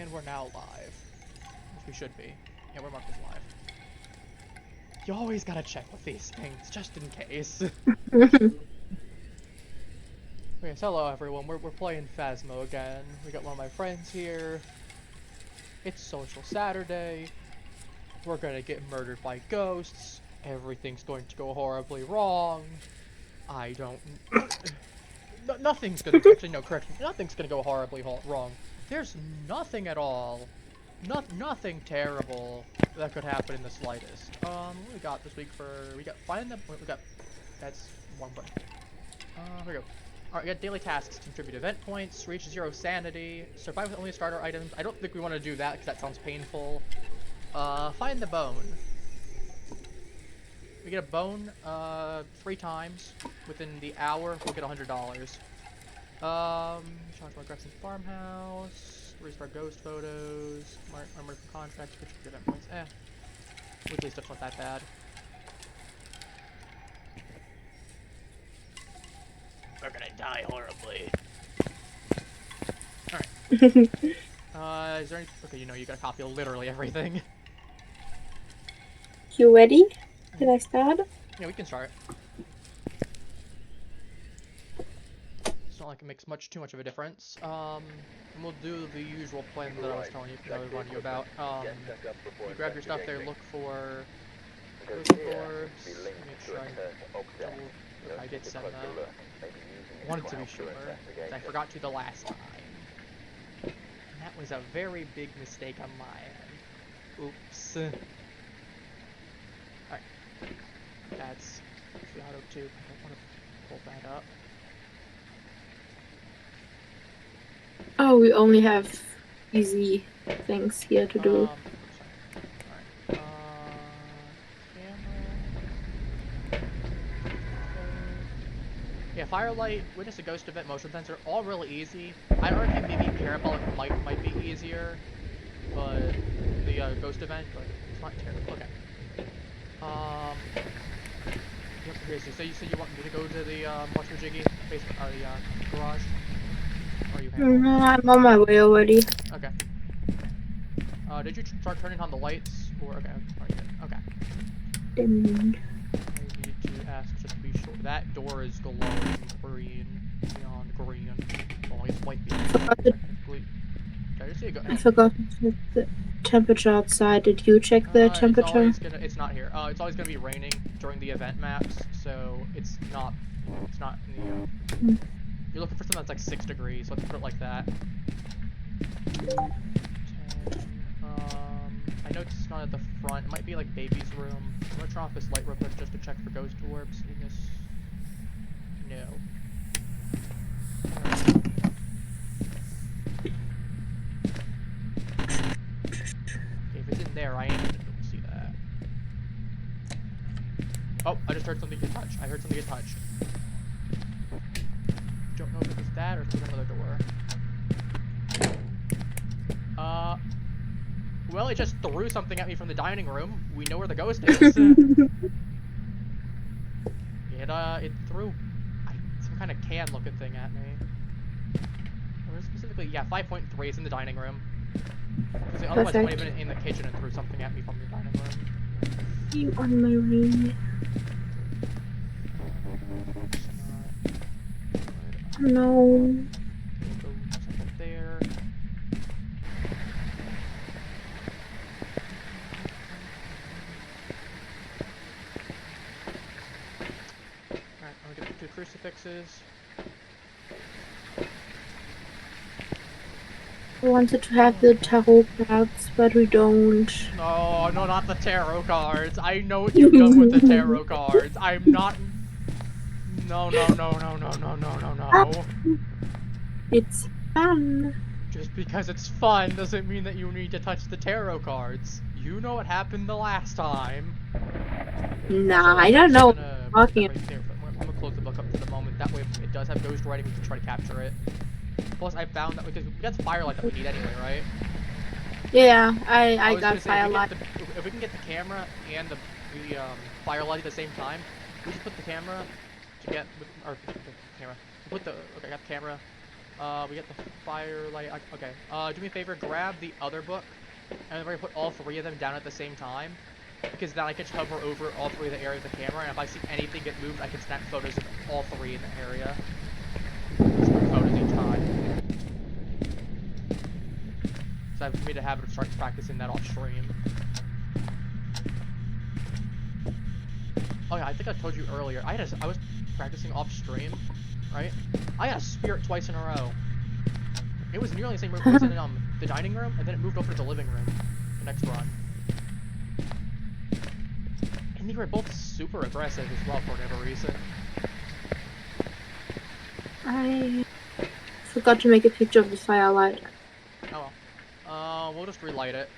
And we're now live. Which we should be. Yeah, we're marked as live. You always gotta check with these things, just in case. Okay, so hello everyone, we're playing Phasmo again. We got one of my friends here. It's Social Saturday. We're gonna get murdered by ghosts. Everything's going to go horribly wrong. I don't... nothing's gonna... Actually, no, correction. Nothing's gonna go horribly wrong. There's nothing at all. Nothing terrible that could happen in the slightest. What we got this week for... We got... Find the... We got... That's one button. Here we go. Alright, we got daily tasks. Contribute event points. Reach 0 sanity. Survive with only starter items. I don't think we want to do that because that sounds painful. Find the bone. We get a bone, 3 times. Within the hour, we'll get $100. Charge more aggressive farmhouse. Restart ghost photos. Armor for contracts. Which event points. Weekly stuff's not that bad. We're gonna die horribly. Alright. Is there any... Okay, you know you gotta copy literally everything. You ready? Did I start? Yeah, we can start. It's not like it makes too much of a difference. And we'll do the usual plan that I was telling you about. You grab your stuff there, look for ghost doors. Make sure I did send that. Wanted to be sure. I forgot to the last time. And that was a very big mistake on my end. Oops. Alright. That's the auto too. I don't want to pull that up. Oh, we only have easy things here to do. Alright. Camera. Yeah, Firelight, Witness a Ghost Event, Motion Sensor, all really easy. I'd argue maybe Parabolic Light might be easier, but the Ghost Event, but it's not terrible. Okay. So you said you want me to go to the Jiggy basement, or the garage? Or are you I'm on my way already. Okay. Did you start turning on the lights? Or okay, okay. Dimmed. I need to ask just to be sure. That door is glowing green, beyond green. Well, it's white beyond technically. Did I just see it go? I forgot to check the temperature outside. Did you check the temperature? It's not here. It's always gonna be raining during the event maps, so it's not in the. You're looking for something that's like 6 degrees. Let's put it like that. 10. I know it's not at the front. It might be like baby's room. I'm gonna turn off this light real quick just to check for ghost orbs in this. No. If it's in there, I ain't gonna be able to see that. Oh, I just heard something get touched. I heard something get touched. Don't know if it was that or if it was another door. Well, it just threw something at me from the dining room. We know where the ghost is. It threw some kind of can looking thing at me. Or specifically, yeah, 5.3 is in the dining room. Otherwise, it might have been in the kitchen and threw something at me from the dining room. You on my way. No. We'll go there. Alright, I'm gonna get the 2 crucifixes. I wanted to have the tarot cards, but we don't. No, not the tarot cards. I know what you've done with the tarot cards. I'm not... No. It's fun. Just because it's fun doesn't mean that you need to touch the tarot cards. You know what happened the last time. Nah, I don't know. I'm gonna close the book up for the moment. That way, if it does have ghost writing, we can try to capture it. Plus, I found that because we got the firelight that we need anyway, right? Yeah, I got firelight. If we can get the camera and the firelight at the same time, we just put the camera to get the camera. Put the I got the camera. We get the firelight. Okay. Do me a favor, grab the other book, and we're gonna put all 3 of them down at the same time, because then I can hover over all 3 of the areas of the camera, and if I see anything get moved, I can snap photos of all 3 in the area. Just photos each time. So I've made a habit of starting practicing that off stream. Oh yeah, I think I told you earlier. I was practicing off stream, right? I had a spirit twice in a row. It was nearly the same room. It was in the dining room, and then it moved over to the living room. The next run. And they were both super aggressive as well for whatever reason. I forgot to make a picture of the firelight. Oh well. We'll just relight it.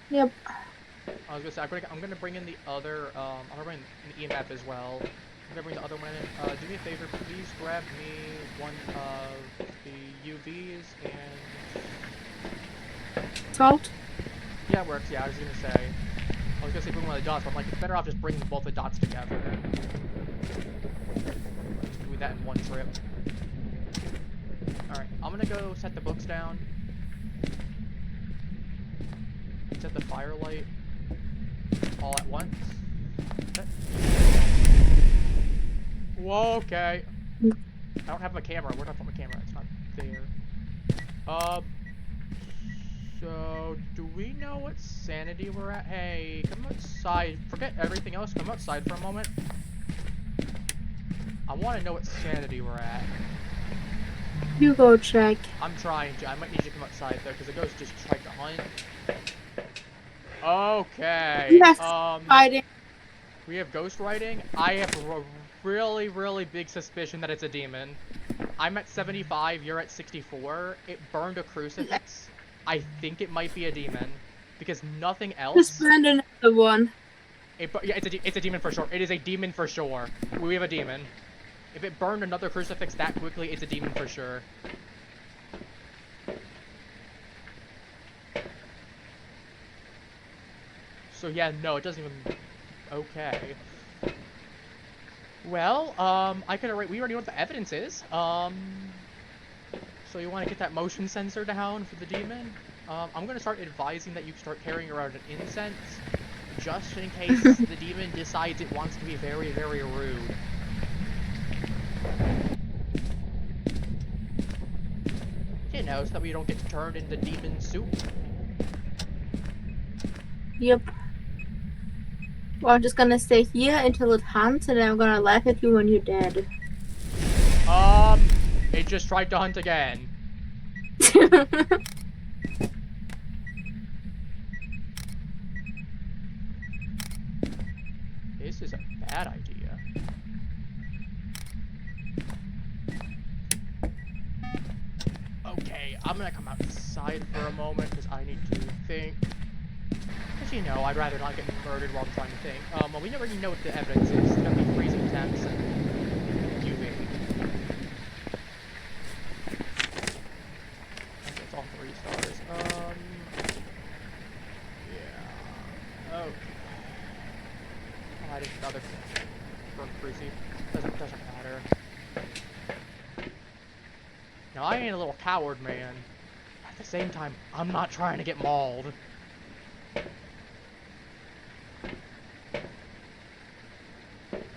Yep. I was gonna say I'm gonna bring in the other. I'm gonna bring an EMF as well. I'm gonna bring the other one in. Do me a favor, please grab me one of the UVs and Salt? yeah, it works. Yeah, I was gonna say bring one of the dots, but I'm like, it's better off just bringing both the dots together. Do that in one trip. All right, I'm gonna go set the books down. Set the firelight all at once. Okay. Whoa, okay. I don't have my camera. Where'd I put my camera? It's not there. So, do we know what sanity we're at? Hey, come outside. Forget everything else. Come outside for a moment. I want to know what sanity we're at. You go check. I'm trying to. I might need you to come outside, though, because the ghost just tried to hunt. Okay. Yes, fighting. We have ghost writing. I have a really, really big suspicion that it's a demon. I'm at 75, you're at 64. It burned a crucifix. I think it might be a demon. Because nothing else... Just find another one. Yeah, it's a demon for sure. It is a demon for sure. We have a demon. If it burned another crucifix that quickly, it's a demon for sure. So yeah, no, it doesn't even... Okay. Well, we already know what the evidence is. So you want to get that motion sensor down for the demon? I'm going to start advising that you start carrying around an incense, just in case the demon decides it wants to be very, very rude. You know, so that we don't get turned into demon soup. Yep. Well, I'm just gonna stay here until it hunts, and then I'm gonna laugh at you when you're dead. It just tried to hunt again. This is a bad idea. Okay, I'm gonna come outside for a moment, because I need to think. Because, you know, I'd rather not get murdered while I'm trying to think. Well, we already know what the evidence is. It's gonna be freezing temps and UV. Okay, it's all 3 stars. Yeah. Okay. Oh, I did another burnt cruci. Doesn't matter. Now, I ain't a little coward, man. At the same time, I'm not trying to get mauled.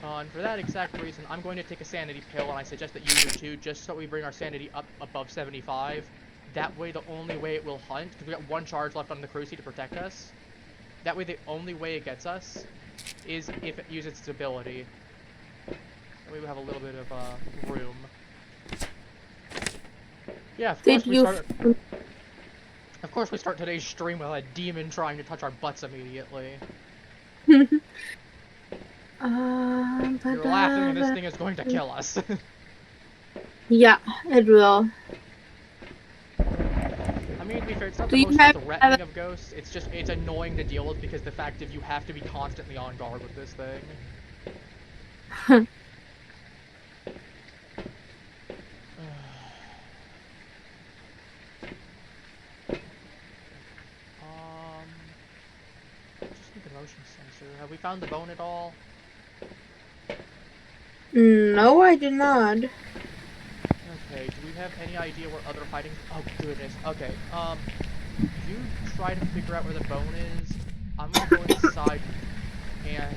And for that exact reason, I'm going to take a sanity pill, and I suggest that you do too, just so we bring our sanity up above 75. That way, the only way it will hunt, because we got 1 charge left on the cruci to protect us. That way, the only way it gets us is if it uses its ability. That way we have a little bit of room. Yeah, of course we start today's stream with a demon trying to touch our butts immediately. You're laughing and this thing is going to kill us. Yeah, it will. I mean, to be fair, it's not the most threatening of ghosts, it's annoying to deal with because the fact of you have to be constantly on guard with this thing. Just need the motion sensor. Have we found the bone at all? No, I did not. Okay, do we have any idea where other hiding? Oh goodness. Okay. You try to figure out where the bone is. I'm gonna go inside, and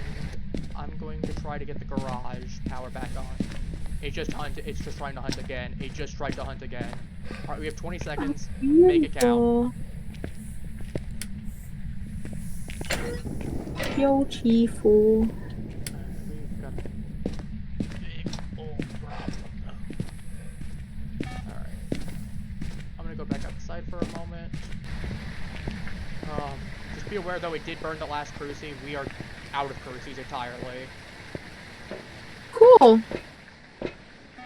I'm going to try to get the garage power back on. It's just trying to hunt again. It just tried to hunt again. Alright, we have 20 seconds. Make it count. Beautiful. We've got a big old problem. Alright. I'm gonna go back outside for a moment. Just be aware though, it did burn the last cruci. We are out of crucis entirely. Cool.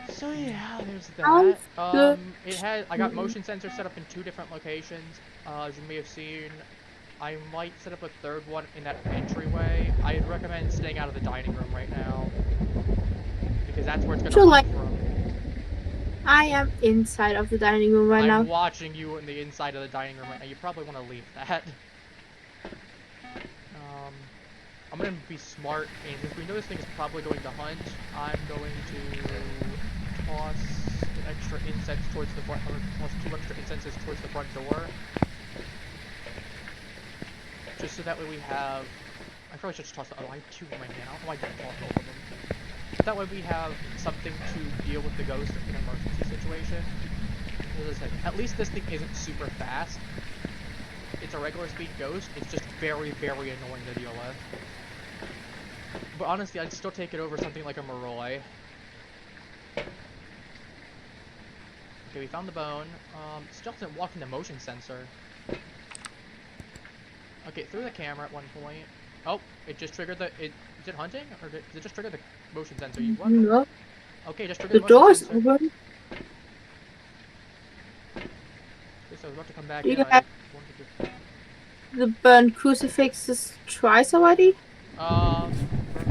So yeah, there's Sounds that. good. I got motion sensors set up in 2 different locations. As you may have seen, I might set up a 3rd one in that entryway. I'd recommend staying out of the dining room right now, because that's where it's gonna come from. I am inside of the dining room right now. I'm watching you in the inside of the dining room right now. You probably want to leave that. I'm gonna be smart, and if we know this thing is probably going to hunt, I'm going to toss an extra incense towards the front, or toss 2 extra incenses towards the front door. Just so that way we have... I probably should just toss the... Oh, I have 2 in my hand. I don't know why I didn't toss both of them. That way we have something to deal with the ghost in an emergency situation. As I said, at least this thing isn't super fast. It's a regular speed ghost. It's just very, very annoying to deal with. But honestly, I'd still take it over something like a Moroi. Okay, we found the bone. Still doesn't walk in the motion sensor. Okay, through the camera at one point. Oh, it just triggered the... Is it hunting? Or did it just trigger the motion sensor? You what? No. Okay, just triggered The the motion door's sensor. open. Okay, so I was about to come back You in. have the burnt crucifixes twice already? Burn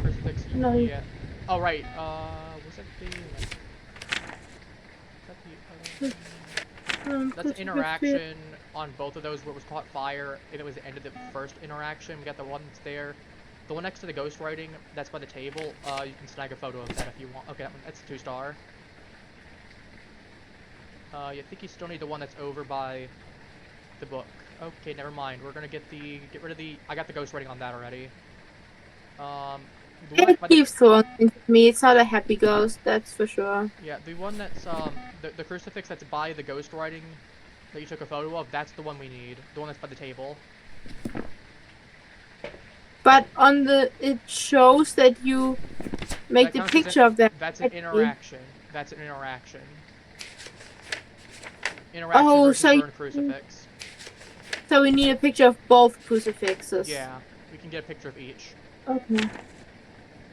crucifix, No. yeah. Oh, right, was that the... Was that the... That's an interaction on both of those where it was caught fire, and it was the end of the first interaction. We got the one that's there. The one next to the ghost writing, that's by the table. You can snag a photo of that if you want. Okay, that's a 2-star. I think you still need the one that's over by the book. Okay, never mind. We're gonna get rid of the... I got the ghost writing on that already. It keeps throwing things at me. It's not a happy ghost, that's for sure. Yeah, the one that's, the crucifix that's by the ghost writing that you took a photo of, that's the one we need. The one that's by the table. But on the... It shows that you make the picture of that. That's an interaction. That's an interaction. Interaction versus burn crucifix. So we need a picture of both crucifixes. Yeah, we can get a picture of each. Okay.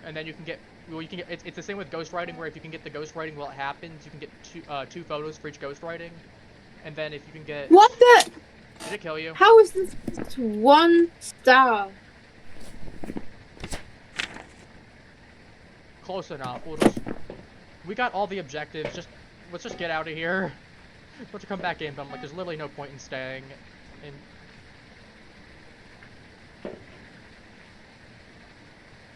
And then you can get... Well, you can get... It's the same with ghost writing, where if you can get the ghost writing while it happens, you can get 2 photos for each ghost writing. And then if you can get... What the... Did it kill you? How is this 1 star? Close enough. We got all the objectives. Let's just get out of here. Let's come back in, but I'm like, there's literally no point in staying. And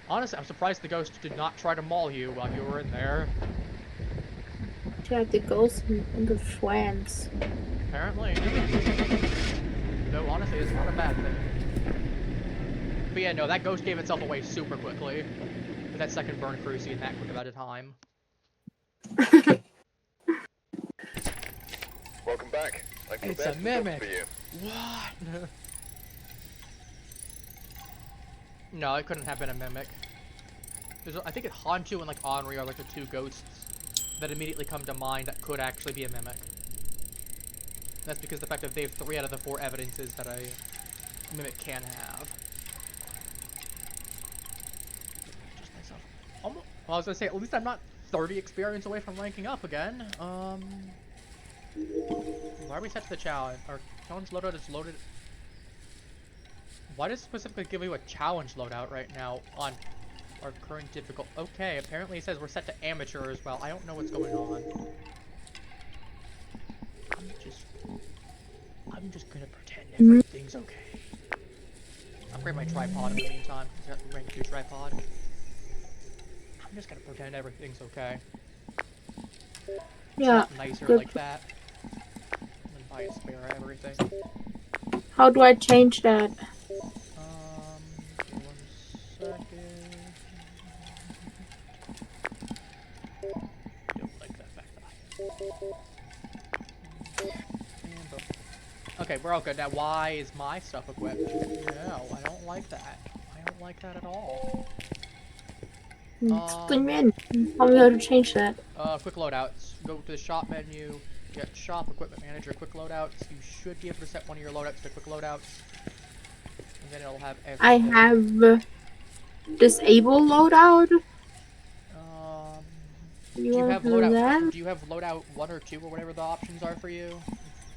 honestly, I'm surprised the ghost did not try to maul you while you were in there. Tried the ghost and the friends. Apparently. No, honestly, it's not a bad thing. But yeah, no, that ghost gave itself away super quickly. With that second burn cruci in that quick about a time. Welcome back. It's a mimic. What? No, it couldn't have been a mimic. I think it Hantu and like Henri are like the 2 ghosts that immediately come to mind that could actually be a mimic. That's because the fact that they have 3 out of the 4 evidences that a mimic can have. Just myself. Almost, well, I was gonna say, at least I'm not 30 experience away from ranking up again. Why are we set to the challenge? Our challenge loadout is loaded. Why does it specifically give you a challenge loadout right now on our current difficult? Okay, apparently it says we're set to amateur as well. I don't know what's going on. I'm just gonna pretend everything's okay. I'll bring my tripod in the meantime. I got the rank 2 tripod. I'm just gonna pretend everything's okay. It's a lot nicer good. like that. And then buy a spare of everything. How do I change that? Give me 1 second. Don't like that fact that and boom. Okay, we're all good. Now, why is my stuff equipped? No, I don't like that. I don't like that at all. Explain me. How we how to change that? Quick loadouts. Go to the shop menu. Get shop equipment manager. Quick loadouts. You should be able to set one of your loadouts to quick loadouts, and then it'll have everything. I have disable loadout. Do you have loadout? Do you have loadout 1 or 2 or whatever the options are for you?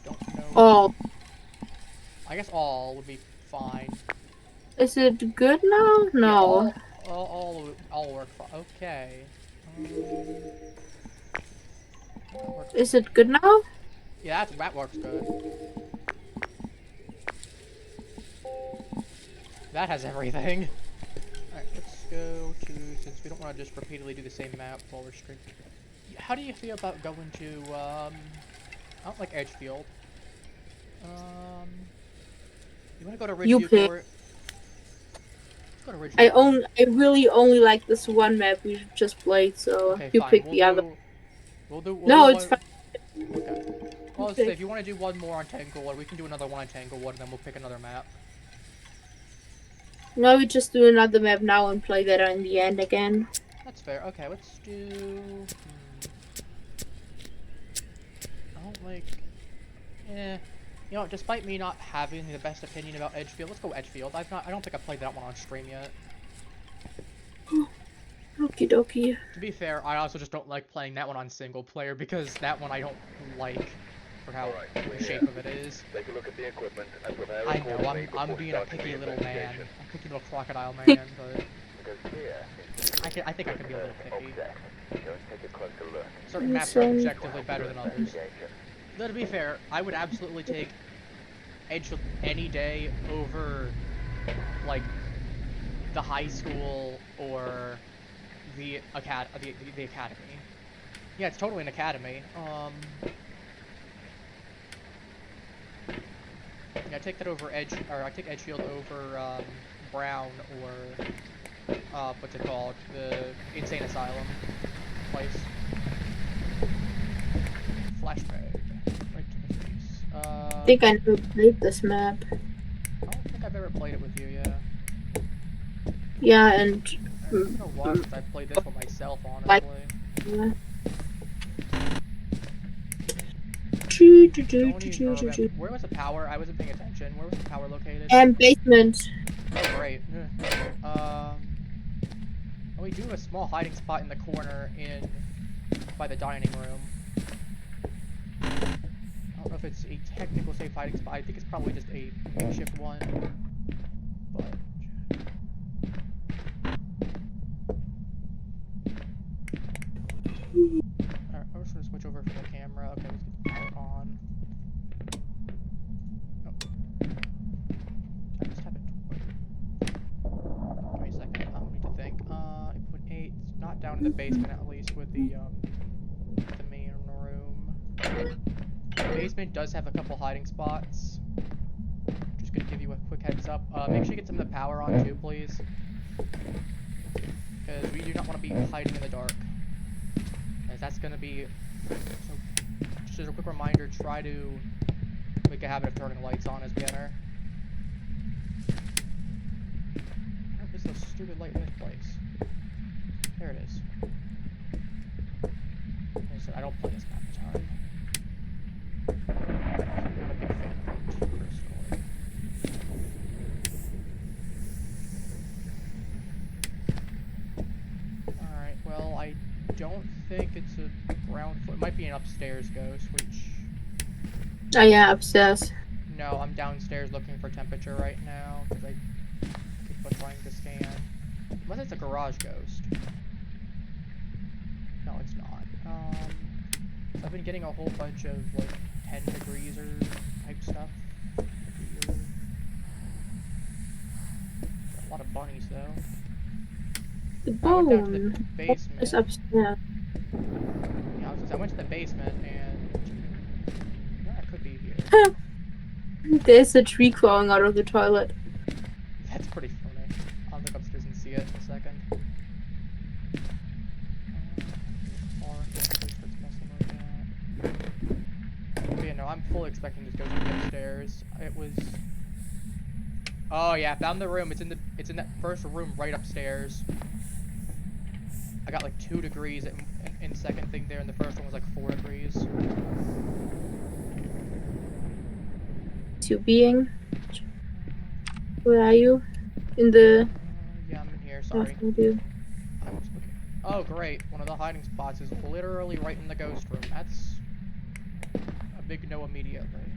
Don't know. All. I guess all would be fine. Is it good now? No. Yeah, all work fine. Okay. Is it good now? Yeah, that works good. That has everything. Alright, let's go to, since we don't want to just repeatedly do the same map while we're streaming. How do you feel about going to, I don't like Edgefield. You want to go to Ridgeview Court? Let's go to Ridgeview Court. I really only like this one map we just played, so okay, you fine. pick the other. No, it's fine. Okay. Well, so if you want to do one more on Tanglewood, we can do another one on Tanglewood, and then we'll pick another map. No, we just do another map now and play that in the end again. That's fair. Okay, let's do... I don't like... You know, despite me not having the best opinion about Edgefield, let's go Edgefield. I don't think I played that one on stream yet. Okie dokie. To be fair, I also just don't like playing that one on single player because that one I don't like for how the shape of it is. Take a look at the equipment and prepare I know, I'm being a picky little man. I'm a picky little crocodile man, but I think I can be a little picky. Certain maps are objectively better than others. Though to be fair, I would absolutely take Edgefield any day over, like, the high school or the academy. Yeah, it's totally an academy. Yeah, I take that over I take Edgefield over Brown or what's it called? The Insane Asylum place. Flashbang. Right to the face. I think I never played this map. I don't think I've ever played it with you, yeah. Yeah, and... It's been a while since I played this one myself, honestly. Yeah. Where was the power? I wasn't paying attention. Where was the power located? And basement. Oh, great. We do have a small hiding spot in the corner by the dining room. I don't know if it's a technical safe hiding spot. I think it's probably just a makeshift one. But... Alright, I'm just gonna switch over from the camera. Okay, let's get the power on. Oh. Did I just have it? Give me a second. I need to think. Input 8. It's not down in the basement at least with the main room. The basement does have a couple hiding spots. Just gonna give you a quick heads up. Make sure you get some of the power on too, please. Because we do not want to be hiding in the dark. As that's gonna be... So, just as a quick reminder, try to make a habit of turning the lights on as we enter. Where is the stupid light in this place? There it is. Like I said, I don't play this map a ton. I'm not a big fan of it, personally. Alright, well, I don't think it's a ground floor. It might be an upstairs ghost, which... Oh yeah, upstairs. No, I'm downstairs looking for temperature right now, because I keep trying to scan. Unless it's a garage ghost. No, it's not. So I've been getting a whole bunch of, like, 10 degrees or type stuff. A lot of bunnies, though. The I went down to the bone basement. is upstairs. Yeah, I was I went to the basement and yeah, I could be here. There's a tree crawling out of the toilet. That's pretty funny. I'll look upstairs and see it in a second. But yeah, no, I'm fully expecting this ghost to be upstairs. It was. Oh yeah, found the room. It's in that first room right upstairs. I got like 2 degrees in second thing there, and the first one was like 4 degrees. To being. Where are you? In the. Yeah, I'm in here. Sorry. I was looking. Oh great! One of the hiding spots is literally right in the ghost room. That's a big no immediately.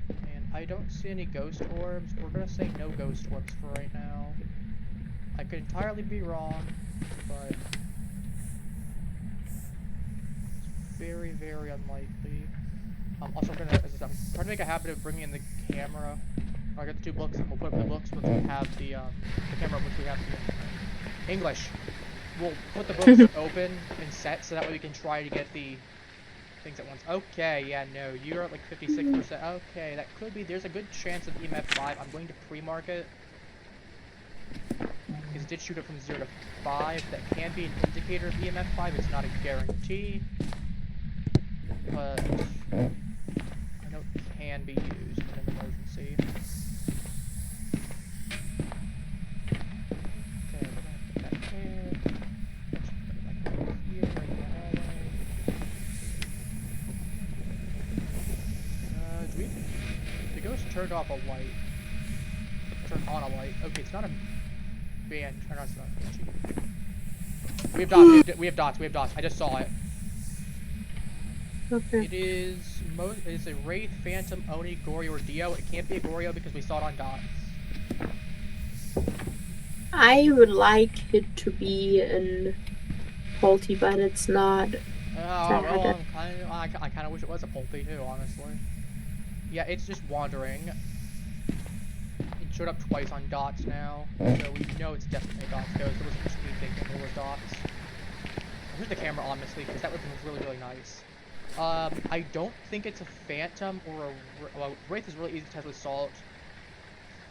And I don't see any ghost orbs. We're gonna say no ghost orbs for right now. I could entirely be wrong, but it's very, very unlikely. Also, I'm trying to make a habit of bringing in the camera. I got the 2 books, and we'll put up the books once we have the camera, which we have the English. We'll put the books open and set, so that way we can try to get the things at once. Okay, yeah, no, you're at like 56%. Okay, that could be. There's a good chance of EMF 5. I'm going to pre-mark it. Because it did shoot it from 0 to 5. That can be an indicator of EMF 5. It's not a guarantee. But I know it can be used in an emergency. Okay, we're gonna put that there. Here, right in the hallway. The ghost turned off a light. Turned on a light. Okay, it's not a band. Or not, it's not a We have dots. We have dots. We have dots. I just saw it. Okay. It is a Wraith, Phantom, Oni, Goryo, or Dio. It can't be a Goryo because we saw it on dots. I would like it to be an faulty, but it's not. Oh, well, I kind of wish it was a Polty too, honestly. Yeah, it's just wandering. It showed up twice on dots now, so we know it's definitely a dots ghost. There wasn't just me thinking there was dots. I'll put the camera honestly, because that would be really, really nice. I don't think it's a Phantom or a... Well, Wraith is really easy to test with Salt.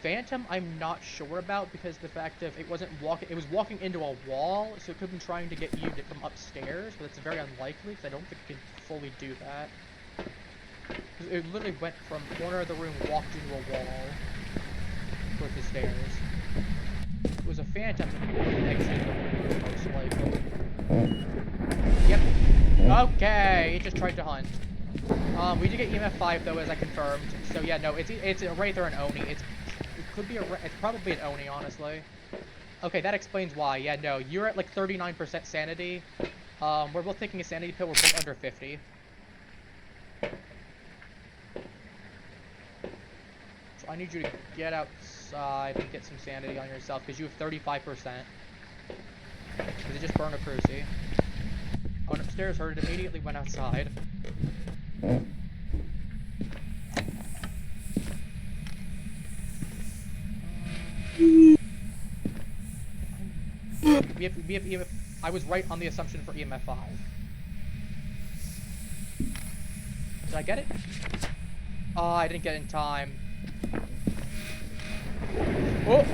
Phantom, I'm not sure about because the fact of it wasn't walking... It was walking into a wall, so it could have been trying to get you to come upstairs, but it's very unlikely because I don't think it can fully do that. It literally went from corner of the room, walked into a wall, towards the stairs. If it was a Phantom, it would have exited the room, most likely. Yep. Okay, it just tried to hunt. We did get EMF 5 though, as I confirmed. So yeah, no, it's a Wraith or an Oni. It could be it's probably an Oni, honestly. Okay, that explains why. Yeah, no, you're at like 39% sanity. We're both taking a sanity pill. We're both under 50. So I need you to get outside and get some sanity on yourself because you have 35%. Because it just burned a cruci. I went upstairs, heard it immediately, went outside. I was right on the assumption for EMF 5. Did I get it? Oh, I didn't get it in time. Oh!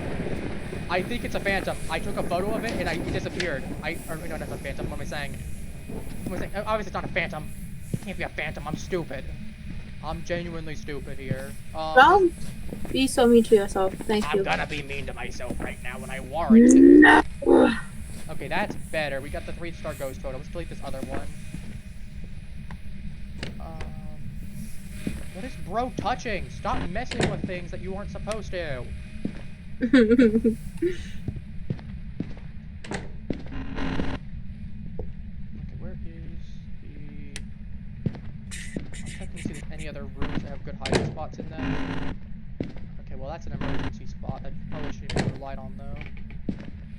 I think it's a Phantom. I took a photo of it and it disappeared. Or no, that's not a Phantom. What am I saying? Obviously it's not a Phantom. It can't be a Phantom. I'm stupid. I'm genuinely stupid here. Don't be so mean to yourself. Thank you. I'm gonna be mean to myself right now when I warrant it. No. Okay, that's better. We got the 3-star ghost photo. Let's delete this other one. What is bro touching? Stop messing with things that you weren't supposed to. Okay, where is the... I'm checking to see if there's any other rooms that have good hiding spots in them. Okay, well that's an emergency spot. I probably shouldn't even relied on though.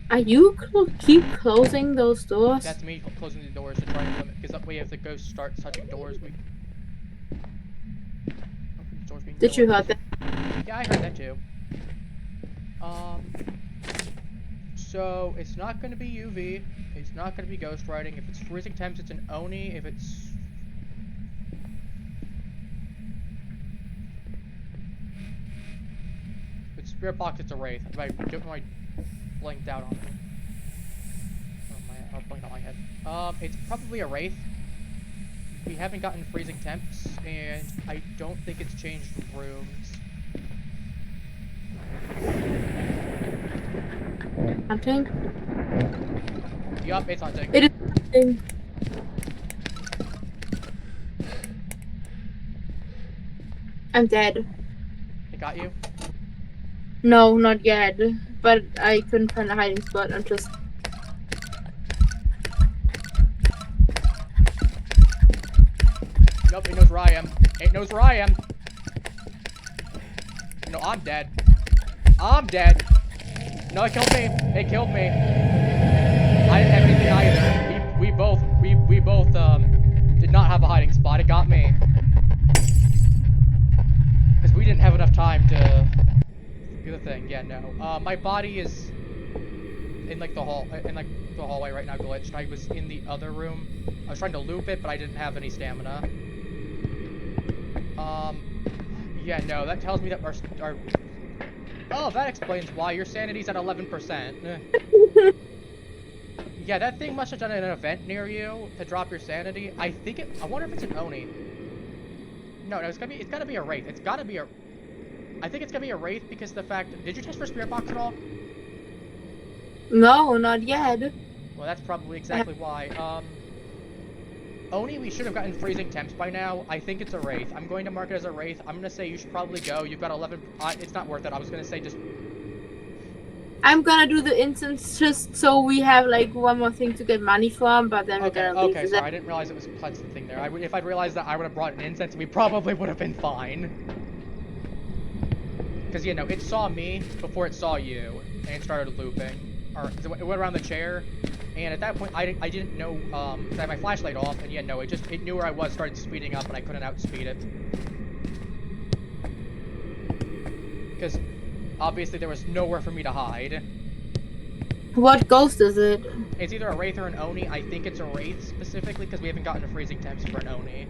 Are you keep closing those doors? That's me closing the doors to try and limit, because that way if the ghost starts touching doors, we... Did you hear that? Yeah, I heard that too. So it's not going to be UV. It's not going to be ghost riding. If it's freezing temps, it's an Oni. If it's spirit box, it's a wraith. If I blinked out on it. Oh, blinked on my head. It's probably a wraith. We haven't gotten freezing temps, and I don't think it's changed rooms. Hunting? Yup, it's hunting. It is hunting. I'm dead. It got you? No, not yet. But I couldn't find a hiding spot. I'm just... Nope, it knows where I am. It knows where I am. No, I'm dead. I'm dead. No, it killed me. It killed me. I didn't have anything either. We both did not have a hiding spot. It got me. Because we didn't have enough time to do the thing. Yeah, no. My body is in like the hallway right now, glitched. I was in the other room. I was trying to loop it, but I didn't have any stamina. Yeah, no, that tells me that our oh, that explains why your sanity's at 11%. Yeah, that thing must have done an event near you to drop your sanity. I wonder if it's an Oni. No, it's gotta be a wraith. It's gotta be I think it's gonna be a wraith because of the fact. Did you test for spirit box at all? No, not yet. Well, that's probably exactly why. Oni, we should have gotten freezing temps by now. I think it's a wraith. I'm going to mark it as a wraith. I'm gonna say you should probably go. You've got 11. It's not worth it. I was gonna say just. I'm gonna do the instance just so we have like one more thing to get money from, but then we're gonna leave. Okay, sorry. I didn't realize it was a pleasant thing there. If I'd realized that, I would have brought an incense. We probably would have been fine. Because, you know, it saw me before it saw you, and it started looping. Or, it went around the chair, and at that point, I didn't know, because I had my flashlight off, and yeah, no, it knew where I was, started speeding up, and I couldn't outspeed it. Because, obviously, there was nowhere for me to hide. What ghost is it? It's either a wraith or an Oni. I think it's a wraith, specifically, because we haven't gotten a freezing temps for an Oni.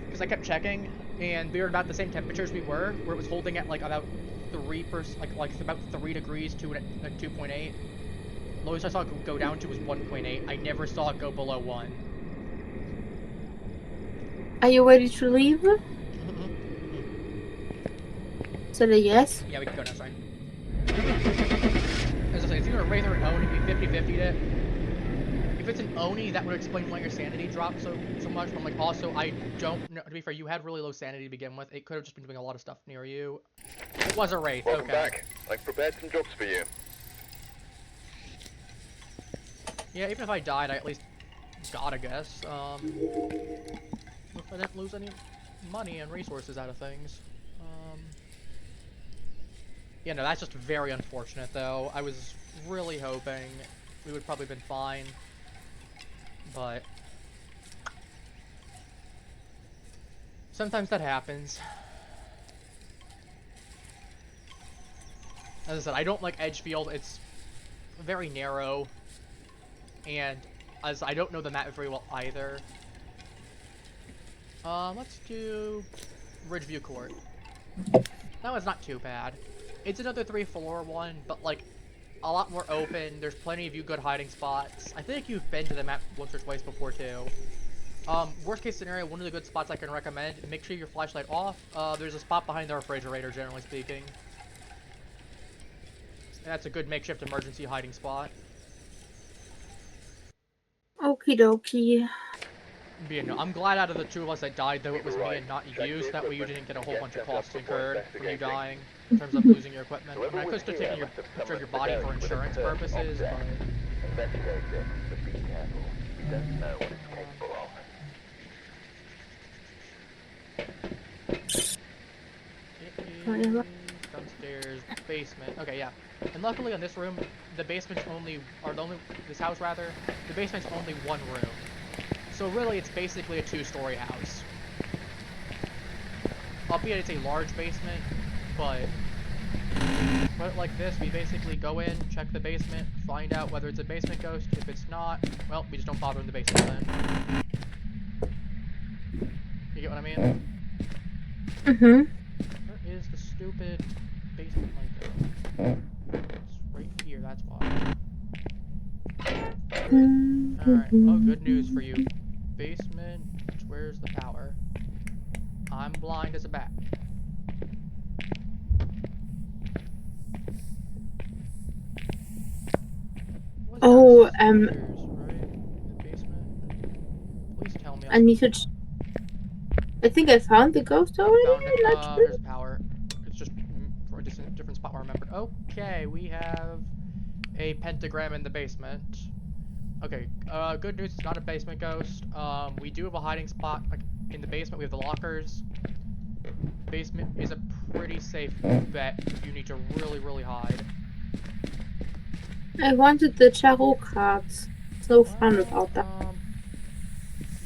Because I kept checking, and we were about the same temperatures we were, where it was holding at, like, about 3%, like about 3 degrees to a 2.8. Lowest I saw it go down to was 1.8. I never saw it go below 1. Are you ready to leave? Said a yes? Yeah, we can go now, sorry. As I say, it's either a wraith or an Oni. We 50-50'd it. If it's an Oni, that would explain why your sanity dropped so much. But I'm like, also, I don't know. To be fair, you had really low sanity to begin with. It could have just been doing a lot of stuff near you. It was a wraith. Welcome okay. back. I've prepared some jobs for you. Yeah, even if I died, I at least got a guess. If I didn't lose any money and resources out of things. Yeah, no, that's just very unfortunate, though. I was really hoping we would probably been fine. But sometimes that happens. As I said, I don't like Edgefield. It's very narrow, and as I don't know the map very well either. Let's do Ridgeview Court. That one's not too bad. It's another 3-floor one, but like a lot more open. There's plenty of good hiding spots. I think you've been to the map once or twice before too. Worst case scenario, one of the good spots I can recommend, make sure your flashlight off. There's a spot behind the refrigerator, generally speaking. And that's a good makeshift emergency hiding spot. Okie dokie. Yeah, no, I'm glad out of the two of us that died, though it was me and not you, so that way you didn't get a whole bunch of costs incurred from you dying, in terms of losing your equipment. I mean, I could still take your picture of your body for insurance purposes, but... Investigate this, but be careful. You don't know what it's capable of. Downstairs, basement. Okay, yeah. And luckily on this room, the basement's this house rather, the basement's only one room. So really, it's basically a 2-story house. Albeit it's a large basement, but put it like this, we basically go in, check the basement, find out whether it's a basement ghost. If it's not, well, we just don't bother in the basement then. You get what I mean? Mm-hmm. Where is the stupid basement light though? It's right here, that's why. Alright, oh, good news for you. Basement, where's the power? I'm blind as a bat. Was Oh, downstairs, right? The basement? Please tell me I need to. I think I found the ghost already. found it. Not sure. There's power. It's just for a different spot where I remembered. Okay, we have a pentagram in the basement. Okay, good news, it's not a basement ghost. We do have a hiding spot, like, in the basement. We have the lockers. Basement is a pretty safe bet if you need to really, really hide. I wanted the tarot cards. So fun about that.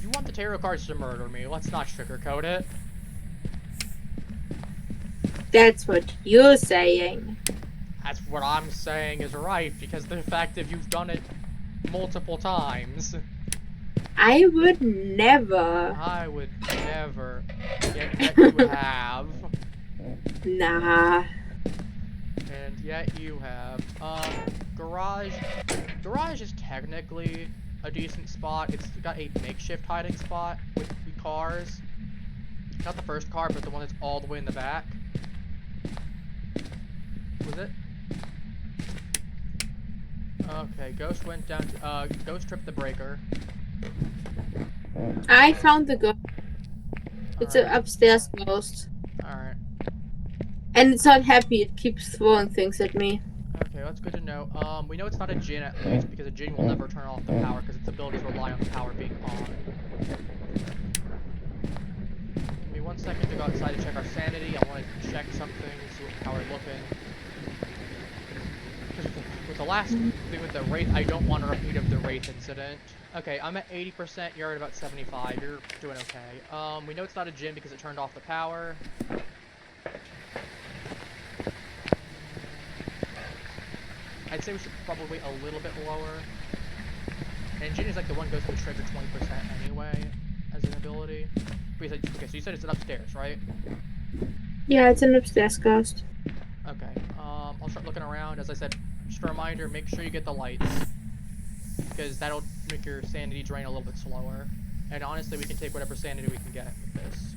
You want the tarot cards to murder me. Let's not sugarcoat it. That's what you're saying. That's what I'm saying is right, because the fact that you've done it multiple times. I would never. I would never. Yet you have. Nah. And yet you have. Garage. Garage is technically a decent spot. It's got a makeshift hiding spot with the cars. Not the first car, but the one that's all the way in the back. Was it? Okay, Ghost went down to, Ghost tripped the breaker. I found the ghost. It's an Alright. upstairs ghost. Alright. And it's not happy, it keeps throwing things at me. Okay, that's good to know. We know it's not a djinn at least, because a djinn will never turn off the power, because its abilities rely on the power being on. Give me 1 second to go outside to check our sanity. I want to check something, see how we're looking. Because with the last thing with the wraith, I don't want a repeat of the wraith incident. Okay, I'm at 80%, you're at about 75, you're doing okay. We know it's not a djinn because it turned off the power. I'd say we should probably wait a little bit lower. And djinn is like the one goes to trigger 20% anyway, as an ability. Okay, so you said it's an upstairs, right? Yeah, it's an upstairs ghost. Okay, I'll start looking around. As I said, just a reminder, make sure you get the lights. Because that'll make your sanity drain a little bit slower. And honestly, we can take whatever sanity we can get with this.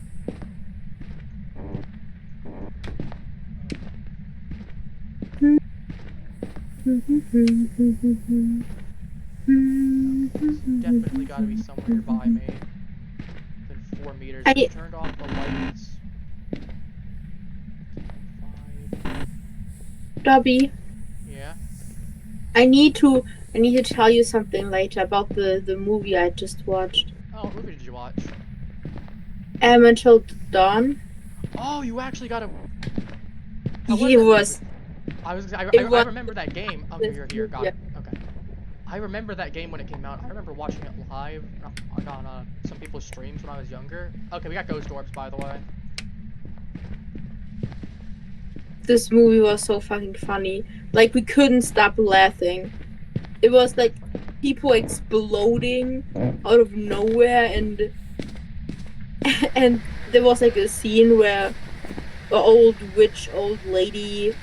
Definitely gotta be somewhere nearby me. Within 4 meters. I turned off the lights. 5. Dobby. Yeah? I need to tell you something later about the movie I just watched. Oh, what movie did you watch? Until Dawn. Oh, you actually got a... I remember that game. Oh, you're here. Got it. Okay. I remember that game when it came out. I remember watching it live on some people's streams when I was younger. Okay, we got ghost orbs, by the way. This movie was so fucking funny. Like, we couldn't stop laughing. It was like people exploding out of nowhere, and there was like a scene where an old lady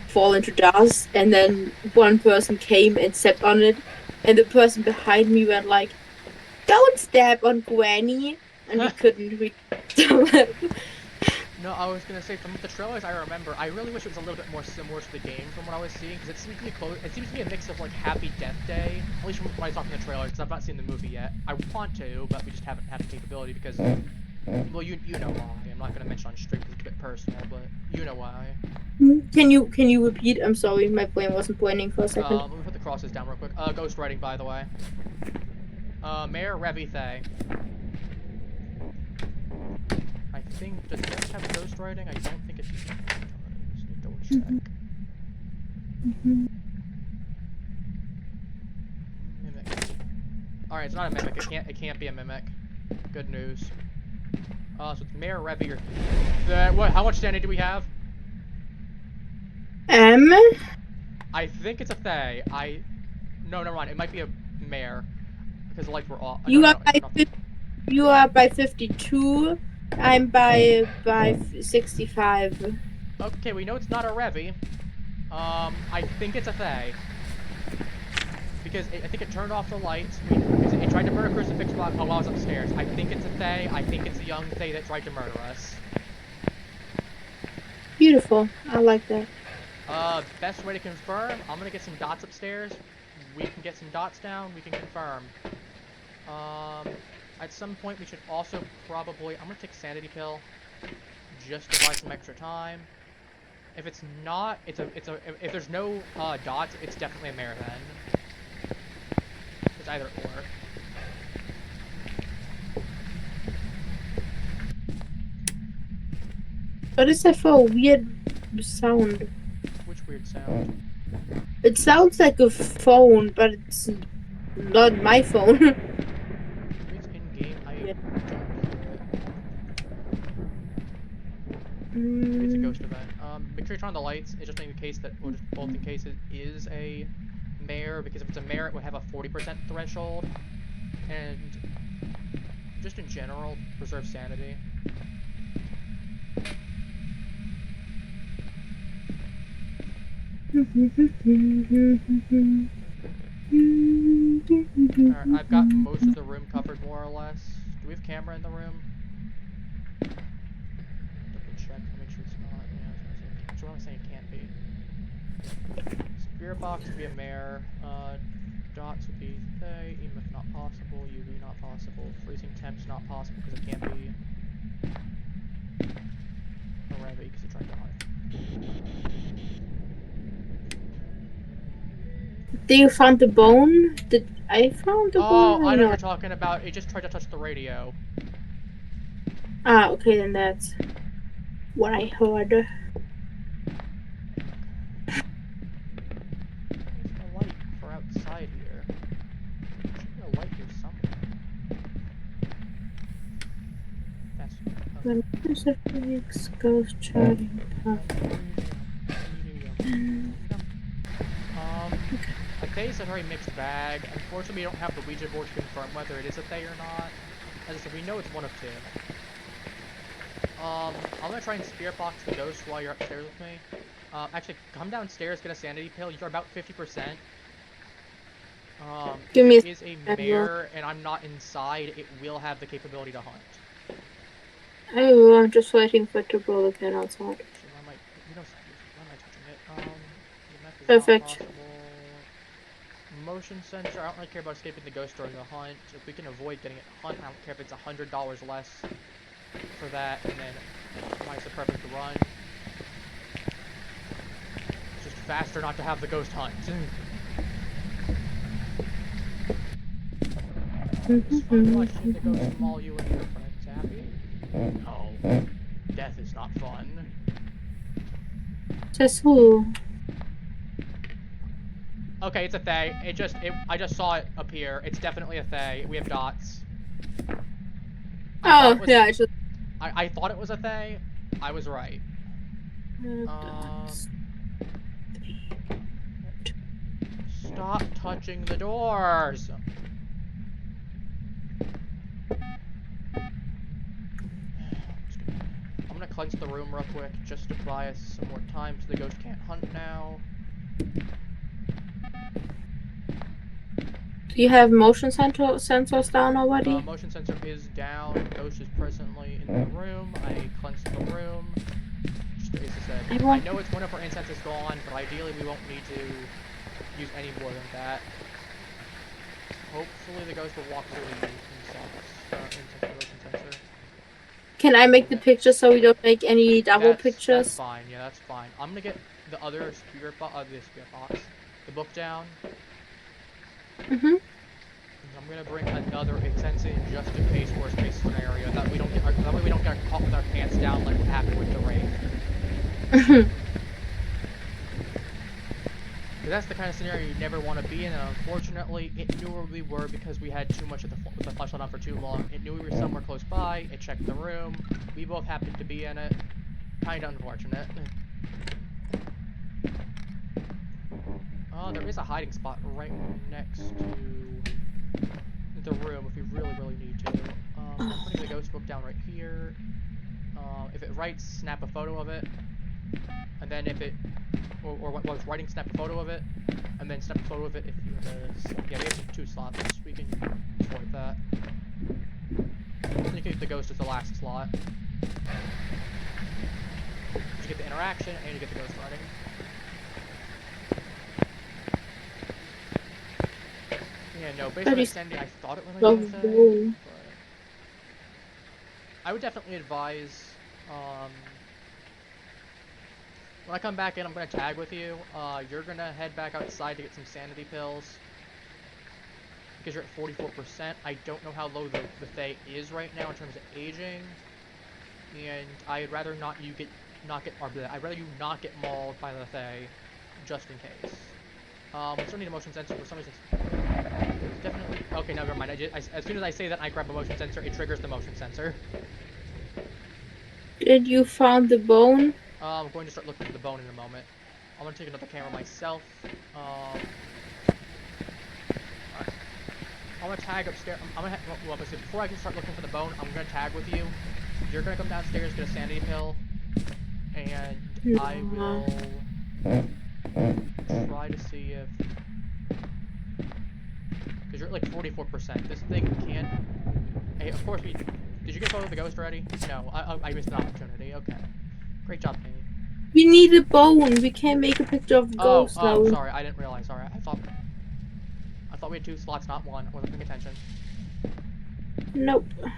fall into dust, and then one person came and stepped on it, and the person behind me went like, "Don't step on Granny," and we couldn't No, I was gonna say, from the trailers I remember, I really wish it was a little bit more similar to the game from what I was seeing, because it seems to be it seems to be a mix of like Happy Death Day, at least from what I saw from the trailers, because I've not seen the movie yet. I want to, but we just haven't had the capability because, well, you know why. I'm not gonna mention on stream because it's a bit personal, but you know why. Can you repeat? I'm sorry, my brain wasn't pointing for a second. Let me put the crosses down real quick. Ghost writing, by the way. Mayor Revithay. I think, does it have ghost writing? I don't think it does. Need to double check. Mimic. Alright, it's not a mimic. It can't be a mimic. Good news. So it's Mayor Revy. What? How much sanity do we have? I think it's a Fae. No, never mind. It might be a mare. Because the lights were off. You are No, by not the... you are by 52. I'm by 65. Okay, we know it's not a Revy. I think it's a Fae. Because I think it turned off the lights. It tried to murder Crucifix while I was upstairs. I think it's a Fae. I think it's a young Fae that tried to murder us. Beautiful. I like that. Best way to confirm, I'm gonna get some dots upstairs. We can get some dots down, we can confirm. At some point we should also probably, I'm gonna take a sanity pill, just to buy some extra time. If it's not, if there's no, dots, it's definitely a marathon. It's either or. What is that for a weird sound? Which weird sound? It sounds like a phone, but it's not my phone. It's in-game, I don't hear it. Maybe it's a ghost event. Make sure you turn on the lights, it's just in case that, or just both in case it is a mare, because if it's a mare it would have a 40% threshold, and just in general, preserve sanity. Alright, I've got most of the room covered more or less. Do we have camera in the room? Double check to make sure it's not. Yeah, that's what I'm saying, it can't be. Spirit box would be a mare. Dots would be Fae, EMF not possible, UV not possible, freezing temps not possible because it can't be a Revy because it tried to hunt. Did you find the bone? Did I found the bone? Oh, I know what you're talking about. It just tried to touch the radio. Ah, okay, then that's what I heard. There's a light for outside here. There should be a light here somewhere. That's... When Crucifix goes charting up. A Fae is a very mixed bag. Unfortunately, we don't have the Ouija board to confirm whether it is a Fae or not. As I said, we know it's one of two. I'm gonna try and spirit box the ghost while you're upstairs with me. Actually, come downstairs, get a sanity pill. You're about 50%. Give me if it is a mare and I'm not inside, it will have the capability to hunt. Oh, I'm just waiting for it to blow the pin outside. Actually, why am I touching it? EMF is Perfect. not possible. Motion sensor, I don't really care about escaping the ghost during the hunt. If we can avoid getting it hunt, I don't care if it's $100 less for that, and then mine's the perfect run. It's just faster not to have the ghost hunt. It's fun watching the ghost maul you and your friends happy. No, death is not fun. Says who? Okay, it's a Fae. I just saw it appear. It's definitely a Fae. We have dots. Oh, yeah, I should. I thought it was a Fae. I was right. Stop touching the doors! I'm gonna cleanse the room real quick, just to buy us some more time so the ghost can't hunt now. Do you have motion sensors down already? Motion sensor is down. Ghost is presently in the room. I cleansed the room. Just as I said, I know it's one of our incense is gone, but ideally we won't need to use any more than that. Hopefully the ghost will walk through the incense motion sensor. Can I make the picture so we don't make any double pictures? That's fine. Yeah, that's fine. I'm gonna get the other spirit box, the book down. Mhm. I'm gonna bring another incense in just in case, worst case scenario, that way we don't get caught with our pants down like what happened with the wraith. That's the kind of scenario you never want to be in, and unfortunately, it knew where we were because we had too much of the flashlight on for too long. It knew we were somewhere close by. It checked the room. We both happened to be in it. Kinda unfortunate. There is a hiding spot right next to the room if you really, really need to. I'm putting the ghost book down right here. If it writes, snap a photo of it. And then if it, or while it's writing, snap a photo of it. And then snap a photo of it if you have yeah, we have 2 slots. We can exploit that. Then you can keep the ghost as the last slot. You get the interaction and you get the ghost writing. Yeah, no, based on the sending, I thought it went like that, but I would definitely advise, when I come back in, I'm going to tag with you. You're going to head back outside to get some sanity pills, because you're at 44%. I don't know how low the Fae is right now in terms of aging, and I'd rather I'd rather you not get mauled by the Fae, just in case. We still need a motion sensor for some reason. Definitely. Okay, never mind. As soon as I say that, I grab a motion sensor. It triggers the motion sensor. Did you find the bone? I'm going to start looking for the bone in a moment. I'm going to take another camera myself. Alright. I'm going to tag upstairs. Well, before I can start looking for the bone, I'm going to tag with you. You're going to come downstairs, get a sanity pill, and I will try to see if... Because you're at like 44%. This thing can't... Hey, of course we... Did you get a photo of the ghost already? No, I missed an opportunity. Okay. Great job, Penny. We need a bone. We can't make a picture of the ghost now. Oh, sorry. I didn't realize. Sorry. I thought we had 2 slots, not 1. I wasn't paying attention. Nope. Alright,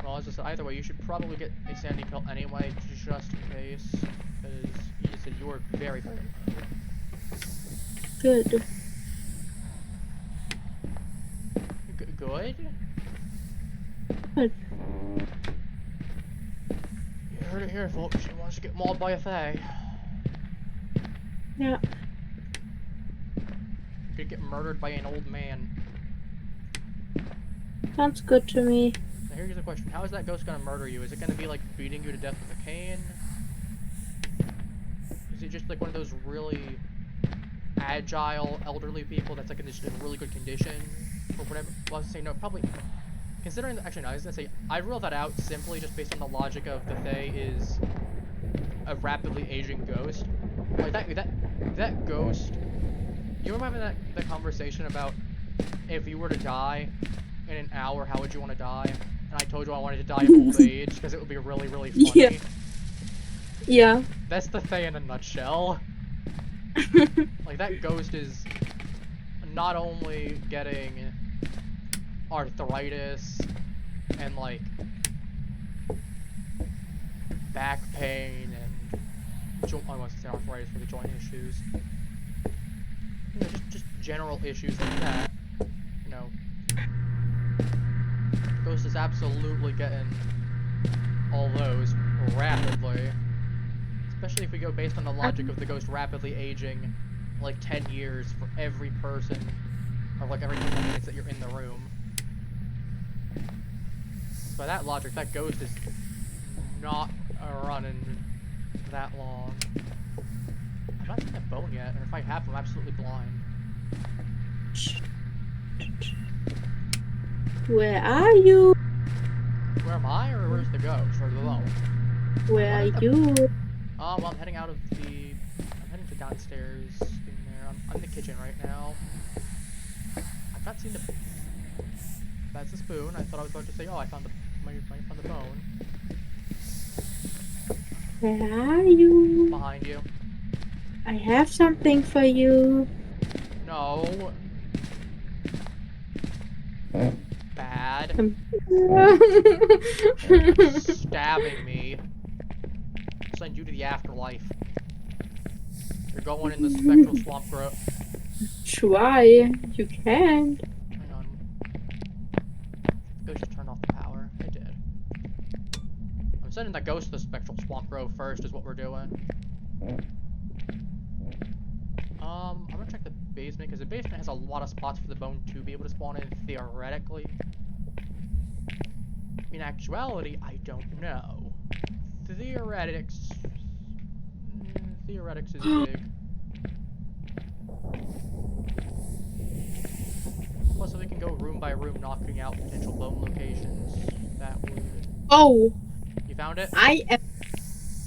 well, as I said, either way, you should probably get a sanity pill anyway, just in case. Because you said you were very, very low. Good. Good? Good. You heard it here, folks. She wants to get mauled by a Fae. Yeah. Could get murdered by an old man. Sounds good to me. Now here's the question. How is that ghost gonna murder you? Is it gonna be like beating you to death with a cane? Is it just like one of those really agile elderly people that's like in just a really good condition? Or whatever? Well, I was gonna say, no, probably... Considering... Actually, no, I was gonna say, I ruled that out simply just based on the logic of the Fae is a rapidly aging ghost. Like, that ghost... You remember having that conversation about if you were to die in an hour, how would you want to die? And I told you I wanted to die of old age, because it would be really, really funny. Yeah. Yeah. That's the Fae in a nutshell. Like, that ghost is not only getting arthritis and, like, back pain and I want to say arthritis for the joint issues. You know, just general issues like that. You know, Ghost is absolutely getting all those rapidly. Especially if we go based on the logic of the Ghost rapidly aging like 10 years for every person, or like every couple minutes that you're in the room. By that logic, that Ghost is not running that long. I've not seen a bone yet, or if I have, I'm absolutely blind. Where are you? Where am I, or where's the Ghost, or the bone? Where are you? Well, I'm heading out of the... I'm heading to downstairs in there. I'm in the kitchen right now. I've not seen the... That's the spoon. I thought I was about to say, oh, I found the... I found the bone. Where are you? Behind you. I have something for you. No. Bad. Stabbing me. Send you to the afterlife. You're going in the spectral swamp grove. Try. You can. Hang on. Ghost just turned off the power. It did. I'm sending that ghost to the spectral swamp grove first, is what we're doing. I'm gonna check the basement, because the basement has a lot of spots for the bone to be able to spawn in, theoretically. In actuality, I don't know. Theoretics is big. Plus, if we can go room by room, knocking out potential bone locations, that would. Oh, You found it? I am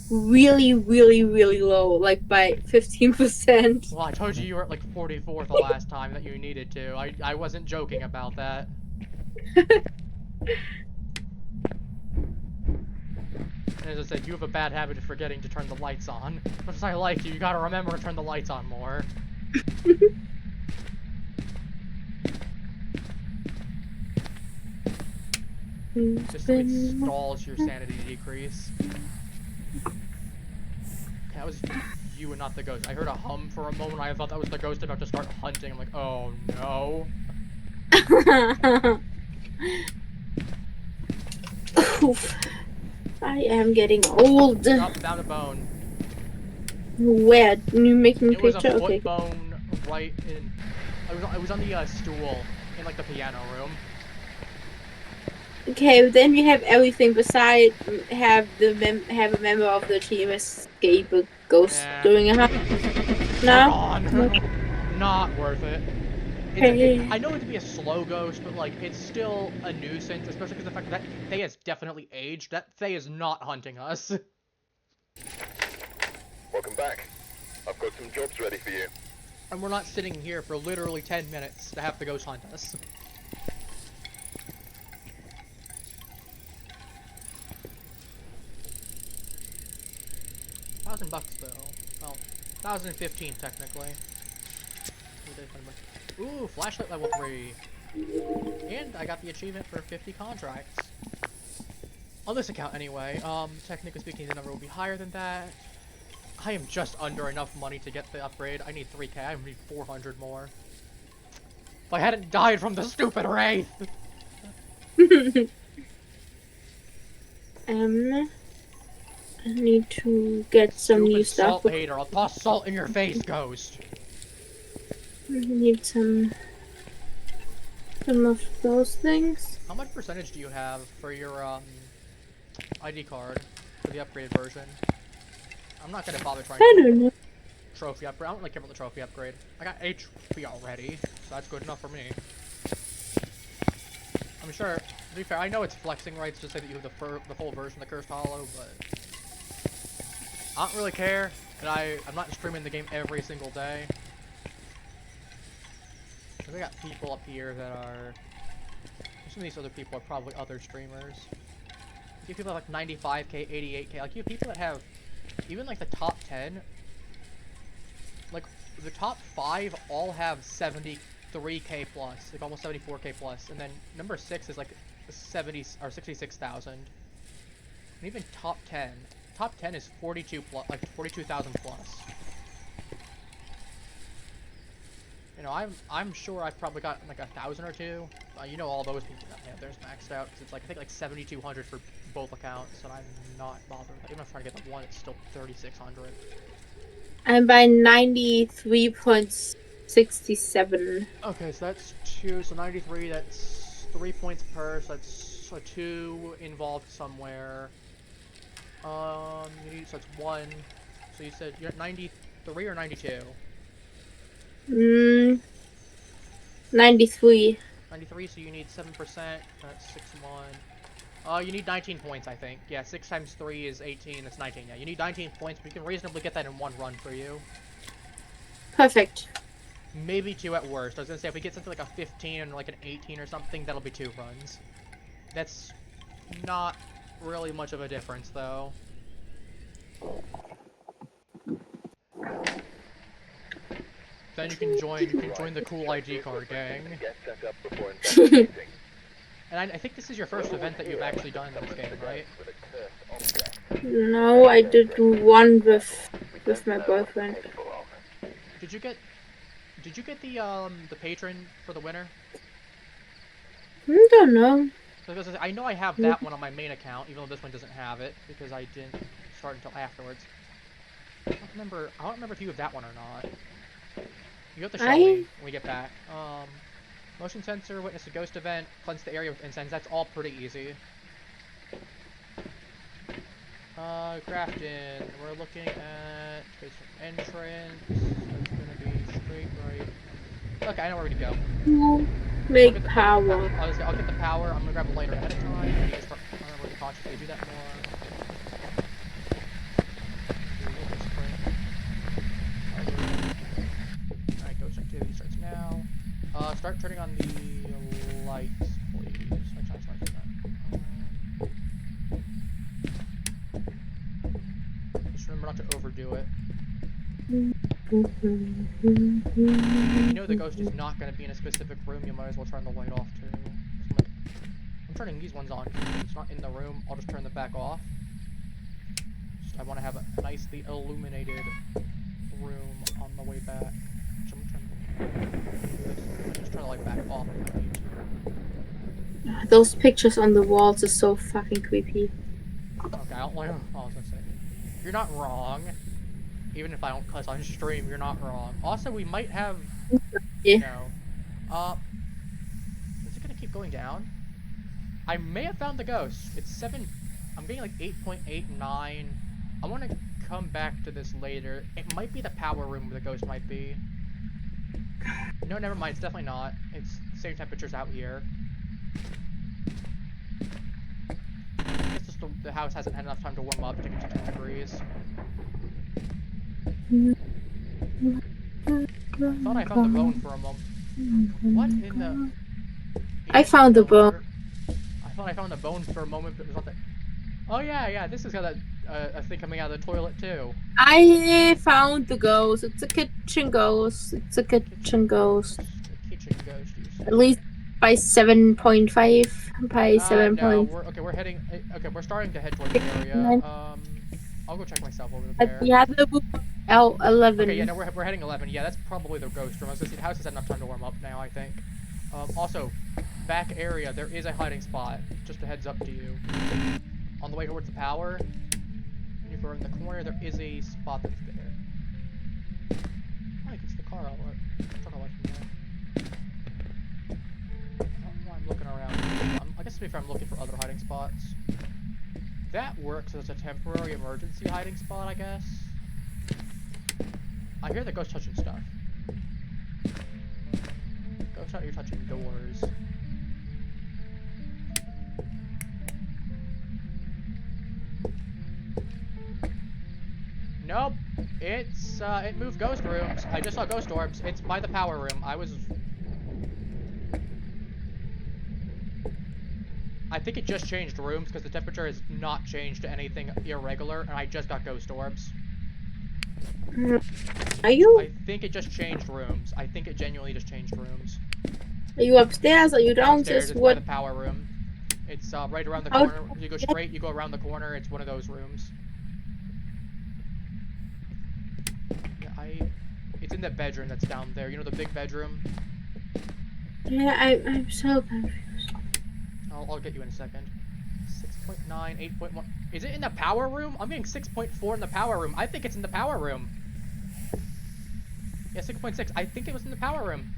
really, really, really low, like by 15%. Well, I told you you were at like 44 the last time that you needed to. I wasn't joking about that. And as I said, you have a bad habit of forgetting to turn the lights on. Much as I like you, you gotta remember to turn the lights on more. Just so it stalls your sanity decrease. That was you and not the ghost. I heard a hum for a moment. I thought that was the ghost about to start hunting. I'm like, oh no. Oof. I am getting old. Drop down a bone. Where? You making me It was a picture? foot Okay. bone right in. I was on the stool in like the piano room. Okay, then we have everything besides have a member of the team escape a ghost doing a hunt. They're No. gone. Not worth it. I know it to be a slow ghost, but like it's still a nuisance, especially because the fact that Thay has definitely aged. That Thay is not hunting us. Welcome back. I've got some jobs ready for you. And we're not sitting here for literally 10 minutes to have the ghost hunt us. $1,000 though. Well, 1,015 technically. Ooh, flashlight level 3. And I got the achievement for 50 contracts. On this account anyway. Technically speaking, the number will be higher than that. I am just under enough money to get the upgrade. I need 3k. I need 400 more. If I hadn't died from the stupid wraith! I need to get some new stuff. Salt hater. I'll toss salt in your face, ghost. I need some of those things. How much percentage do you have for your ID card for the upgraded version? I'm not gonna bother trying I to don't know. trophy upgrade. I don't really care about the trophy upgrade. I got a trophy already, so that's good enough for me. I'm sure, to be fair, I know it's flexing rights to say that you have the full version of the Cursed Hollow, but I don't really care, and I'm not streaming the game every single day. We got people up here that are. Some of these other people are probably other streamers. You have people that have like 95k, 88k. Like you have people that have even like the top 10. Like the top 5 all have 73k plus, like almost 74k plus, and then number 6 is like 70 or 66,000. And even top 10 is 42 plus, like 42,000 plus. You know, I'm sure I've probably got like 1,000 or 2. You know, all those people that have theirs maxed out because it's like I think like 7,200 for both accounts, and I'm not bothered. Even if I'm trying to get the one, it's still 3,600. I'm by 93.67. Okay, so that's 2. So 93. That's 3 points per. So that's a 2 involved somewhere. So it's 1. So you said you're at 93 or 92? 93. 93, so you need 7%, that's 6-1. You need 19 points, I think. Yeah, 6 times 3 is 18, that's 19. Yeah, you need 19 points, but you can reasonably get that in one run for you. Perfect. Maybe 2 at worst. I was gonna say, if we get something like a 15 and like an 18 or something, that'll be 2 runs. That's not really much of a difference, though. Then you can join the cool ID card gang. And I think this is your first event that you've actually done in this game, right? No, I did one with my boyfriend. Did you get the patron for the winner? I don't know. Because I know I have that one on my main account, even though this one doesn't have it because I didn't start until afterwards. I don't remember if you have that one or not. You have to show me when we get back. Motion sensor, witness a ghost event, cleanse the area with incense. That's all pretty easy. Grafton. We're looking at entrance. That's gonna be straight, right. Okay, I know where to go. Make I'll get power. I'll get the power. I'm gonna grab a lighter ahead of time. I need to start really cautiously do that more. Do a little bit of sprint. Alright, ghost activity starts now. Start turning on the lights, please. I'm trying to start that. Just remember not to overdo it. If you know the ghost is not going to be in a specific room, you might as well turn the light off too. I'm turning these ones on. If it's not in the room, I'll just turn them back off. I want to have a nicely illuminated room on the way back. So I'm trying to just turn the light back off. Those pictures on the walls are so fucking creepy. Okay, I don't like. Oh, I was gonna say, you're not wrong. Even if I don't cuss on stream, you're not wrong. Also, we might have. Yeah. No. Is it gonna keep going down? I may have found the ghost. It's 7. I'm getting like 8.89. I want to come back to this later. It might be the power room where the ghost might be. No, never mind. It's definitely not. It's the same temperatures out here. It's just the house hasn't had enough time to warm up to get to 10 degrees. I thought I found the bone for a moment. What in the... I found the bone. I thought I found the bone for a moment, but it was not that... Oh yeah, this has got a thing coming out of the toilet too. I found the ghost. It's a kitchen ghost. It's a kitchen ghost. A kitchen ghost, you say. At least by 7.5. By 7. No, we're heading... Okay, we're starting to head towards the area. I'll go check myself over there. Yeah, the L11. Okay, yeah, no, we're heading 11. Yeah, that's probably the ghost room. I was gonna see, the house has had enough time to warm up now, I think. Also, back area, there is a hiding spot. Just a heads up to you. On the way towards the power, if you're in the corner, there is a spot that's there. I think it's the car outlet. I'm looking around. I guess to be fair, I'm looking for other hiding spots. That works as a temporary emergency hiding spot, I guess. I hear the ghost touching stuff. Ghost out here touching doors. Nope. It moved ghost rooms. I just saw ghost orbs. It's by the power room. I think it just changed rooms because the temperature has not changed to anything irregular, and I just got ghost orbs. Are you? I think it just changed rooms. I think it genuinely just changed rooms. Are you upstairs? Are you downstairs? It's What? by the power room. It's right around the corner. You go straight, you go around the corner. It's one of those rooms. Yeah, it's in the bedroom that's down there. You know the big bedroom? Yeah, I'm so confused. I'll get you in a second. 6.9, 8.1. Is it in the power room? I'm getting 6.4 in the power room. I think it's in the power room. Yeah, 6.6. I think it was in the power room.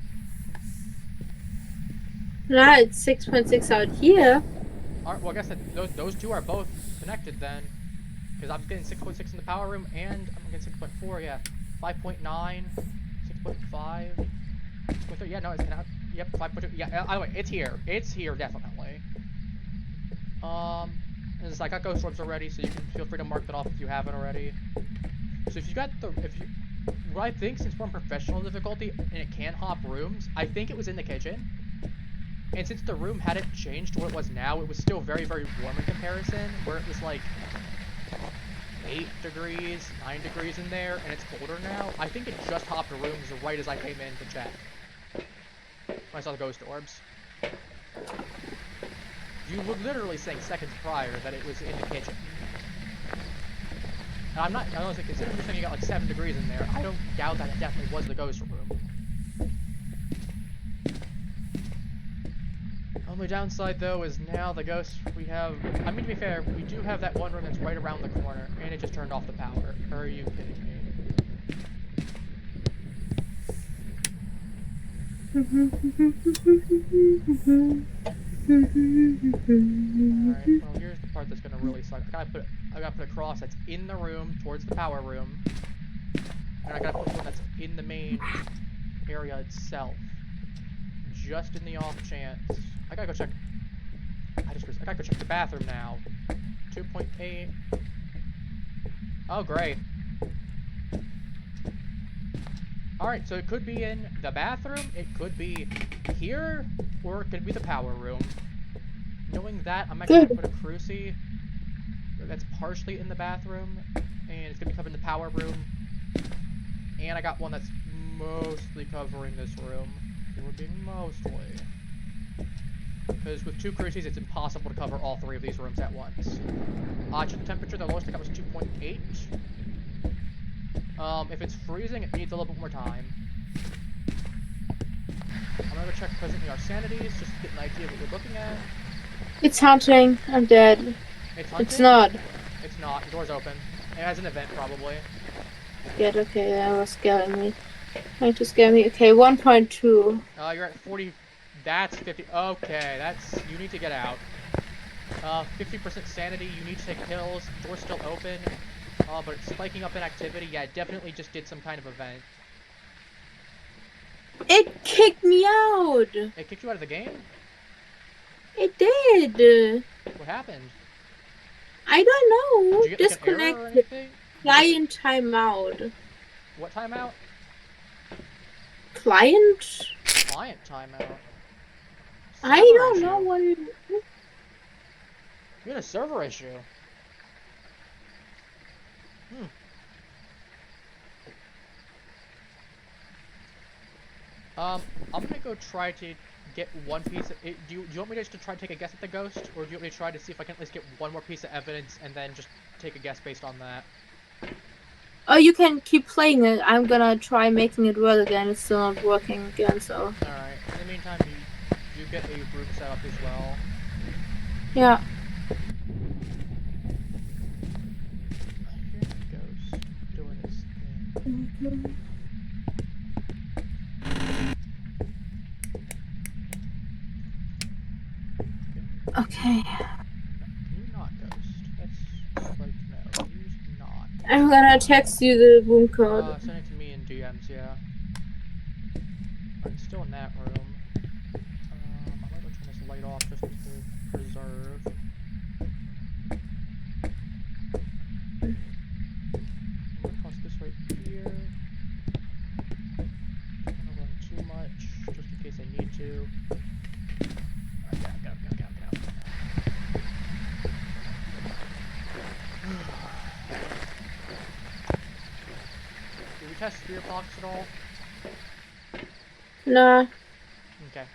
Nah, it's 6.6 out here. Alright, well, I guess that those two are both connected then. Because I'm getting 6.6 in the power room and I'm getting 6.4, yeah. 5.9, 6.5. 6.3, yeah, no, it's connected. Yep, 5.2. Yeah, either way, it's here. It's here, definitely. And I got ghost orbs already, so you can feel free to mark that off if you haven't already. So if you got what I think, since we're on professional difficulty and it can hop rooms, I think it was in the kitchen. And since the room hadn't changed to what it was now, it was still very, very warm in comparison, where it was like 8 degrees, 9 degrees in there, and it's colder now. I think it just hopped rooms right as I came in to check. When I saw the ghost orbs. You were literally saying seconds prior that it was in the kitchen. And I was like, considering you're saying you got like 7 degrees in there, I don't doubt that it definitely was the ghost room. Only downside though is now the ghost we have, I mean to be fair, we do have that one room that's right around the corner, and it just turned off the power. Are you kidding me? Alright, well here's the part that's gonna really suck. I gotta put a cross that's in the room towards the power room. And I gotta put one that's in the main area itself. Just in the off chance. I gotta go check. I gotta go check the bathroom now. 2.8. Oh, great. Alright, so it could be in the bathroom, it could be here, or it could be the power room. Knowing that, I'm actually gonna put a cruci that's partially in the bathroom, and it's gonna be covering the power room. And I got one that's mostly covering this room. It would be mostly. Because with 2 crucis, it's impossible to cover all 3 of these rooms at once. I checked the temperature, the lowest I got was 2.8. If it's freezing, it needs a little bit more time. I'm gonna go check presently our sanities, just to get an idea of what we're looking at. It's haunting. I'm dead. It's hunting? It's not. It's not. The door's open. It has an event, probably. Good, okay, that was scaring me. Trying to scare me. Okay, 1.2. You're at 40. That's 50. Okay, that's. You need to get out. 50% sanity. You need to take pills. Door's still open. But it's spiking up in activity. Yeah, it definitely just did some kind of event. It kicked me out! It kicked you out of the game? It did! What happened? I don't know. Did you get like, an error or Disconnected. anything? Client timeout. What timeout? Client? Client timeout. I Server don't issue. know what it is. You had a server issue. I'm gonna go try to get one piece of it. Do you want me just to try to take a guess at the ghost? Or do you want me to try to see if I can at least get one more piece of evidence and then just take a guess based on that? Oh, you can keep playing it. I'm gonna try making it work again. It's still not working again, so. Alright. In the meantime, you get a room set up as well. Yeah. Here it goes. Doing his thing. Okay. Can you not ghost? That's like, no. Use not. I'm gonna text you the room code. Send it to me in DMs, yeah. I'm still in that room. I might go turn this light off just to preserve. I'm gonna toss this right here. Don't wanna run too much, just in case I need to. Alright, get out. Did we test Spear Fox at all? Nah. Okay.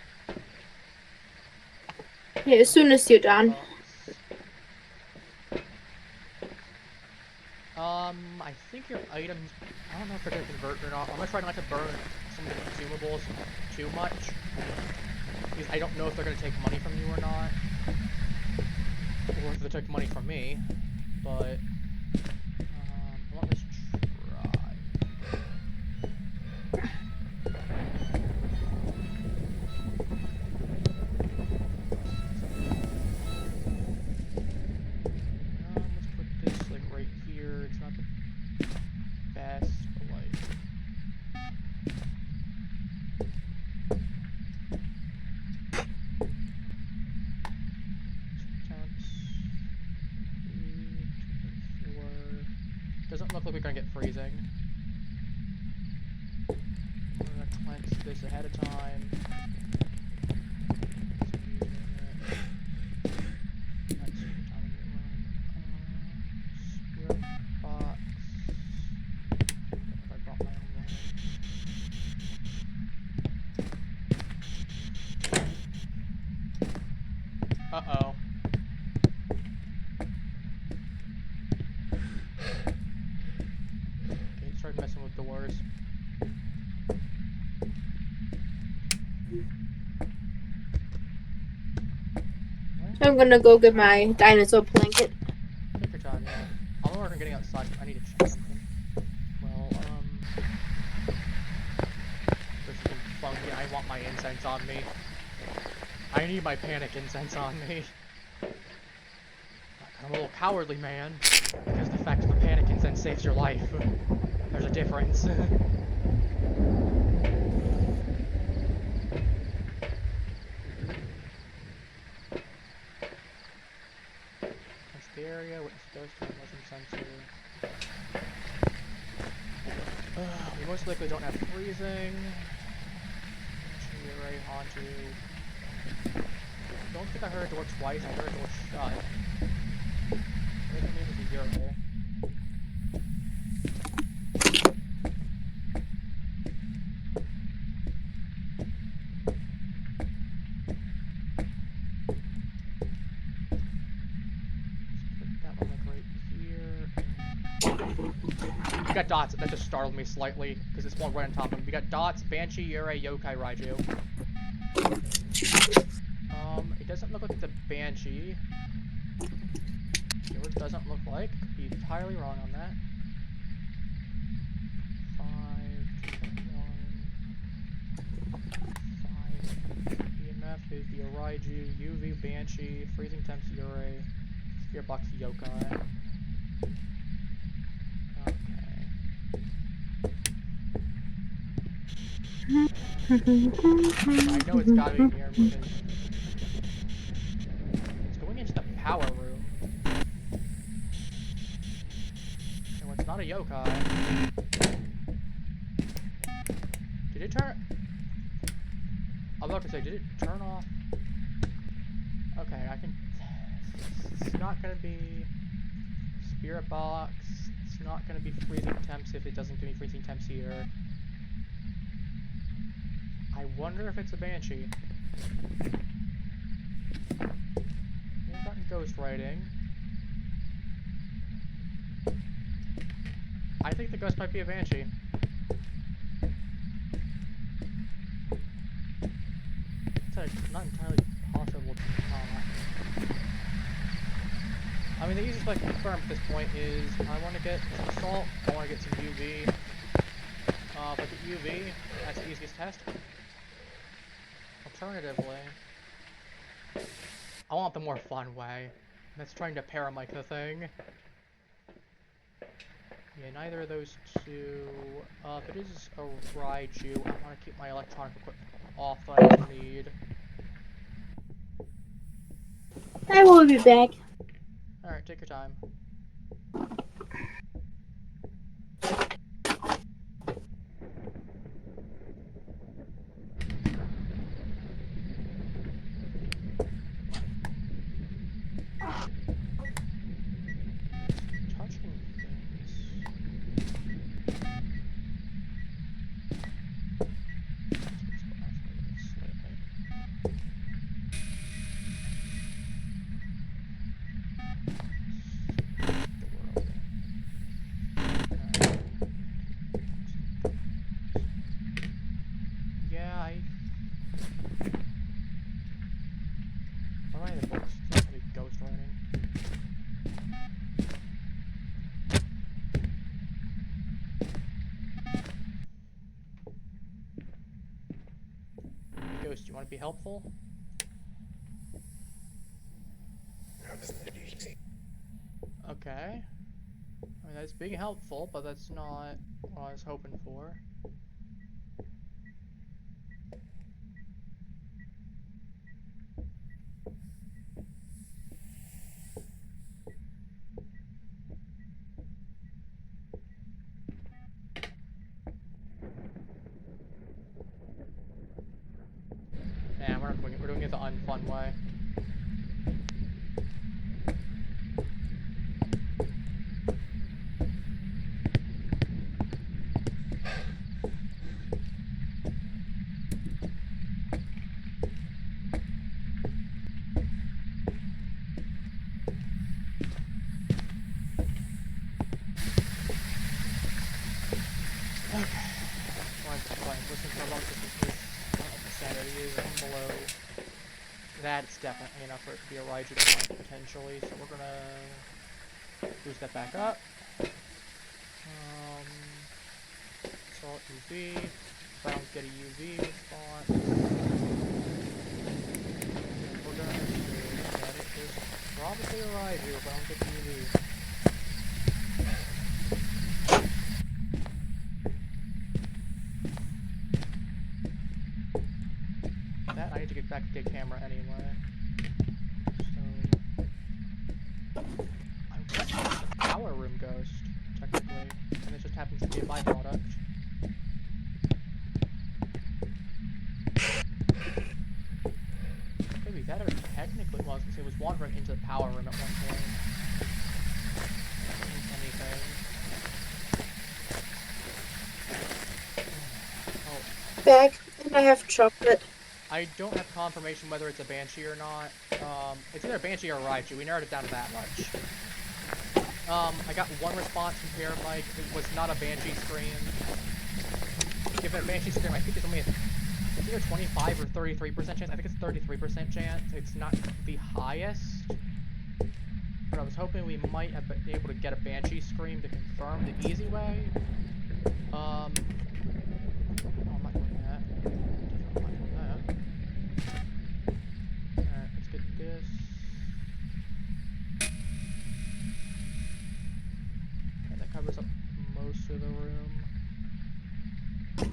Yeah, as soon as you're done. I think your items, I don't know if they're gonna convert or not. I'm gonna try not to burn some of the consumables too much. Because I don't know if they're gonna take money from you or not. Or if they took money from me. But, I want this try. Let's put this like right here. It's not the best, but like. Doesn't look like we're gonna get freezing. We're gonna cleanse this ahead of time. Spirit box. I brought my own one. Uh-oh. Okay, start messing with doors. I'm gonna go get my dinosaur blanket. Take your time, yeah. I'm working getting outside. I need to check something. Well, there's something funky. I want my incense on me. I need my panic incense on me. I'm a little cowardly, man. Because the fact that the panic incense saves your life. There's a difference. ghost type motion sensor. We most likely don't have freezing. Ray Hantu. Don't think I heard a door twice. I heard a door shut. Maybe it was a Yuri. We got dots. That just startled me slightly because it's one right on top of him. We got dots, Banshee, Yurei, Yokai, Raiju. It doesn't look like it's a Banshee. It doesn't look like. Could be entirely wrong on that. 5, 1, 5. EMF is the Raiju, UV, Banshee, Freezing Temps, Yurei, Spirit Box, Yokai. I know it's gotta be near me because it's going into the power room. No, it's not a yokai. Did it turn? I was about to say, did it turn off? Okay, I can. It's not gonna be Spirit Box. It's not gonna be Freezing Temps if it doesn't give me Freezing Temps here. I wonder if it's a Banshee. We've gotten ghost writing. I think the ghost might be a Banshee. It's not entirely possible to not. I mean, the easiest way to confirm at this point is I want to get some assault, I want to get some UV. If I get UV, that's the easiest test. Alternatively, I want the more fun way. That's trying to paramike the thing. Yeah, neither of those two. If it is a Raiju, I want to keep my electronic equipment off that I don't need. I will be back. Alright, take your time. Ghost, you want to be helpful? Okay. I mean, that's being helpful, but that's not what I was hoping for. Yeah, we're doing it the unfun way. That's definitely enough for it to be a Raiju potentially, so we're gonna boost that back up. Salt UV. If I don't get a UV response, we're gonna assume that it is probably a Raiju if I don't get the UV. I need to get back to the camera anyway. So happens to be a byproduct. Maybe that, or technically, well, I was gonna say, it was wandering into the power room at one point. Anything. Oh. Back, and I have chocolate. I don't have confirmation whether it's a Banshee or not. It's either a Banshee or a Raichu. We narrowed it down to that much. I got one response from Pierre Mike. It was not a Banshee scream. If a Banshee scream, I think it's only it's either 25 or 33% chance. I think it's 33% chance. It's not the highest. But I was hoping we might have been able to get a Banshee scream to confirm the easy way. Oh, I'm not doing that. I'm not doing that. Alright, let's get this. Okay, that covers up most of the room. And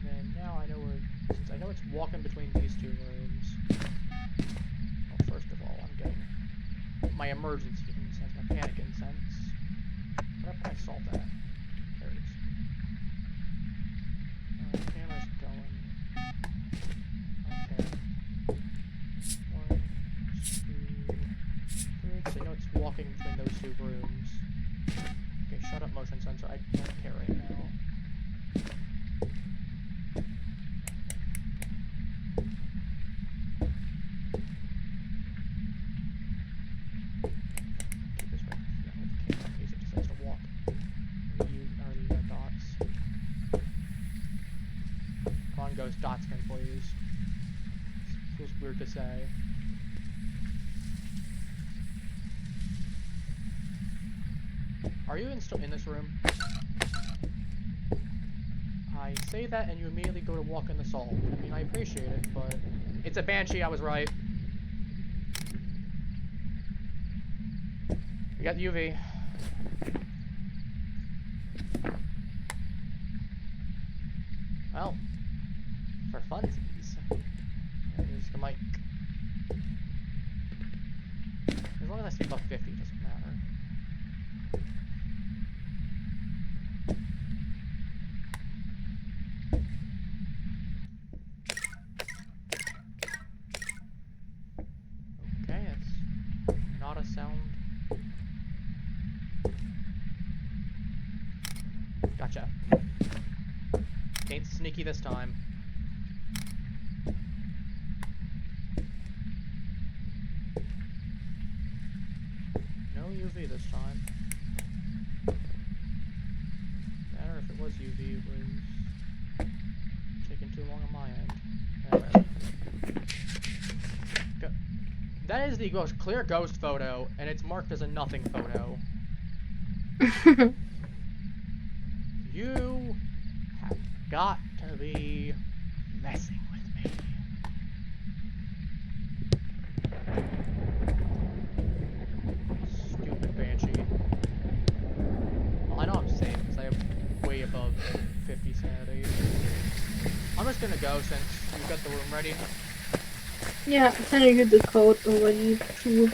then now I know where, since I know it's walking between these two rooms. Well, first of all, I'm getting my emergency incense, my panic incense. Where did I solve that? There it is. Camera's going. Okay. 1, 2, 3. Because I know it's walking between those two rooms. Okay, shut up, motion sensor. I don't care right now. Keep this right with the camera in case it decides to walk. The dots. Come on, ghost dot skin, please. Feels weird to say. Are you still in this room? I say that and you immediately go to walk in the salt. I mean, I appreciate it, but it's a Banshee, I was right. We got UV. Well, for funsies, there's the mic. As long as I stay above 50, it doesn't matter. Okay, it's not a sound. Gotcha. Ain't sneaky this time. No UV this time. Better if it was UV, it was taking too long on my end. Anyway. That is the clear ghost photo, and it's marked as a nothing photo. You have got to be messing with me. Stupid Banshee. Well, I know I'm safe because I have way above 50 sanity. I'm just gonna go since you've got the room ready. Yeah, I'm sending you the code already. Too.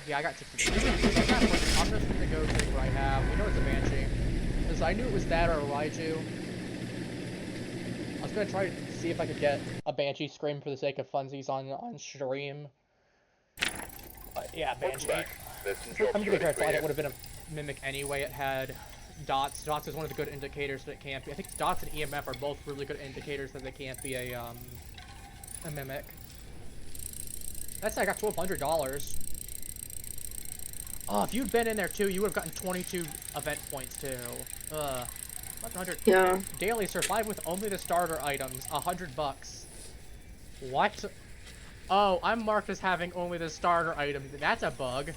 Yeah, I got 60. I'm just gonna go take what I have. We know it's a Banshee. Because I knew it was that or a Raichu. I was gonna try to see if I could get a Banshee scream for the sake of funsies on stream. But yeah, Banshee. I'm gonna be careful. It would have been a Mimic anyway. It had dots. Dots is one of the good indicators that it can't be. I think dots and EMF are both really good indicators that they can't be a Mimic. That's I got $1,200. Oh, if you'd been in there too, you would have gotten 22 event points too. 100. Yeah. Daily survive with only the starter items. $100. What? Oh, I'm marked as having only the starter items. That's a bug.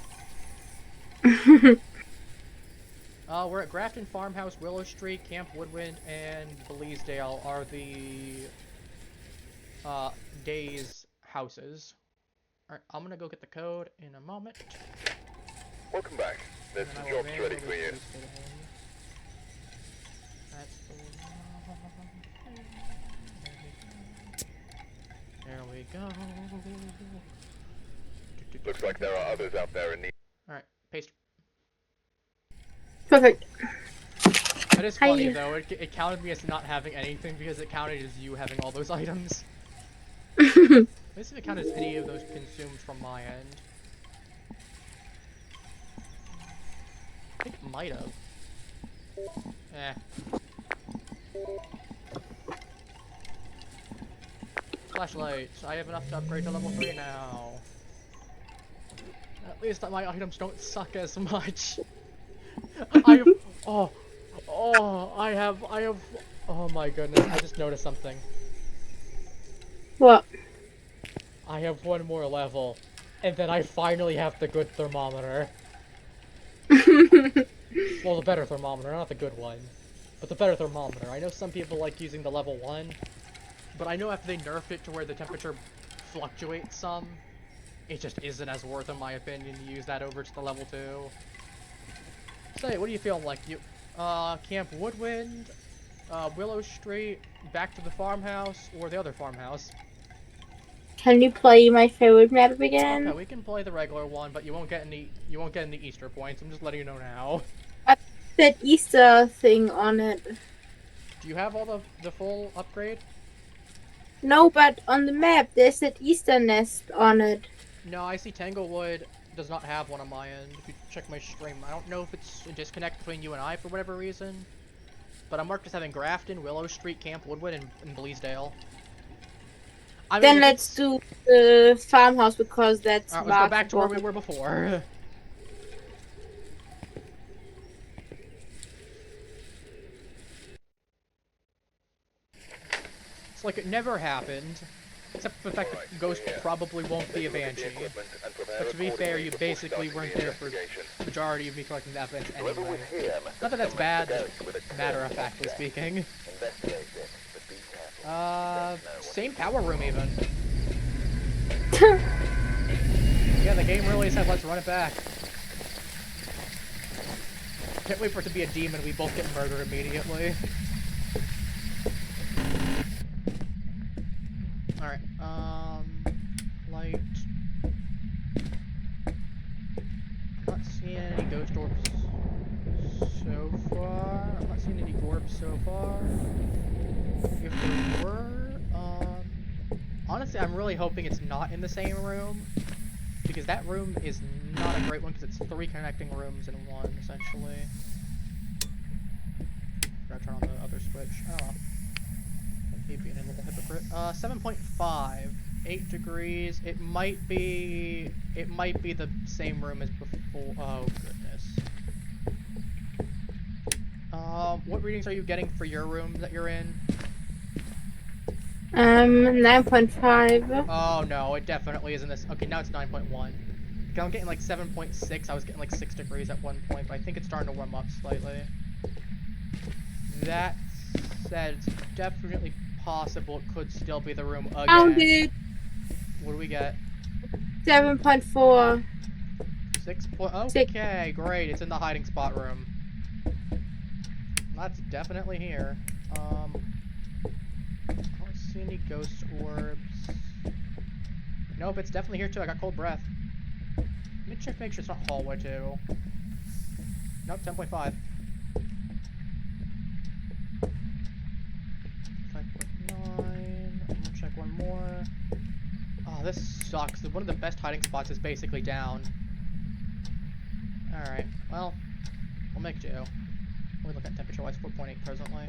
We're at Grafton Farmhouse, Willow Street, Camp Woodwind, and Bleasdale are the Days houses. Alright, I'm gonna go get the code in a moment. Welcome back. There's some jobs ready for you. That's the one. There we go. Looks like there are others out there in need. Alright, paste. Perfect. That is funny though, it counted me as not having anything because it counted as you having all those items. Let me see if it counted as any of those consumed from my end. I think it might have. Eh. Flashlights. I have enough to upgrade to level 3 now. At least my items don't suck as much. I have, oh my goodness, I just noticed something. What? I have one more level, and then I finally have the good thermometer. Well, the better thermometer, not the good one. But the better thermometer. I know some people like using the level 1, but I know after they nerfed it to where the temperature fluctuates some, it just isn't as worth, in my opinion, to use that over to the level 2. Say, what do you feel like? You, Camp Woodwind, Willow Street, back to the farmhouse, or the other farmhouse? Can you play my favorite map again? Okay, we can play the regular one, but you won't get any Easter points. I'm just letting you know now. That Easter thing on it. Do you have all the full upgrade? No, but on the map there's that Easter nest on it. No, I see Tanglewood does not have one on my end. If you check my stream, I don't know if it's a disconnect between you and I for whatever reason, but I'm marked as having Grafton, Willow Street, Camp Woodwood, and Bleasdale. I mean, then let's do the farmhouse because that's. Alright, let's go back to where we were before. It's like it never happened, except for the fact that Ghost probably won't be a Banshee. But to be fair, you basically weren't there for the majority of me collecting the evidence anyway. Not that that's bad, just matter-of-factly speaking. Same power room even. Yeah, the game really said let's run it back. Can't wait for it to be a demon, we both get murdered immediately. Alright, light. I'm not seeing any ghost orbs so far. I'm not seeing any orbs so far. If there were, honestly, I'm really hoping it's not in the same room, because that room is not a great one, because it's 3 connecting rooms in one, essentially. Gotta turn on the other switch. Oh. Maybe being a little hypocrite. 7.5. 8 degrees. It might be the same room as before. Oh, goodness. What readings are you getting for your room that you're in? 9.5. Oh no, it definitely isn't this. Okay, now it's 9.1. I'm getting like 7.6. I was getting like 6 degrees at one point, but I think it's starting to warm up slightly. That said, it's definitely possible it could still be the room again. Found it. What do we get? 7.4. 6. Okay, great. It's in the hiding spot room. That's definitely here. I don't see any ghost orbs. Nope, it's definitely here too. I got cold breath. Let me check, make sure it's not hallway too. Nope, 10.5. 5.9. I'm gonna check one more. Oh, this sucks. One of the best hiding spots is basically down. Alright, well, we'll make do. Let me look at temperature-wise, 4.8 presently.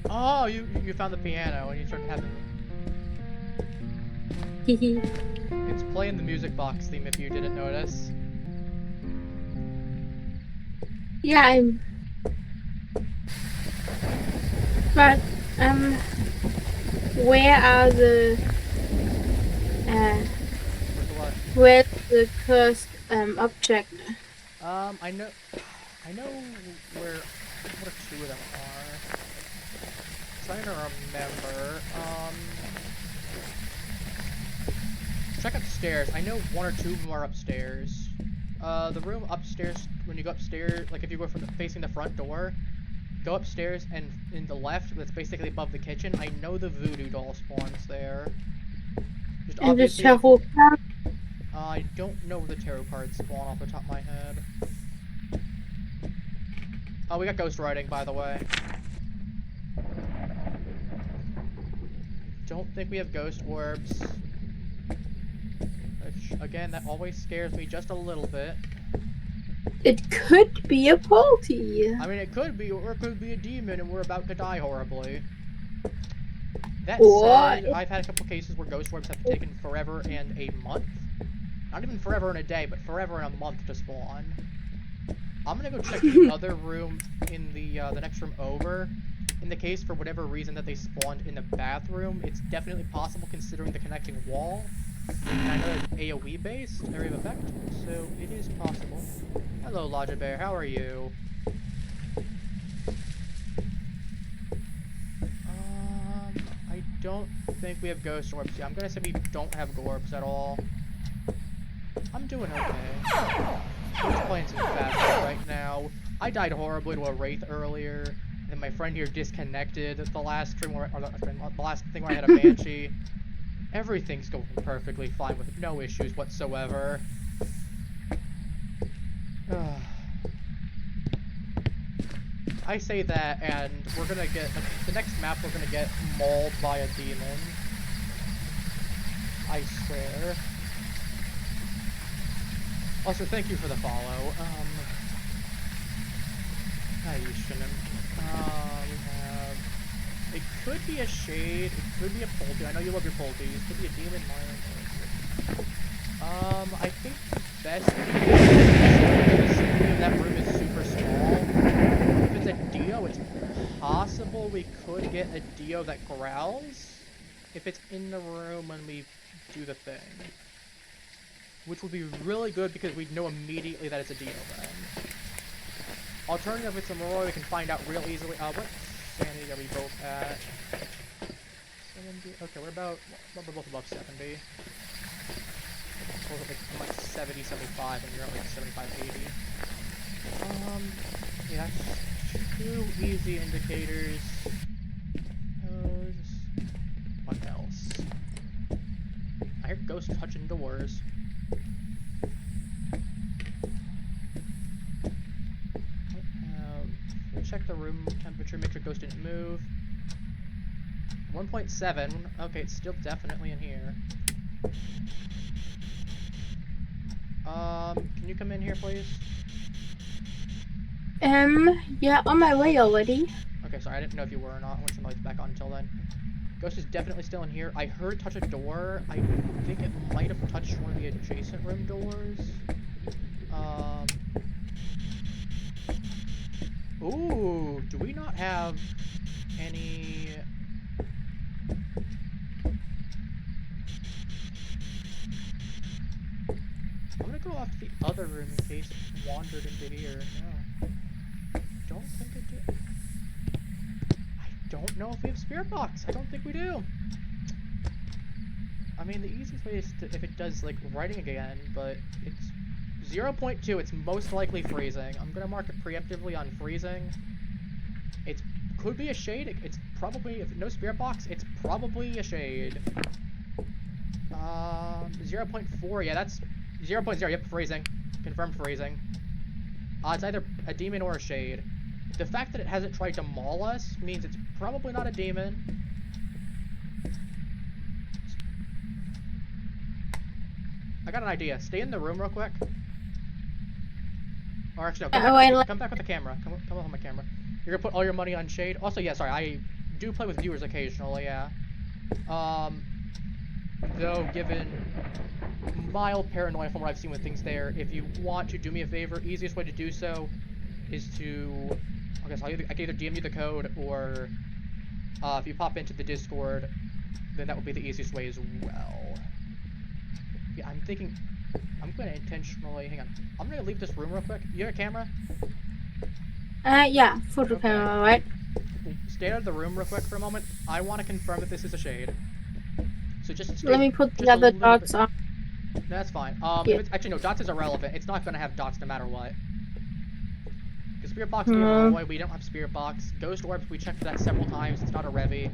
Oh, you found the piano and you started having... It's playing the music box theme if you didn't notice. Yeah, I'm... But, where are the... where's the cursed, object? I know where 2 of them are. Trying to remember. Check upstairs. I know 1 or 2 of them are upstairs. The room upstairs, when you go upstairs, like if you go from facing the front door, go upstairs and in the left, that's basically above the kitchen. I know the voodoo doll spawns there. Just and obviously, the I don't know where the tarot cards spawn off the top of my head. Oh, we got ghost writing, by the way. Don't think we have ghost orbs. Which, again, that always scares me just a little bit. It could be a polty. I mean, it could be, or it could be a demon and we're about to die horribly. That What? said, I've had a couple cases where ghost orbs have taken forever and a month. Not even forever and a day, but forever and a month to spawn. I'm gonna go check the other room in the next room over. In the case, for whatever reason, that they spawned in the bathroom, it's definitely possible considering the connecting wall. And I know it's AoE based, area of effect, so it is possible. Hello, Lodge Bear, how are you? I don't think we have ghost orbs yet. I'm gonna say we don't have gorbs at all. I'm doing okay. I'm just playing some fast right now. I died horribly to a wraith earlier, and then my friend here disconnected the last stream where, or the last thing where I had a banshee. Everything's going perfectly fine with no issues whatsoever. I say that, and we're gonna get the next map. We're gonna get mauled by a demon. I swear. Also, thank you for the follow. You shouldn't. We have. It could be a shade. It could be a polty. I know you love your polties. It could be a demon. I think the best thing that room is super small. If it's a Dio, it's possible we could get a Dio that growls. If it's in the room when we do the thing. Which would be really good because we'd know immediately that it's a Dio then. Alternative, if it's a Moroi, we can find out real easily. What sanity are we both at? 70? Okay, we're both above 70. I'm like 70, 75, and you're at like 75, 80. Yeah, that's two easy indicators. What else? I hear ghosts touching doors. Check the room temperature, make sure ghost didn't move. 1.7. Okay, it's still definitely in here. Can you come in here, please? Yeah, on my way already. Okay, sorry, I didn't know if you were or not. I want to turn the lights back on until then. Ghost is definitely still in here. I heard it touch a door. I think it might have touched one of the adjacent room doors. Ooh, do we not have any... I'm gonna go off to the other room in case it wandered into here. No. Don't think it did. I don't know if we have Spirit Box. I don't think we do. I mean, the easiest way is to, if it does, like, writing again, but it's 0.2, it's most likely freezing. I'm gonna mark it preemptively on freezing. It could be a shade. It's probably, if no Spirit Box, it's probably a shade. 0.4, yeah, that's 0.0, yep, freezing. Confirmed freezing. It's either a demon or a shade. The fact that it hasn't tried to maul us means it's probably not a demon. I got an idea. Stay in the room real quick. Or actually, no, come back with the camera. Come with my camera. You're gonna put all your money on Shade. Also, yeah, sorry, I do play with viewers occasionally, yeah. Though, given mild paranoia from what I've seen with things there, if you want to do me a favor, easiest way to do so is to, I guess I can either DM you the code, or if you pop into the Discord, then that would be the easiest way as well. Yeah, I'm thinking, I'm going to intentionally, hang on, I'm going to leave this room real quick. You have a camera? Yeah, photo camera, right? Stay out of the room real quick for a moment. I want to confirm that this is a shade. So just let me put the other dots on. No, that's fine. Yeah. If it's, actually, no, dots is irrelevant. It's not going to have dots no matter what. Because Spirit Box, we don't have Spirit Box. Ghost Orbs, we checked that several times. It's not a Revy.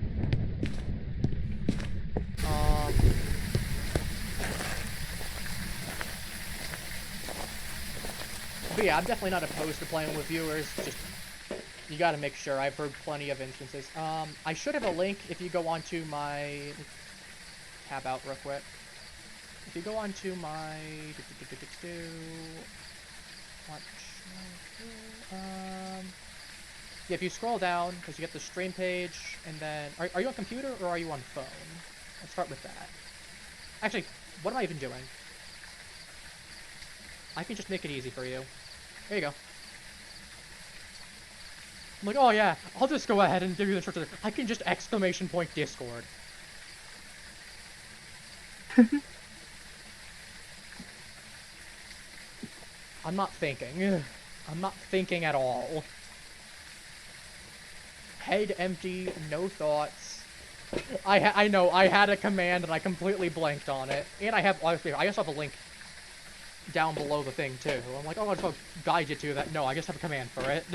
But yeah, I'm definitely not opposed to playing with viewers. Just you gotta make sure. I've heard plenty of instances. I should have a link if you go onto my tab out real quick. If you go onto my yeah, if you scroll down, because you get the stream page, and then are you on computer or are you on phone? Let's start with that. Actually, what am I even doing? I can just make it easy for you. There you go. I'm like, oh yeah, I'll just go ahead and give you the instructions. I can just exclamation point Discord. I'm not thinking. I'm not thinking at all. Head empty, no thoughts. I know, I had a command and I completely blanked on it. And I also have a link down below the thing too. I'm like, oh, I'll just guide you to that. No, I just have a command for it.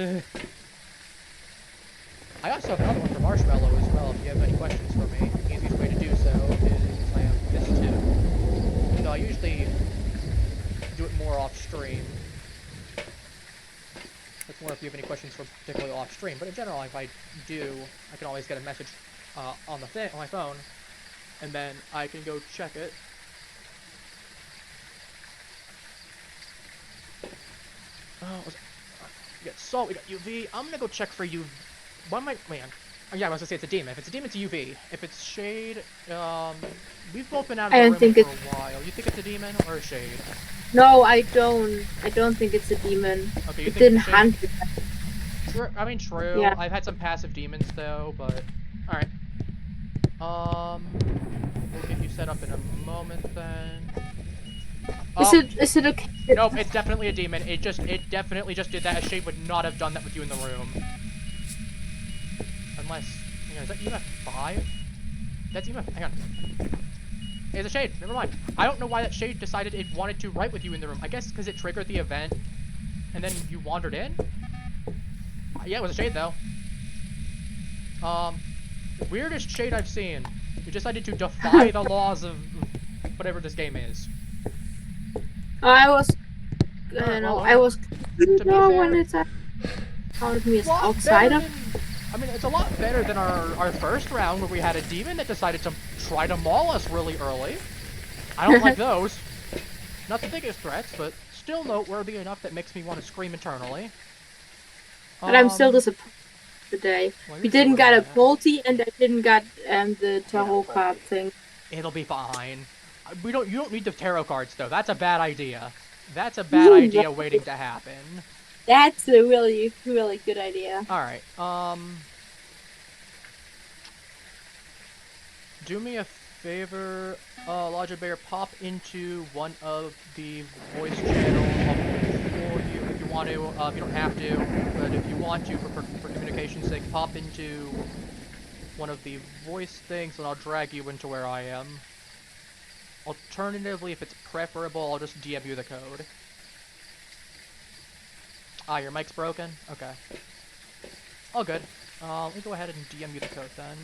I also have another one for Marshmallow as well, if you have any questions for me. The easiest way to do so is I have this too. So I usually do it more off stream. That's more if you have any questions for particularly off stream. But in general, if I do, I can always get a message on my phone, and then I can go check it. Oh, we got salt, we got UV. I'm gonna go check for UV. What am I? Man. Oh, yeah, I was gonna say it's a demon. If it's a demon, it's a UV. If it's shade, we've both been out of the room for a while. You think it's a demon or a shade? No, I don't. I don't think it's a demon. Okay, you it think didn't it's a shade? hunt it. True. I mean, true. Yeah. I've had some passive demons though, but all right. We'll get you set up in a moment then. Is it okay? Nope, it's definitely a demon. It definitely just did that. A shade would not have done that with you in the room. Unless, hang on, is that EMF 5? That's EMF, hang on. It's a shade, never mind. I don't know why that shade decided it wanted to write with you in the room. I guess because it triggered the event, and then you wandered in? Yeah, it was a shade though. Weirdest shade I've seen. You decided to defy the laws of whatever this game is. I was To be fair, when it's counted me as outsider. I mean, it's a lot better than our first round where we had a demon that decided to try to maul us really early. I don't like those. Not the biggest threats, but still noteworthy enough that makes me want to scream internally. But I'm still disappointed today. Well, We didn't get a multi, and I didn't get the tarot card thing. It'll be fine. You don't need the tarot cards though. That's a bad idea. That's a bad idea waiting to happen. That's a really, really good idea. Alright, do me a favor, Lodger Bear, pop into one of the voice channels for you if you want to. You don't have to, but if you want to, for communication's sake, pop into one of the voice things and I'll drag you into where I am. Alternatively, if it's preferable, I'll just DM you the code. Ah, your mic's broken? Okay. All good. Let me go ahead and DM you the code then.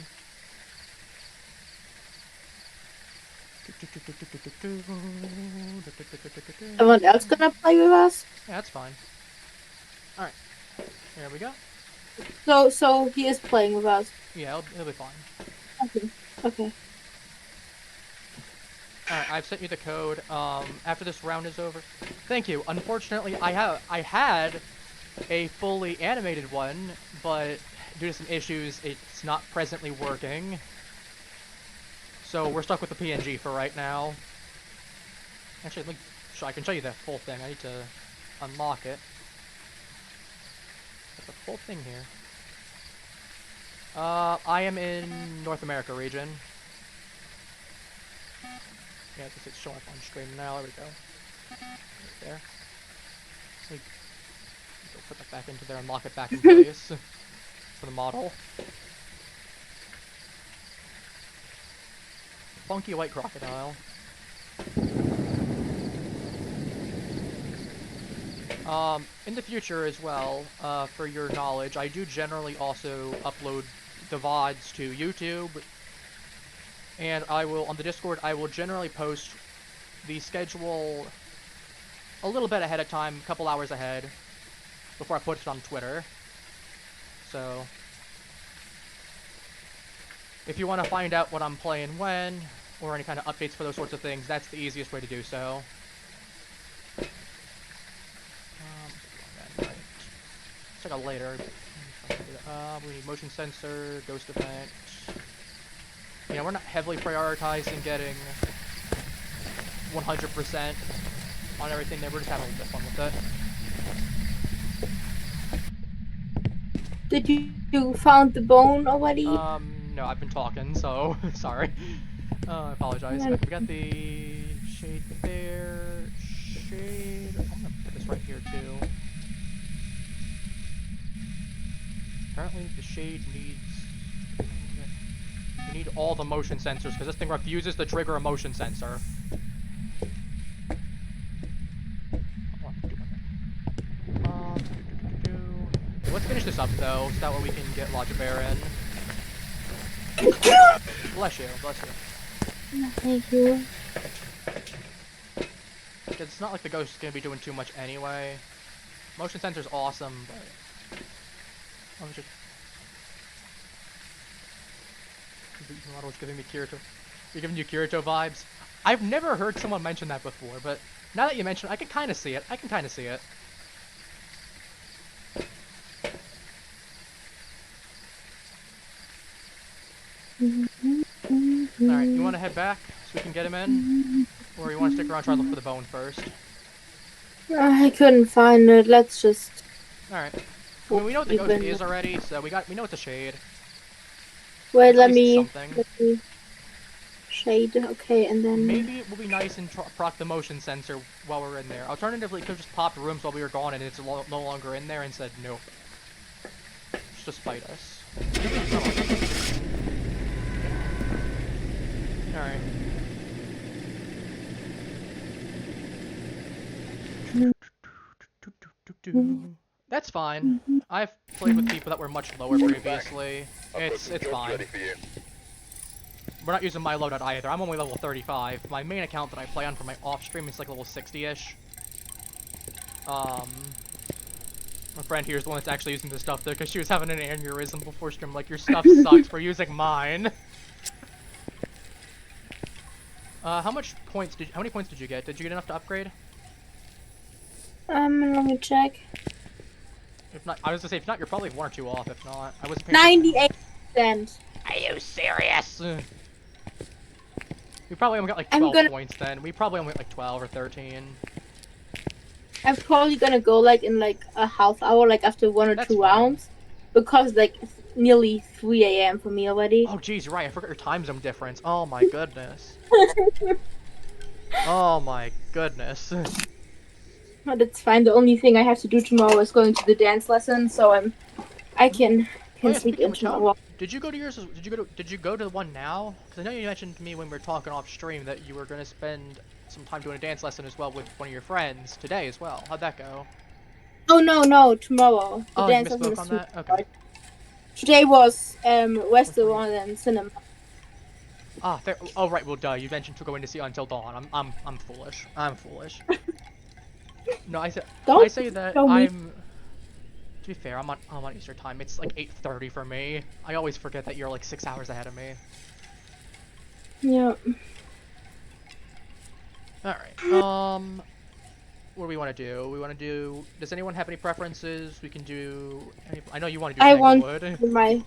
Someone else gonna play with us? Yeah, that's fine. Alright. There we go. So he is playing with us. Yeah, he'll be fine. Okay. Alright, I've sent you the code. After this round is over. Thank you. Unfortunately, I had a fully animated one, but due to some issues, it's not presently working. So we're stuck with the PNG for right now. Actually, I can show you the full thing. I need to unlock it. Got the full thing here. I am in North America region. Yeah, I guess it's showing up on stream now. There we go. Right there. So go put that back into there and lock it back in place for the model. Funky white crocodile. In the future as well, for your knowledge, I do generally also upload the VODs to YouTube. And I will, on the Discord, I will generally post the schedule a little bit ahead of time, a couple hours ahead, before I put it on Twitter. So, if you want to find out what I'm playing when, or any kind of updates for those sorts of things, that's the easiest way to do so. It's like a later. We need motion sensor, ghost event. You know, we're not heavily prioritizing getting 100% on everything there. We're just having a little bit of fun with it. Did you found the bone already? No, I've been talking, so sorry. I apologize. Yeah. We got the shade there. Shade. I'm gonna put this right here too. Apparently, the shade needs. We need all the motion sensors because this thing refuses to trigger a motion sensor. Let's finish this up though, so that way we can get Bear in. Bless you, bless you. Thank you. It's not like the ghost is gonna be doing too much anyway. Motion sensor's awesome, but I was just. Model's giving me Kirito. You're giving you Kirito vibes. I've never heard someone mention that before, but now that you mention it, I can kind of see it. I can kind of see it. Alright, you want to head back so we can get him in? Or you want to stick around and try to look for the bone first? I couldn't find it. Let's just. Alright. I mean, we know what the ghost is already, so we know it's a shade. Wait, At let least me shade. Okay, and then maybe it will be nice and proc the motion sensor while we're in there. Alternatively, it could just pop rooms while we were gone and it's no longer in there and said nope. Just to spite us. Alright. That's fine. I've played with people that were much lower previously. It's fine. We're not using my loadout either. I'm only level 35. My main account that I play on for my off stream is like level 60-ish. My friend here is the one that's actually using this stuff though, because she was having an aneurysm before stream. Like, your stuff sucks for using mine. How many points did you get? Did you get enough to upgrade? let me check. If not, I was gonna say, if not, you're probably 1 or 2 off. If not, I wasn't paying 98%. Are you serious? We probably only got like 12 points then. We probably only got like 12 or 13. I'm probably gonna go like in like a half hour, like after 1 or 2 rounds, because like it's nearly 3 AM for me already. Oh jeez, you're right. I forgot your time zone difference. Oh my goodness. Oh my goodness. But it's fine. The only thing I have to do tomorrow is going to the dance lesson, so I can sleep in tomorrow. Did you go to yours? Did you go to the one now? Because I know you mentioned to me when we were talking off stream that you were going to spend some time doing a dance lesson as well with one of your friends today as well. How'd that go? Oh no, tomorrow. The dance you lesson misspoke on that? Okay. Today was restaurant and cinema. Ah, fair. Oh right, well duh. You mentioned to go in to see Until Dawn. I'm foolish. I'm foolish. No, I say that I'm. To be fair, I'm on Easter time. It's like 8:30 for me. I always forget that you're like 6 hours ahead of me. Yeah. Alright, what do we want to do? Does anyone have any preferences? We can do, I know you want to do Tanglewood.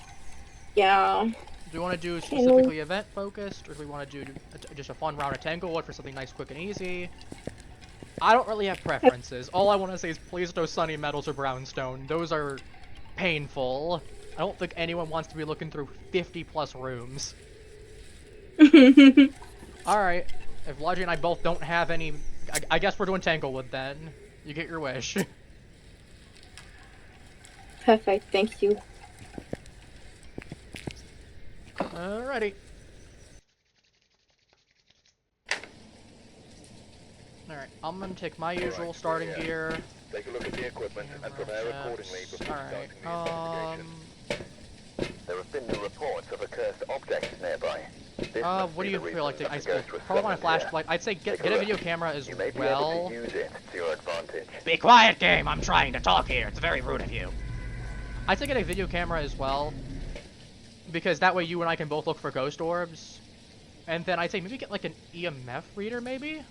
Yeah. Do we want to do specifically event focused, or do we want to do just a fun round of Tanglewood for something nice, quick, and easy? I don't really have preferences. All I want to say is please no Sunny Metals or Brownstone. Those are painful. I don't think anyone wants to be looking through 50 plus rooms. Alright. If Logi and I both don't have any... I guess we're doing Tanglewood then. You get your wish. Perfect, thank you. Alrighty. Alright, I'm gonna take my usual starting gear. Take a look at the equipment and prepare accordingly before starting the investigation. There have been no reports of accursed objects nearby. What do you feel like? I probably want a flashlight. I'd say get a video camera as well. advantage. Be quiet, game! I'm trying to talk here. It's very rude of you. I think get a video camera as well, because that way you and I can both look for ghost orbs. And then I'd say maybe get like an EMF reader, maybe?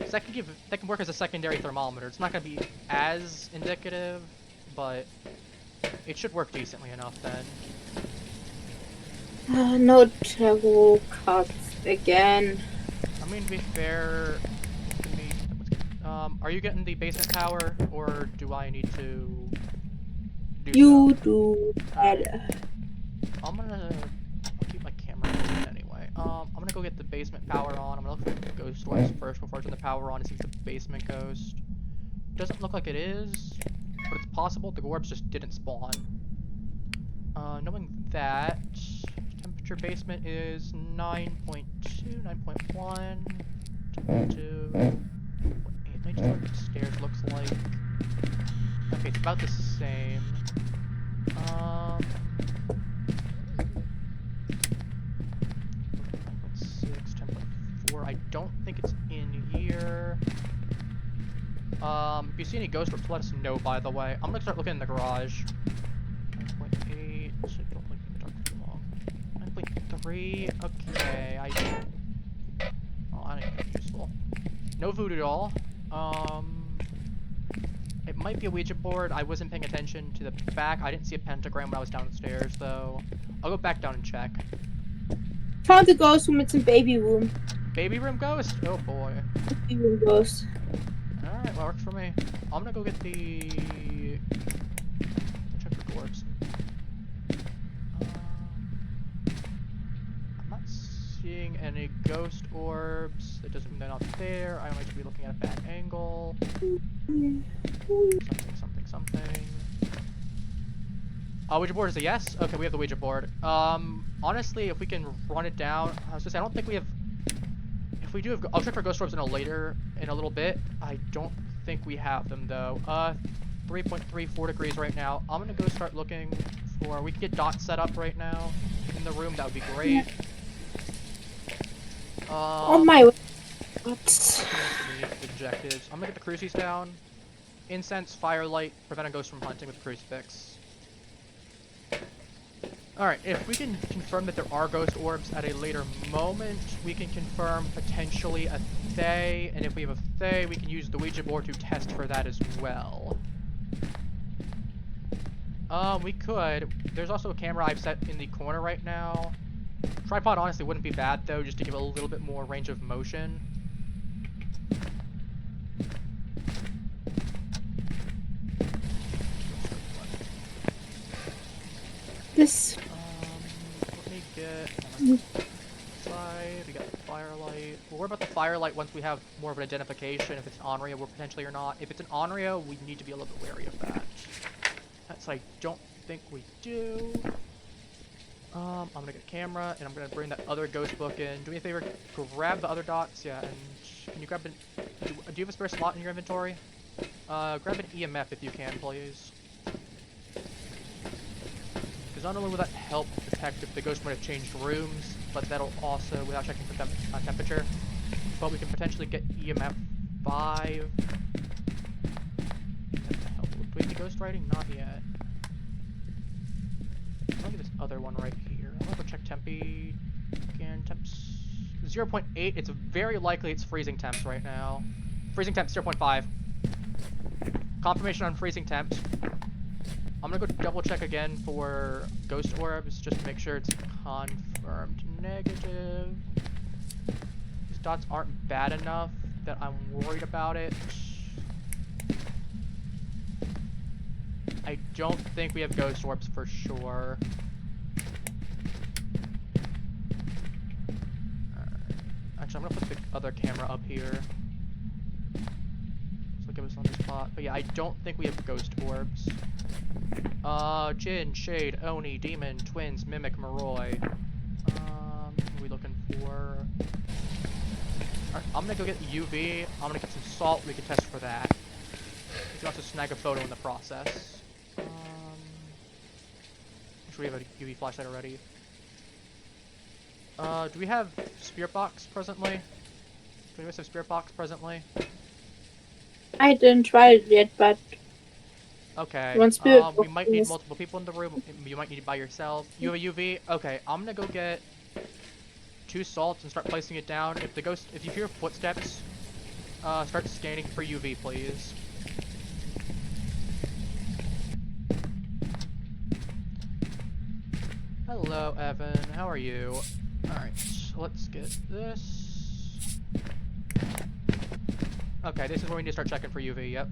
So that can work as a secondary thermometer. It's not gonna be as indicative, but it should work decently enough then. No travel cards again. I mean, to be fair, are you getting the basement power, or do I need to do You so? do better. I'll keep my camera on anyway. I'm gonna go get the basement power on. I'm gonna look for the ghost orbs first before I turn the power on to see if the basement ghost. Doesn't look like it is, but it's possible the orbs just didn't spawn. Knowing that, temperature basement is 9.2, 9.1, 10.2. Let me just look what the stairs looks like. Okay, it's about the same. 9.6, 10.4. I don't think it's in here. If you see any ghost orbs, let us know, by the way. I'm gonna start looking in the garage. 9.8, so you don't like in the dark too long. 9.3, okay, oh, I think that's useful. No voodoo at all. It might be a Ouija board. I wasn't paying attention to the back. I didn't see a pentagram when I was downstairs, though. I'll go back down and check. Found the ghost room. It's in baby room. Baby room ghost? Oh boy. Baby room ghost. Alright, well, works for me. I'm gonna go get the... check for orbs. I'm not seeing any ghost orbs. That doesn't mean they're not there. I might be looking at a bad angle. Something. Ouija board is a yes? Okay, we have the Ouija board. Honestly, if we can run it down, I was gonna say, I don't think we have... If we do have... I'll check for ghost orbs in a little bit. I don't think we have them, though. 3.34 degrees right now. I'm gonna go start looking for... We can get dots set up right now in the room. That would be great. On my way. What? Objectives. I'm gonna get the crucifix down. Incense, firelight, prevent a ghost from hunting with the crucifix. Alright, if we can confirm that there are ghost orbs at a later moment, we can confirm potentially a Thay, and if we have a Thay, we can use the Ouija board to test for that as well. We could. There's also a camera I've set in the corner right now. Tripod honestly wouldn't be bad though, just to give it a little bit more range of motion. This. Let me get side. We got the firelight. We'll worry about the firelight once we have more of an identification. If it's an Onryo, we're potentially or not. If it's an Onryo, we need to be a little bit wary of that. That's I don't think we do. I'm gonna get a camera and I'm gonna bring that other ghost book in. Do me a favor, grab the other dots. Yeah, and can you grab an? Do you have a spare slot in your inventory? Grab an EMF if you can, please. Because not only will that help detect if the ghost might have changed rooms, but that'll also, without checking for temperature, but we can potentially get EMF 5. What the hell? Do we have the ghost writing? Not yet. I'll get this other one right here. I'm gonna go check tempi. Again, temps 0.8. It's very likely it's freezing temps right now. Freezing temps 0.5. Confirmation on freezing temps. I'm gonna go double check again for ghost orbs just to make sure it's confirmed negative. These dots aren't bad enough that I'm worried about it. I don't think we have ghost orbs for sure. Actually, I'm gonna put the other camera up here. So give us on the spot. But yeah, I don't think we have ghost orbs. Jinn, Shade, Oni, Demon, Twins, Mimic, Moroi. What are we looking for? Alright, I'm gonna go get UV. I'm gonna get some salt. We can test for that. We can also snag a photo in the process. We have a UV flashlight already. Do we have Spirit Box presently? Do we have Spirit Box presently? I didn't try it yet, but Okay. one spirit We box might need is- multiple people in the room. You might need it by yourself. You have a UV? Okay, I'm gonna go get 2 salts and start placing it down. If you hear footsteps, start scanning for UV, please. Hello, Evan. How are you? Alright, let's get this. Okay, this is where we need to start checking for UV, yep.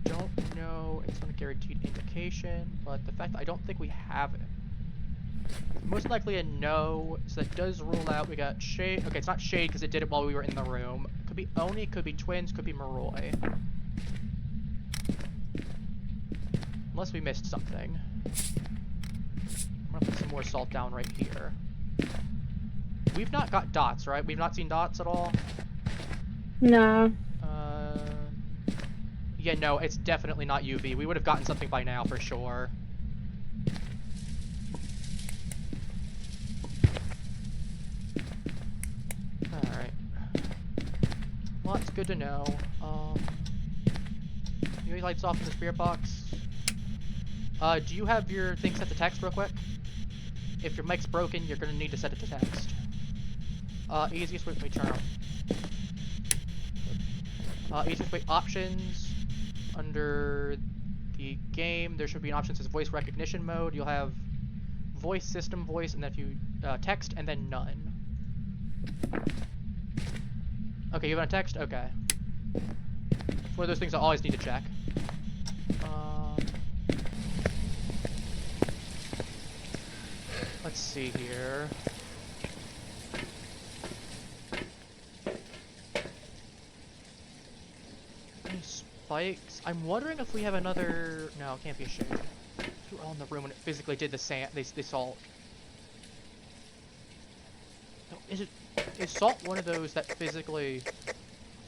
Don't know, it's not a guaranteed indication, but the fact that I don't think we have it. Most likely a no, so that does rule out we got Shade. Okay, it's not Shade because it did it while we were in the room. Could be Oni, could be Twins, could be Maroi. Unless we missed something. I'm gonna put some more salt down right here. We've not got dots, right? We've not seen dots at all? No. Yeah, no, it's definitely not UV. We would have gotten something by now for sure. Alright. Well, that's good to know. Your lights off in the spirit box. Do you have your thing set to text real quick? If your mic's broken, you're gonna need to set it to text. Easiest way, let me turn on. Easiest way, options. Under the game, there should be an option that says voice recognition mode. You'll have voice, system voice, and then if you text, and then none. Okay, you have a text? Okay. It's one of those things I always need to check. Let's see here. Any spikes? I'm wondering if we have another... No, it can't be a shade. We were all in the room when it physically did the sand. They salt. No, is salt one of those that physically...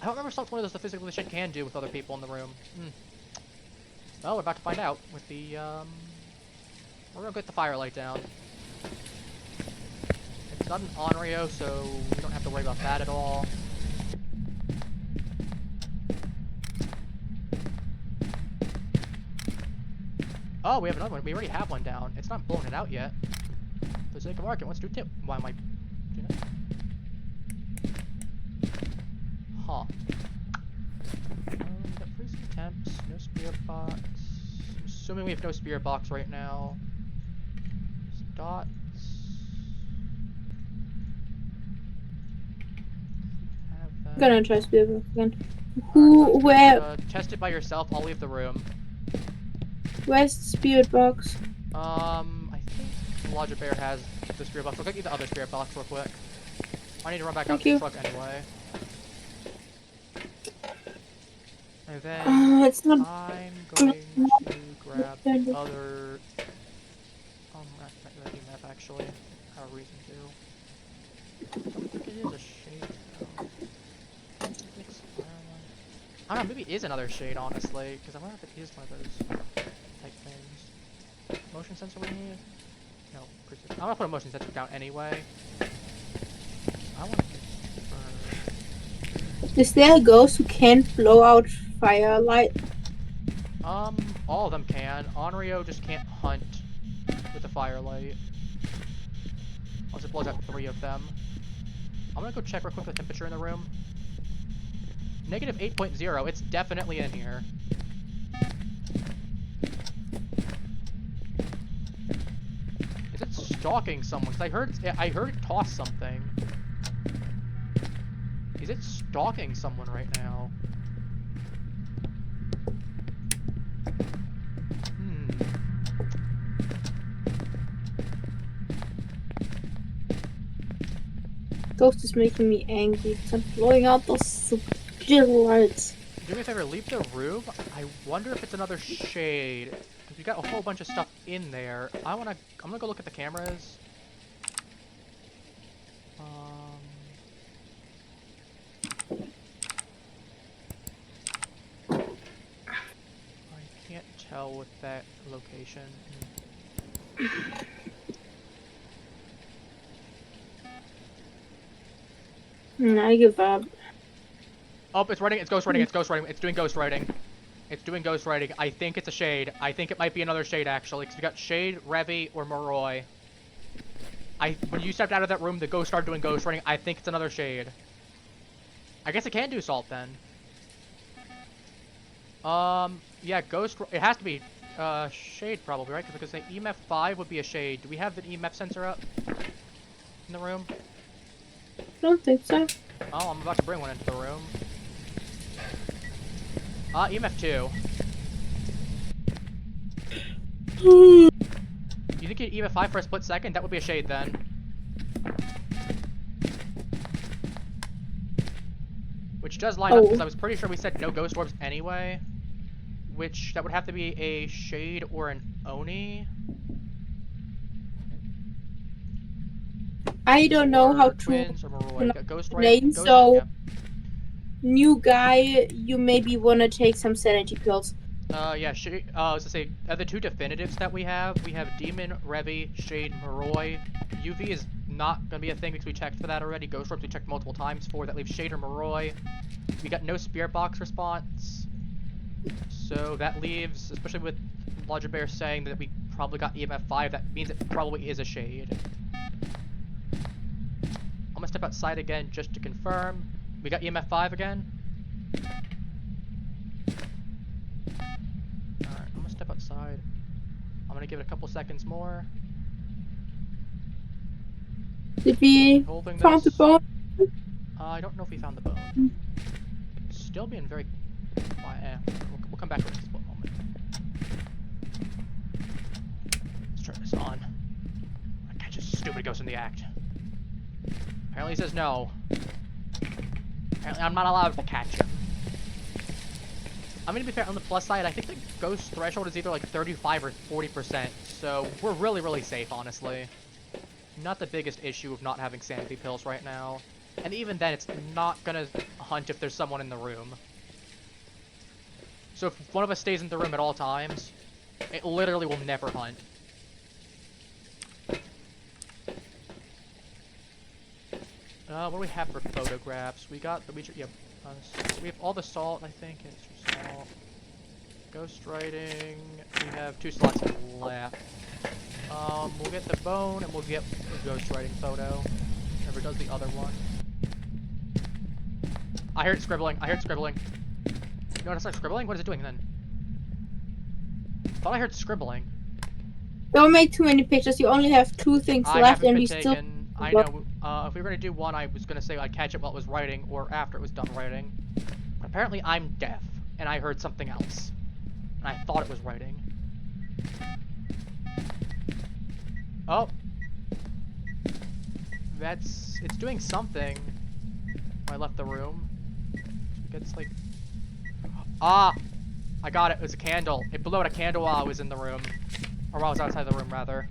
I don't remember if salt's one of those that physically the shit can do with other people in the room. Well, we're about to find out with the, we're gonna get the firelight down. It's not an Onryo, so we don't have to worry about that at all. Oh, we have another one. We already have one down. It's not blowing it out yet. For the sake of argument, let's do tip. Why am I doing that? Huh. Got freezing temps, no spirit box. I'm assuming we have no spirit box right now. Dots. I'm gonna try spirit box again. Test it by yourself. I'll leave the room. Where's the spirit box? I think Logic Bear has the spirit box. We'll get the other spirit box real quick. I need to run back out to the truck anyway. And then it's not. I'm going to grab the other map actually. I have a reason to. I don't think it is a shade though. I don't know, maybe it is another shade honestly, because I wonder if it is one of those type things. Motion sensor we need? No, I'm gonna put a motion sensor down anyway. I want to Is there a ghost who can't blow out firelight? All of them can. Onryo just can't hunt with the firelight. Unless it blows out 3 of them. I'm gonna go check real quick the temperature in the room. Negative 8.0, it's definitely in here. Is it stalking someone? 'Cause I heard it toss something. Is it stalking someone right now? Ghost is making me angry because I'm blowing out those jizzle lights. Do me a favor, leave the room. I wonder if it's another shade. Because we got a whole bunch of stuff in there. I'm gonna go look at the cameras. I can't tell with that location. I give up. Oh, it's writing. It's ghost writing. It's ghost writing. It's doing ghost writing. It's doing ghost writing. I think it's a shade. I think it might be another shade actually, because we got Shade, Revy, or Moroi. When you stepped out of that room, the ghost started doing ghost writing. I think it's another shade. I guess it can do salt then. Yeah, ghost. It has to be shade probably, right? Because the EMF 5 would be a shade. Do we have the EMF sensor up in the room? I don't think so. Oh, I'm about to bring one into the room. EMF 2. You think you'd EMF 5 for a split second? That would be a shade then. Which does line up, because I was pretty sure we said no ghost orbs anyway. Which, that would have to be a shade or an Oni. I don't know how to twins or Moroi. Ghost name, ghost, so yeah. New guy, you maybe wanna take some sanity pills. Yeah, I was gonna say, the two definitives that we have Demon, Revy, Shade, Moroi. UV is not gonna be a thing because we checked for that already. Ghost orbs we checked multiple times for. That leaves Shade or Moroi. We got no Spirit Box response. So that leaves, especially with Lodger Bear saying that we probably got EMF 5, that means it probably is a shade. I'm gonna step outside again just to confirm. We got EMF 5 again. Alright, I'm gonna step outside. I'm gonna give it a couple seconds more. Did we found the bone? I don't know if we found the bone. Still being very quiet. We'll come back to this one moment. Let's turn this on. I catch this stupid ghost in the act. Apparently he says no. Apparently I'm not allowed to catch him. I'm gonna be fair, on the plus side, I think the ghost threshold is either like 35 or 40%, so we're really, really safe, honestly. Not the biggest issue of not having sanity pills right now. And even then, it's not gonna hunt if there's someone in the room. So if one of us stays in the room at all times, it literally will never hunt. What do we have for photographs? We got the we have all the salt, I think. It's just salt. Ghost writing. We have 2 slots left. We'll get the bone and we'll get the ghost writing photo. Whoever does the other one. I heard scribbling. I heard scribbling. No, it's not scribbling? What is it doing then? I thought I heard scribbling. Don't make too many pictures. You only have 2 things left, and we still. I know. If we were gonna do one, I was gonna say I'd catch it while it was writing or after it was done writing. But apparently, I'm deaf, and I heard something else, and I thought it was writing. Oh, it's doing something. I left the room. It's like, I got it. It was a candle. It blew out a candle while I was in the room, or while I was outside the room, rather.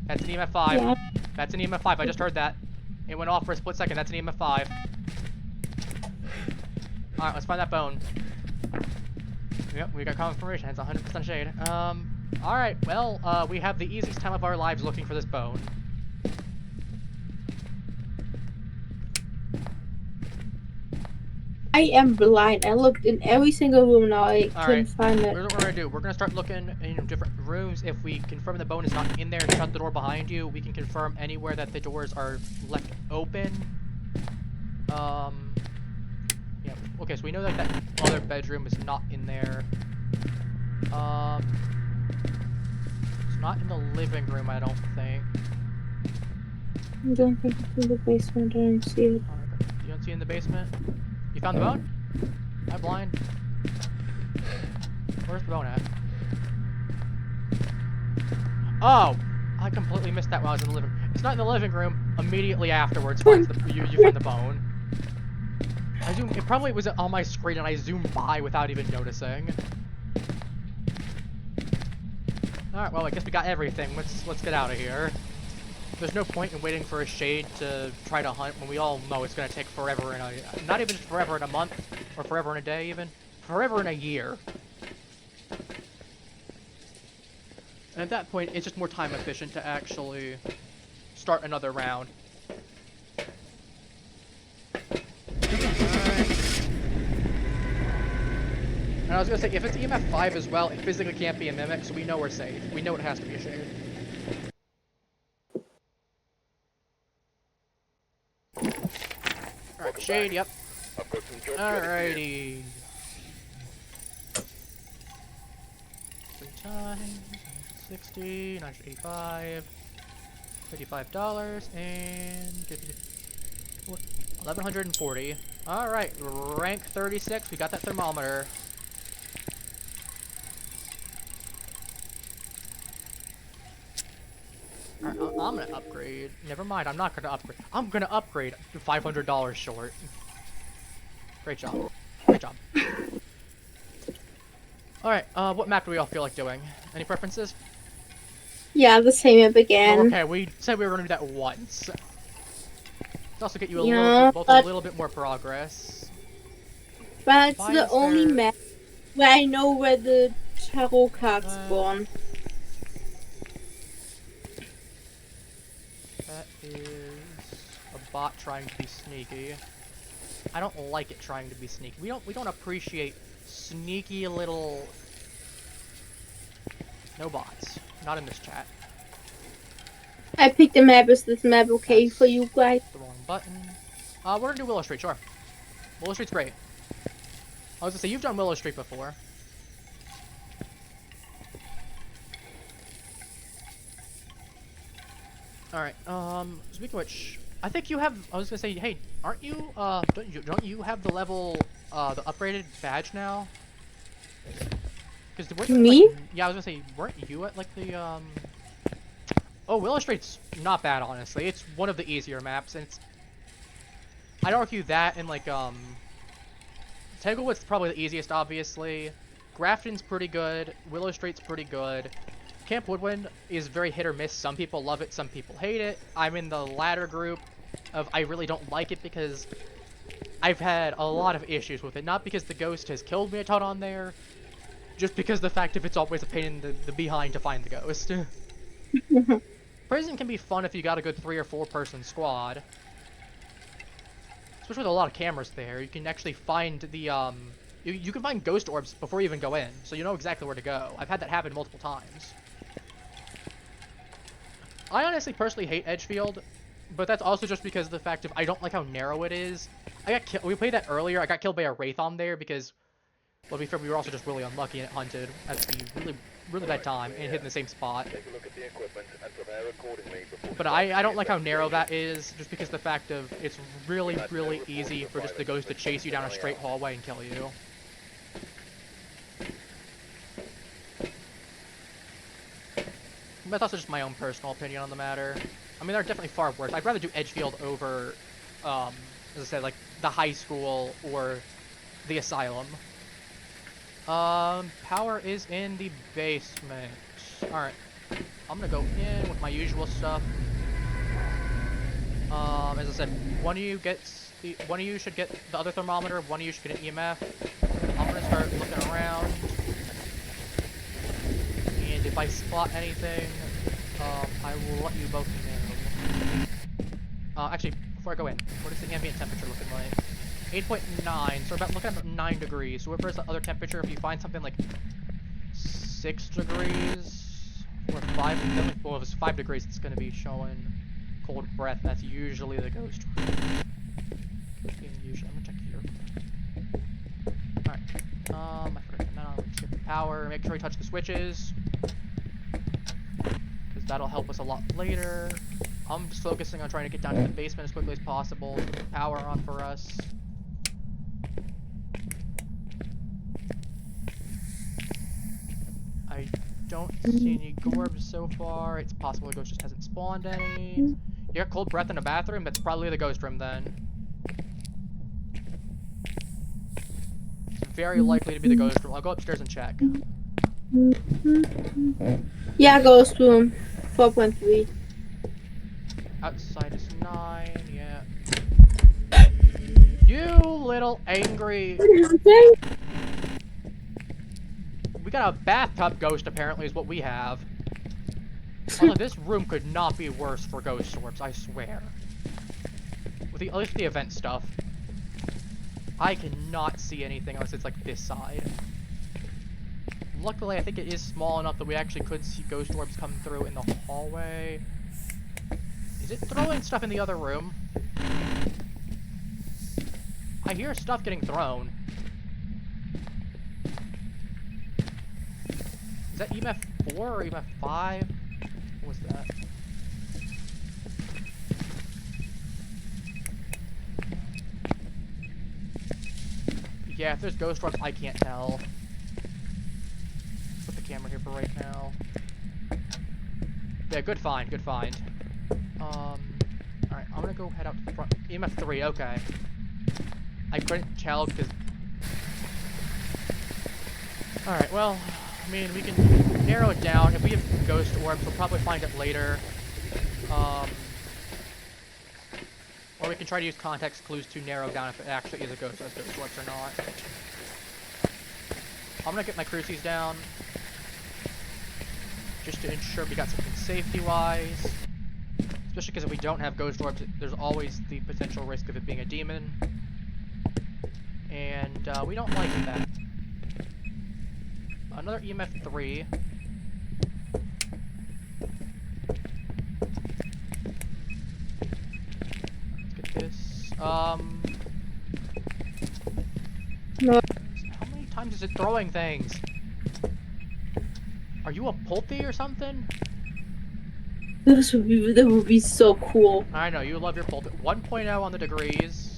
That's an EMF 5. Yeah. That's an EMF 5. I just heard that. It went off for a split second. That's an EMF 5. Alright, let's find that bone. Yep, we got confirmation. It's 100% shade. Alright, well, we have the easiest time of our lives looking for this bone. I am blind. I looked in every single room now. I couldn't find it. Here's what we're gonna do. We're gonna start looking in different rooms. If we confirm the bone is not in there and shut the door behind you, we can confirm anywhere that the doors are left open. Yeah. Okay, so we know that that other bedroom is not in there. It's not in the living room, I don't think. I don't think it's in the basement. I don't see it. You don't see it in the basement? You found the bone? Am I blind? Where's the bone at? Oh! I completely missed that while I was in the living room. It's not in the living room. Immediately afterwards, you find the bone. It probably was on my screen and I zoomed by without even noticing. Alright, well I guess we got everything. Let's get out of here. There's no point in waiting for a shade to try to hunt when we all know it's gonna take forever in not even just forever in a month, or forever in a day even, forever in a year. And at that point, it's just more time efficient to actually start another round. And I was gonna say, if it's EMF 5 as well, it physically can't be a mimic, so we know we're safe. We know it has to be a shade. Alright, shade, yep. Alrighty. 3 times, 60, 985, $55, and $1,140. Alright, rank 36, we got that thermometer. Alright, I'm gonna upgrade. Never mind, I'm not gonna upgrade. I'm gonna upgrade to $500 short. Great job. Great job. Alright, what map do we all feel like doing? Any preferences? Yeah, the same map again. Oh, okay, we said we were gonna do that once. Let's also get you a little bit more progress. But it's the only map where I know where the tarot cards spawn. That is a bot trying to be sneaky. I don't like it trying to be sneaky. We don't appreciate sneaky little... No bots. Not in this chat. I picked the map. Is this map okay for you guys? The wrong button. We're gonna do Willow Street, sure. Willow Street's great. I was gonna say, you've done Willow Street before. Alright, speaking of which, I think you have, I was gonna say, hey, aren't you, don't you have the level, the upgraded badge now? Because Me? Like, yeah, I was gonna say, weren't you at, like, the, Oh, Willow Street's not bad, honestly. It's one of the easier maps, and it's... I'd argue that, and, like, Tanglewood's probably the easiest, obviously. Grafton's pretty good. Willow Street's pretty good. Camp Woodwind is very hit or miss. Some people love it, some people hate it. I'm in the latter group of I really don't like it because I've had a lot of issues with it. Not because the ghost has killed me a ton on there, just because the fact of it's always a pain in the behind to find the ghost. Prison can be fun if you got a good 3 or 4 person squad. Especially with a lot of cameras there. You can actually find the, you can find ghost orbs before you even go in, so you know exactly where to go. I've had that happen multiple times. I honestly personally hate Edgefield, but that's also just because of the fact of I don't like how narrow it is. We played that earlier. I got killed by a wraith on there because, well, to be fair, we were also just really unlucky and it hunted at the really bad time and hit in the same spot. But I don't like how narrow that is, just because the fact of it's really easy for just the ghost to chase you down a straight hallway and kill you. But that's also just my own personal opinion on the matter. I mean, there are definitely far worse. I'd rather do Edgefield over, as I said, like, the high school or the asylum. Power is in the basement. Alright. I'm gonna go in with my usual stuff. As I said, one of you should get the other thermometer, one of you should get an EMF. I'm gonna start looking around. And if I spot anything, I will let you both know. Actually, before I go in, what is the ambient temperature looking like? 8.9, so we're about looking at 9 degrees. So whatever is the other temperature, if you find something like 6 degrees or 5, well, if it's 5 degrees, it's going to be showing cold breath. That's usually the ghost. Usually, I'm gonna check here. Alright. I forgot now. Let's get the power. Make sure we touch the switches, because that'll help us a lot later. I'm just focusing on trying to get down to the basement as quickly as possible. Get the power on for us. I don't see any gorbs so far. It's possible the ghost just hasn't spawned any. You got cold breath in a bathroom? That's probably the ghost room then. It's very likely to be the ghost room. I'll go upstairs and check. Yeah, ghost room. 4.3. Outside is 9, yeah. You little angry... What did you say? We got a bathtub ghost, apparently, is what we have. Although this room could not be worse for ghost orbs, I swear. With at least the event stuff. I cannot see anything unless it's like this side. Luckily, I think it is small enough that we actually could see ghost orbs come through in the hallway. Is it throwing stuff in the other room? I hear stuff getting thrown. Is that EMF 4 or EMF 5? What was that? Yeah, if there's ghost orbs, I can't tell. Put the camera here for right now. Yeah, good find, good find. Alright, I'm gonna go head out to the front. EMF 3, okay. I couldn't tell because... Alright, well, I mean, we can narrow it down. If we have ghost orbs, we'll probably find it later. Or we can try to use context clues to narrow down if it actually is a ghost orbs or not. I'm gonna get my crucies down. Just to ensure we got something safety-wise. Especially because if we don't have ghost orbs, there's always the potential risk of it being a demon. And we don't like that. Another EMF 3. Let's get this. No. How many times is it throwing things? Are you a pulpy or something? That would be so cool. I know, you love your pulpy. 1.0 on the degrees.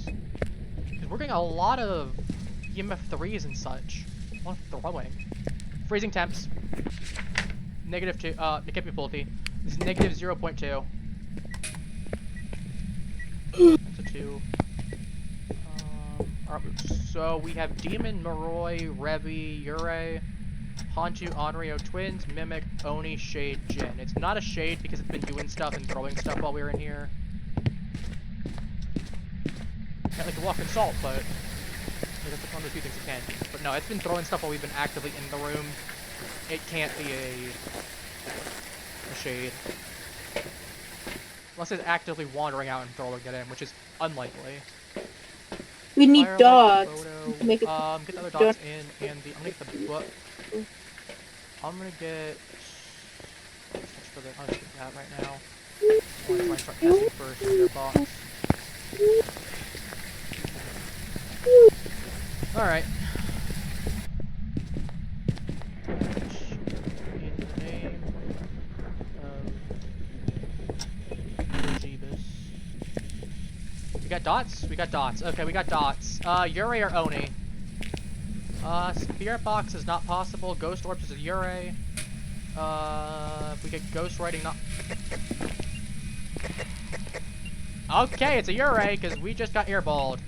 We're getting a lot of EMF 3s and such. A lot of throwing. Freezing temps. -2. It can't be pulpy. It's -0.2. That's a 2. Alright, so we have Demon, Moroi, Revi, Yurei, Hantu, Onryo, Twins, Mimic, Oni, Shade, Jin. It's not a Shade because it's been doing stuff and throwing stuff while we were in here. Can't like to walk in salt, but that's one of the few things it can. But no, it's been throwing stuff while we've been actively in the room. It can't be a Shade. Unless it's actively wandering out and throwing it in, which is unlikely. We need Firelight, dots. photo. Make it Get the other dots in, and I'm gonna get the book. I'm gonna get... I'll just get that right now. I want to try and start testing first in their box. Alright. In the name of Jeebus. We got dots? We got dots. Okay, we got dots. Yurei or Oni? Spirit box is not possible. Ghost orbs is a Yurei. If we get ghost writing, not... Okay, it's a Yurei, because we just got airballed.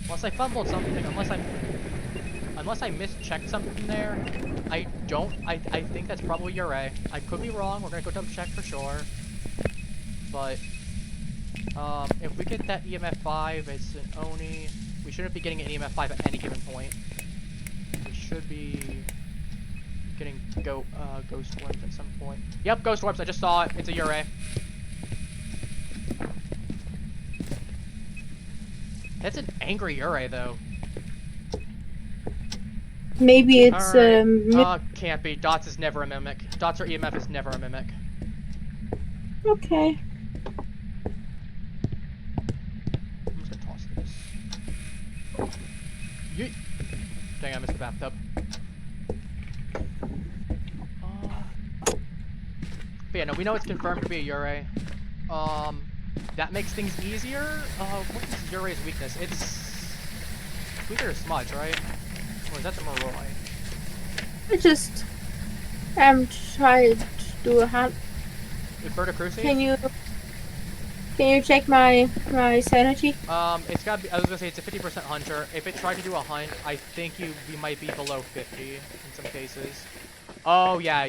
Unless I fumbled something, unless I mischecked something there, I think that's probably Yurei. I could be wrong, we're gonna go double check for sure. But, if we get that EMF 5, it's an Oni. We shouldn't be getting an EMF 5 at any given point. We should be getting ghost orbs at some point. Yep, ghost orbs, I just saw it. It's a Yurei. That's an angry Yurei, though. Maybe it's right. Can't be. Dots is never a mimic. Dots or EMF is never a mimic. Okay. I'm just gonna toss this. Yeet. Dang, I missed the bathtub. But yeah, no, we know it's confirmed to be a Yurei. That makes things easier. What is Yurei's weakness? It's weaker to smudge, right? Or is that the Moroi? I just am trying to do a hand. Bird of Cruci? Can you check my sanity? It's gotta be. I was gonna say it's a 50% hunter. If it tried to do a hunt, I think we might be below 50 in some cases. Oh yeah,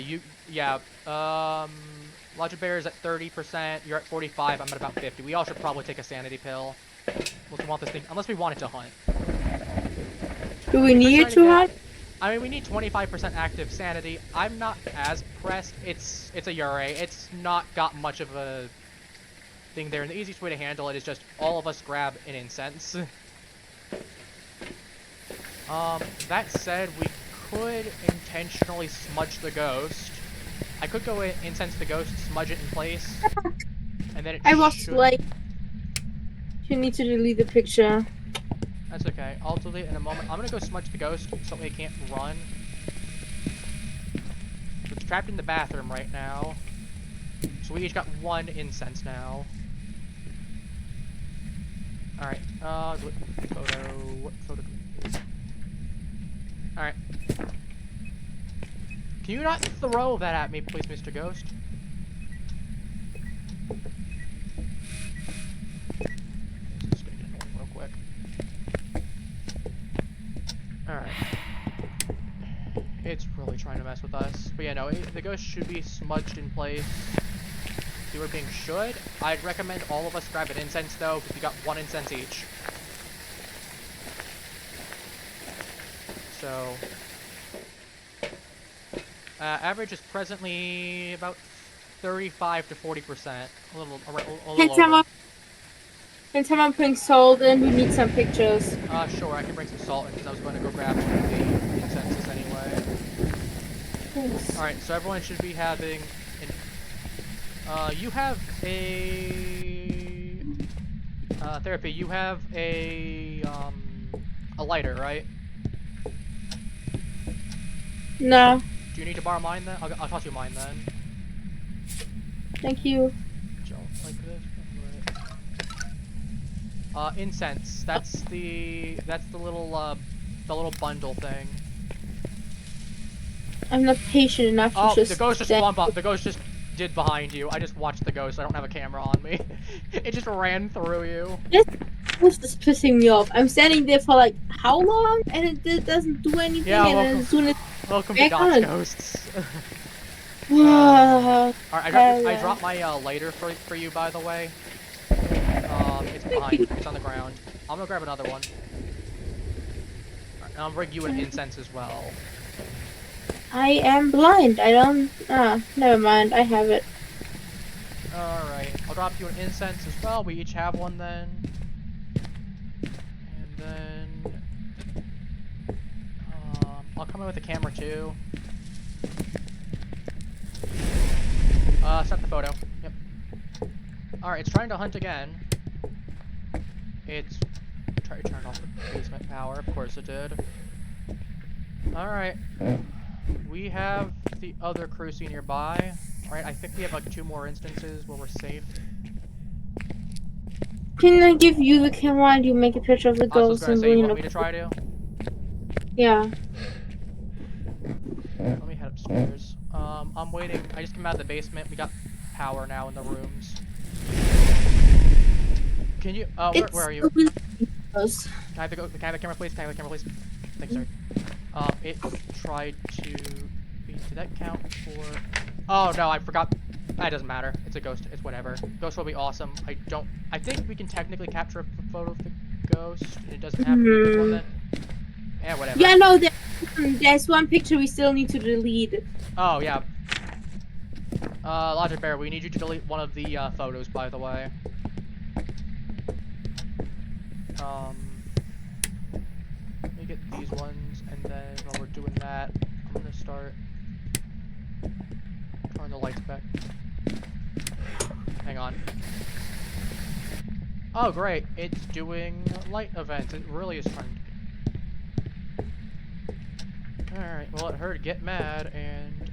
Logic Bear is at 30%, you're at 45, I'm at about 50. We all should probably take a sanity pill. Unless we want this thing, unless we want it to hunt. Do we need it to hunt? I mean, we need 25% active sanity. I'm not as pressed. It's a Yurei. It's not got much of a thing there, and the easiest way to handle it is just all of us grab an incense. That said, we could intentionally smudge the ghost. I could go in, incense the ghost, smudge it in place, and then it I was should... like, you need to delete the picture. That's okay. I'll delete it in a moment. I'm gonna go smudge the ghost so it can't run. It's trapped in the bathroom right now. So we each got 1 incense now. Alright, what photo do we use? Alright. Can you not throw that at me, please, Mr. Ghost? This is gonna get annoying real quick. Alright. It's really trying to mess with us. But yeah, no, the ghost should be smudged in place. If you were being should, I'd recommend all of us grab an incense though, because we got 1 incense each. So, average is presently about 35 to 40%. A little over. Can someone bring salt in? We need some pictures. Sure, I can bring some salt in because I was going to go grab one of the incenses anyway. Thanks. Alright, so everyone should be having you have a therapy. You have a lighter, right? No. Do you need to borrow mine then? I'll toss you mine then. Thank you. Like this. Incense. That's the little bundle thing. I'm not patient enough to just... the ghost just spawned up. The ghost just did behind you. I just watched the ghost. I don't have a camera on me. It just ran through you. This was just pissing me off. I'm standing there for like how long, and it doesn't do anything. Yeah, and as soon as welcome to Dot's Ghosts. Alright, I dropped my lighter for you, by the way. It's behind. It's on the ground. I'm gonna grab another one. Right, and I'll bring you an incense as well. I am blind. I don't... never mind. I have it. Alright. I'll drop you an incense as well. We each have one then. And then... I'll come in with the camera too. Set the photo. Yep. Alright, it's trying to hunt again. It's... turned off the basement power. Of course it did. Alright. We have the other crucie nearby. Right, I think we have like 2 more instances where we're safe. Can I give you the camera and you make a picture of the ghost? I was gonna say, you want me to try to? Yeah. Let me head upstairs. I'm waiting. I just came out of the basement. We got power now in the rooms. Can you, where are you? Can I have the camera, please? Can I have the camera, please? Thanks, sorry. It tried to... Did that count for... Oh, no, I forgot. That doesn't matter. It's a ghost. It's whatever. Ghost will be awesome. I think we can technically capture a photo of the ghost, and it doesn't have to be a good one then. Yeah, whatever. Yeah, no, there's one picture we still need to delete. Oh, yeah. Logic Bear, we need you to delete one of the, photos, by the way. Let me get these ones, and then while we're doing that, I'm gonna start turning the lights back. Hang on. Oh, great. It's doing light events. It really is trying to... Alright, well, it heard get mad, and,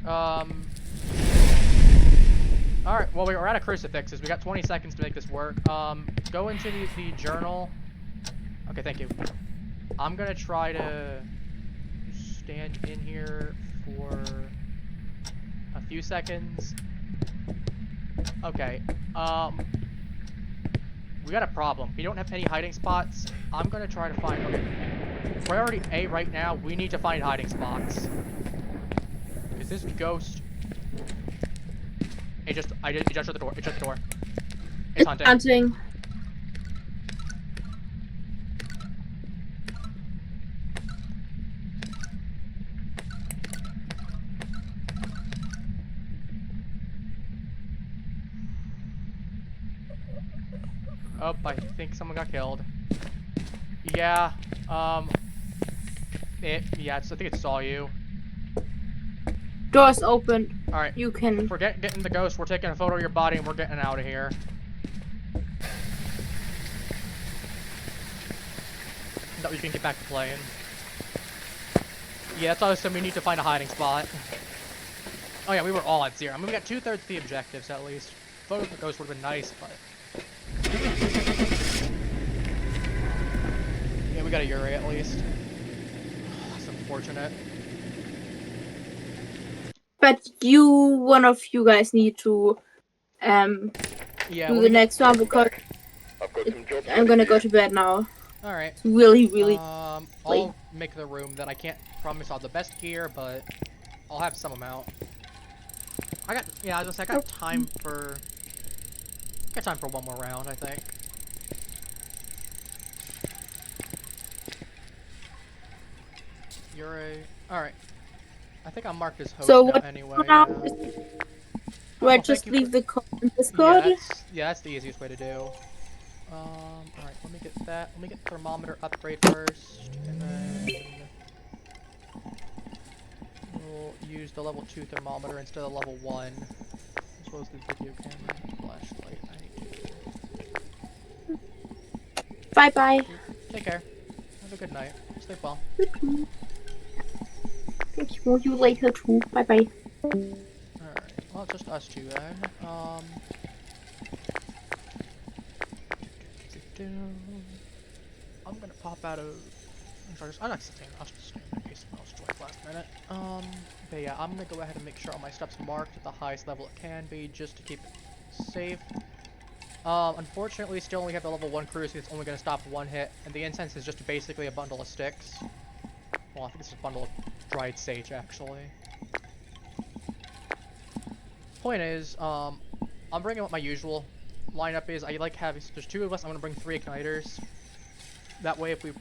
Alright, well, we were out of crucifixes. We got 20 seconds to make this work. Go into the journal. Okay, thank you. I'm gonna try to stand in here for a few seconds. Okay, we got a problem. We don't have any hiding spots. I'm gonna try to find... Okay, priority A right now, we need to find hiding spots. Because this ghost... It just shut the door. It shut the door. It's hunting. Oh, I think someone got killed. Yeah, yeah, I think it saw you. Doors open. Alright, You can... forget getting the ghost, we're taking a photo of your body and we're getting out of here. That we can get back to playing. Yeah, that's awesome, we need to find a hiding spot. Oh yeah, we were all at 0. I mean, we got 2/3 of the objectives at least. Photo of the ghost would have been nice, but... Yeah, we got a Yuri at least. That's unfortunate. But one of you guys need to Yeah, do the next one because I'm gonna go to bed now. Alright. It's really, really late. I'll make the room that I can't promise I'll have the best gear, but I'll have some amount. I got time for one more round, I think. Alright. I think I'm marked as host So now what anyway. do I just leave the code in Discord? Yeah, that's the easiest way to do. Alright, let me get that. Let me get thermometer upgrade first, and then we'll use the level 2 thermometer instead of level 1, as well as the video camera and flashlight. Bye bye. Take care. Have a good night. Sleep well. Thank you. You later too. Bye bye. Alright, well, it's just us two then. I'm gonna pop out of... I'm not staying. I'll just stay in case someone else joins last minute. But yeah, I'm gonna go ahead and make sure all my stuff's marked at the highest level it can be, just to keep it safe. Unfortunately, still only have the level 1 cruise, so it's only gonna stop 1 hit, and the incense is just basically a bundle of sticks. Well, I think it's a bundle of dried sage, actually. Point is, I'm bringing what my usual lineup is. I like having, there's 2 of us, I'm gonna bring 3 igniters. That way, if we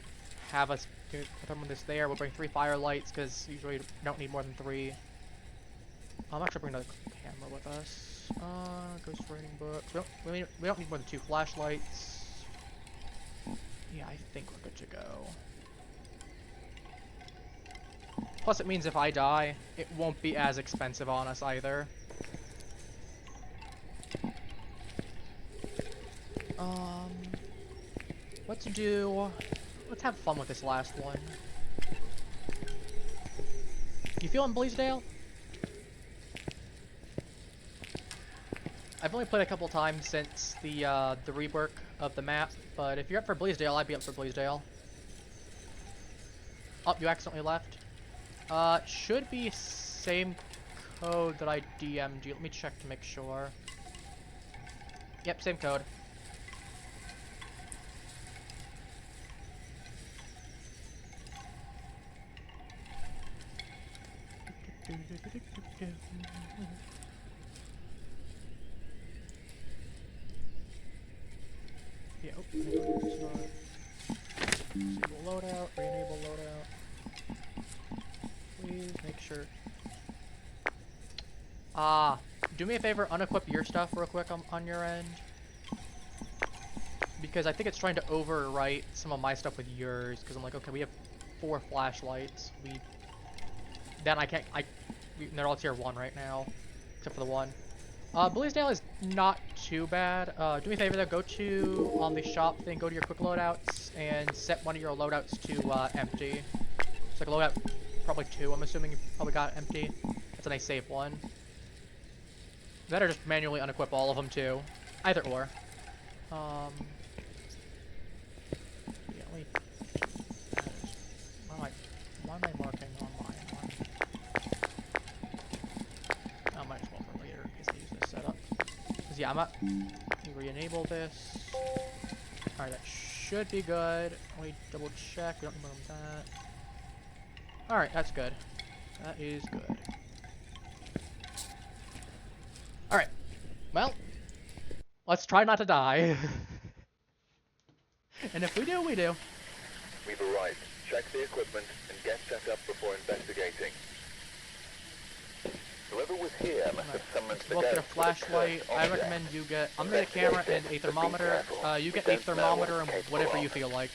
have us, if everyone is there, we'll bring 3 firelights, because usually you don't need more than 3. I'm actually bringing another camera with us. Ghost writing book. We don't need more than 2 flashlights. Yeah, I think we're good to go. Plus, it means if I die, it won't be as expensive on us either. Let's have fun with this last one. You feeling Bleasdale? I've only played a couple times since the rework of the map, but if you're up for Bleasdale, I'd be up for Bleasdale. Oh, you accidentally left. Should be same code that I DM'd you. Let me check to make sure. Yep, same code. Yeah, disable loadout, re-enable loadout. Please make sure. Do me a favor, unequip your stuff real quick on your end. Because I think it's trying to overwrite some of my stuff with yours, because I'm like, okay, we have 4 flashlights. They're all tier 1 right now, except for the 1. Bleasdale is not too bad. Do me a favor though, go to the shop thing, go to your quick loadouts, and set one of your loadouts to empty. It's like a loadout, probably 2, I'm assuming you probably got empty. That's a nice safe one. Better just manually unequip all of them too. Either or. Yeah, let me... Why am I marking on mine? I might as well for later in case I use this setup. Because yeah, let me re-enable this. Alright, that should be good. Let me double check. We don't need more than that. Alright, that's good. That is good. Alright. Well, let's try not to die. And if we do, we do. We've arrived. Check the equipment and get set up before investigating. Whoever was here must have summoned the Both get a ghost with flashlight. cursed I object. recommend you get. I'm gonna get a camera and a thermometer. You get a thermometer and whatever you feel like.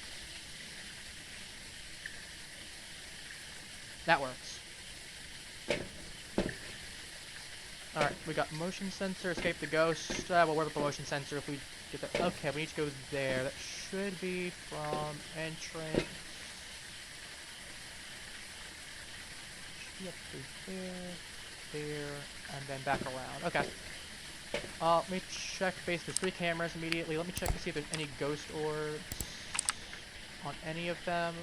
That works. Alright, we got motion sensor, escape the ghost. We'll work with the motion sensor if we get that. Okay, we need to go there. That should be from entrance. Should be up through there, and then back around. Okay. Let me check base. There's 3 cameras immediately. Let me check to see if there's any ghost orbs on any of them.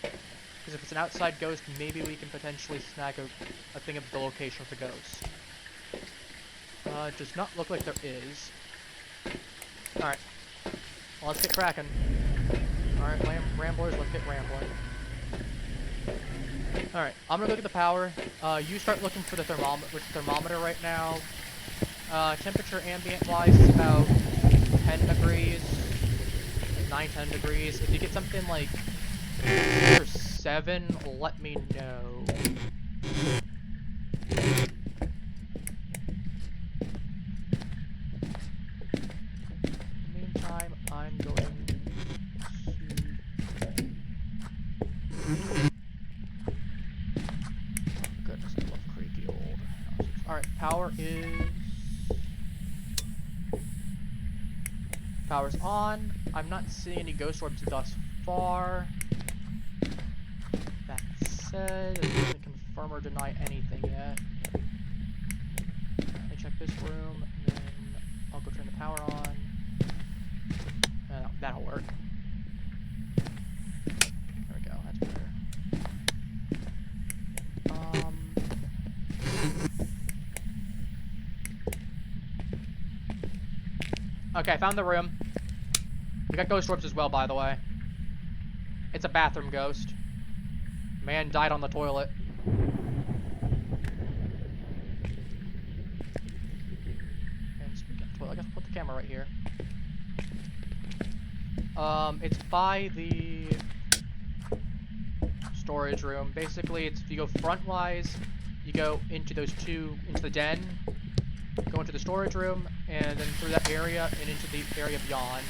Because if it's an outside ghost, maybe we can potentially snag a thing of the location of the ghost. It does not look like there is. Alright. Well, let's get cracking. Alright, Ramblers, let's get rambling. Alright, I'm gonna look at the power. You start looking for the thermometer right now. Temperature ambient-wise is about 10 degrees. 9-10 degrees. If you get something like 6 or 7, let me know. In the meantime, I'm going to... Goodness, I love creaky old houses. Alright, power is... Power's on. I'm not seeing any ghost orbs thus far. That said, it doesn't confirm or deny anything yet. Let me check this room, and then I'll go turn the power on. That'll work. There we go, that's better. Okay, I found the room. We got ghost orbs as well, by the way. It's a bathroom ghost. Man died on the toilet. And speaking of toilet, I guess I'll put the camera right here. It's by the storage room. Basically, it's if you go front-wise, you go into into the den, go into the storage room, and then through that area and into the area beyond.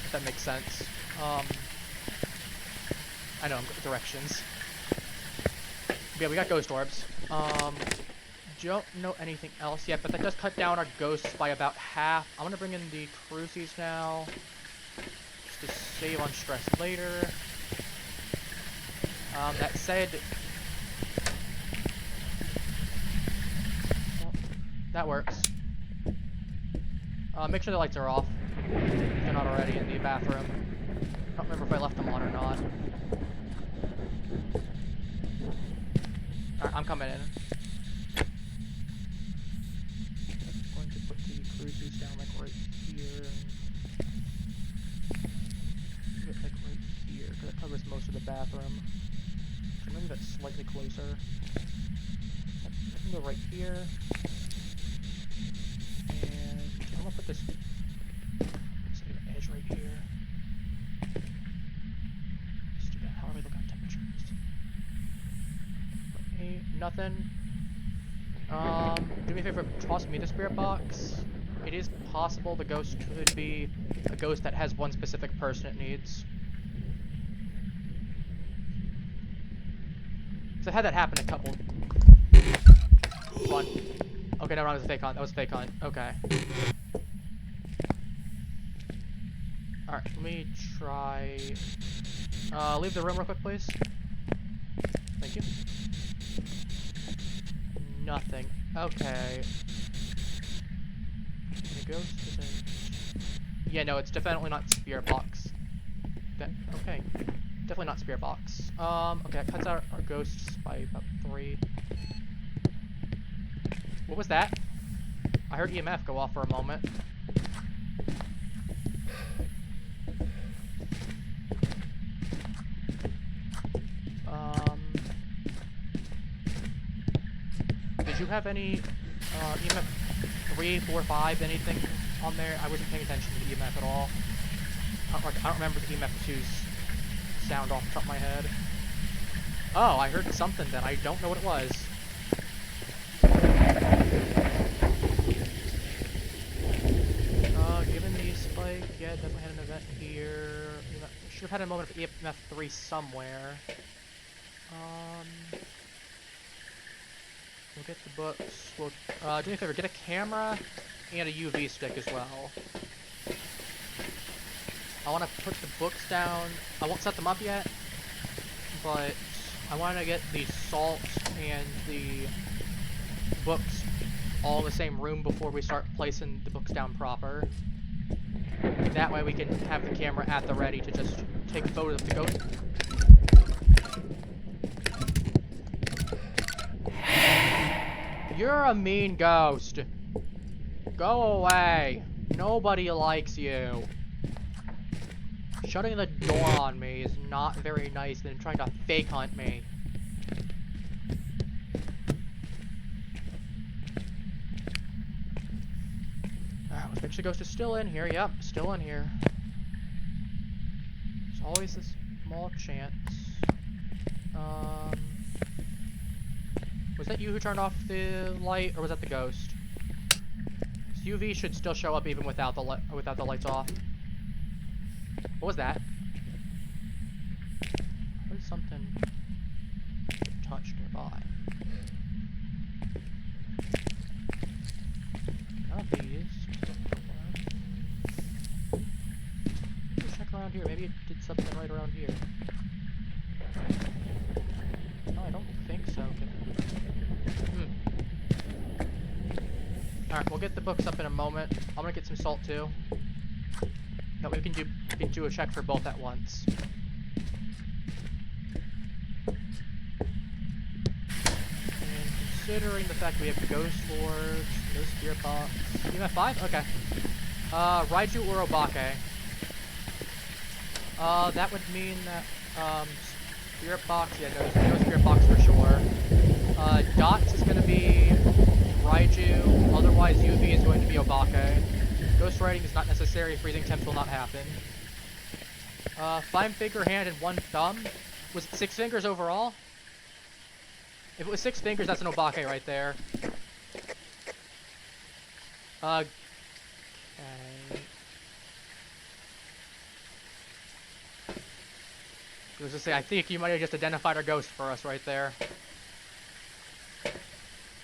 If that makes sense. I know, directions. Yeah, we got ghost orbs. Don't know anything else yet, but that does cut down our ghosts by about half. I'm gonna bring in the crucies now, just to save on stress later. That said... Well, that works. Make sure the lights are off. If they're not already in the bathroom. I don't remember if I left them on or not. Alright, I'm coming in. I'm going to put the cruises down like right here. Put it like right here, because it covers most of the bathroom. So maybe that's slightly closer. I can go right here. And I'm gonna put this edge right here. Let's do that. How do we look at temperatures? Nothing. Do me a favor, toss me the spirit box. It is possible the ghost could be a ghost that has one specific person it needs. So I had that happen a couple. One. Okay, no, that was a fake hunt. That was a fake hunt. Okay. Alright, let me try... leave the room real quick, please. Thank you. Nothing. Okay. The ghost isn't... Yeah, no, it's definitely not spirit box. Okay. Definitely not spirit box. Okay, that cuts out our ghosts by about 3. What was that? I heard EMF go off for a moment. Did you have any EMF 3, 4, 5, anything on there? I wasn't paying attention to the EMF at all. I don't remember the EMF 2's sound off the top of my head. Oh, I heard something then. I don't know what it was. Should have had a moment of EMF 3 somewhere. We'll get the books. We'll do me a favor, get a camera and a UV stick as well. I want to put the books down. I won't set them up yet, but I want to get the salt and the books all in the same room before we start placing the books down proper. That way we can have the camera at the ready to just take photos of the ghost. You're a mean ghost. Go away. Nobody likes you. Shutting the door on me is not very nice than trying to fake hunt me. Alright, let's make sure the ghost is still in here. Yep, still in here. There's always this small chance. Was that you who turned off the light, or was that the ghost? UV should still show up even without the lights off. What was that? What is something touched nearby? None of these. Let's check around here. Maybe it did something right around here. No, I don't think so. Alright, we'll get the books up in a moment. I'm gonna get some salt too. That way we can do a check for both at once. And considering the fact we have the ghost orbs, no spirit box. You have 5? Okay. Raiju or Obake. That would mean that spirit box, yeah, no spirit box for sure. Dots is gonna be Raiju, otherwise UV is going to be Obake. Ghost writing is not necessary, freezing temps will not happen. 5 finger hand and 1 thumb. Was it 6 fingers overall? If it was 6 fingers, that's an Obake right there. Okay. I was just say, I think you might have just identified our ghost for us right there.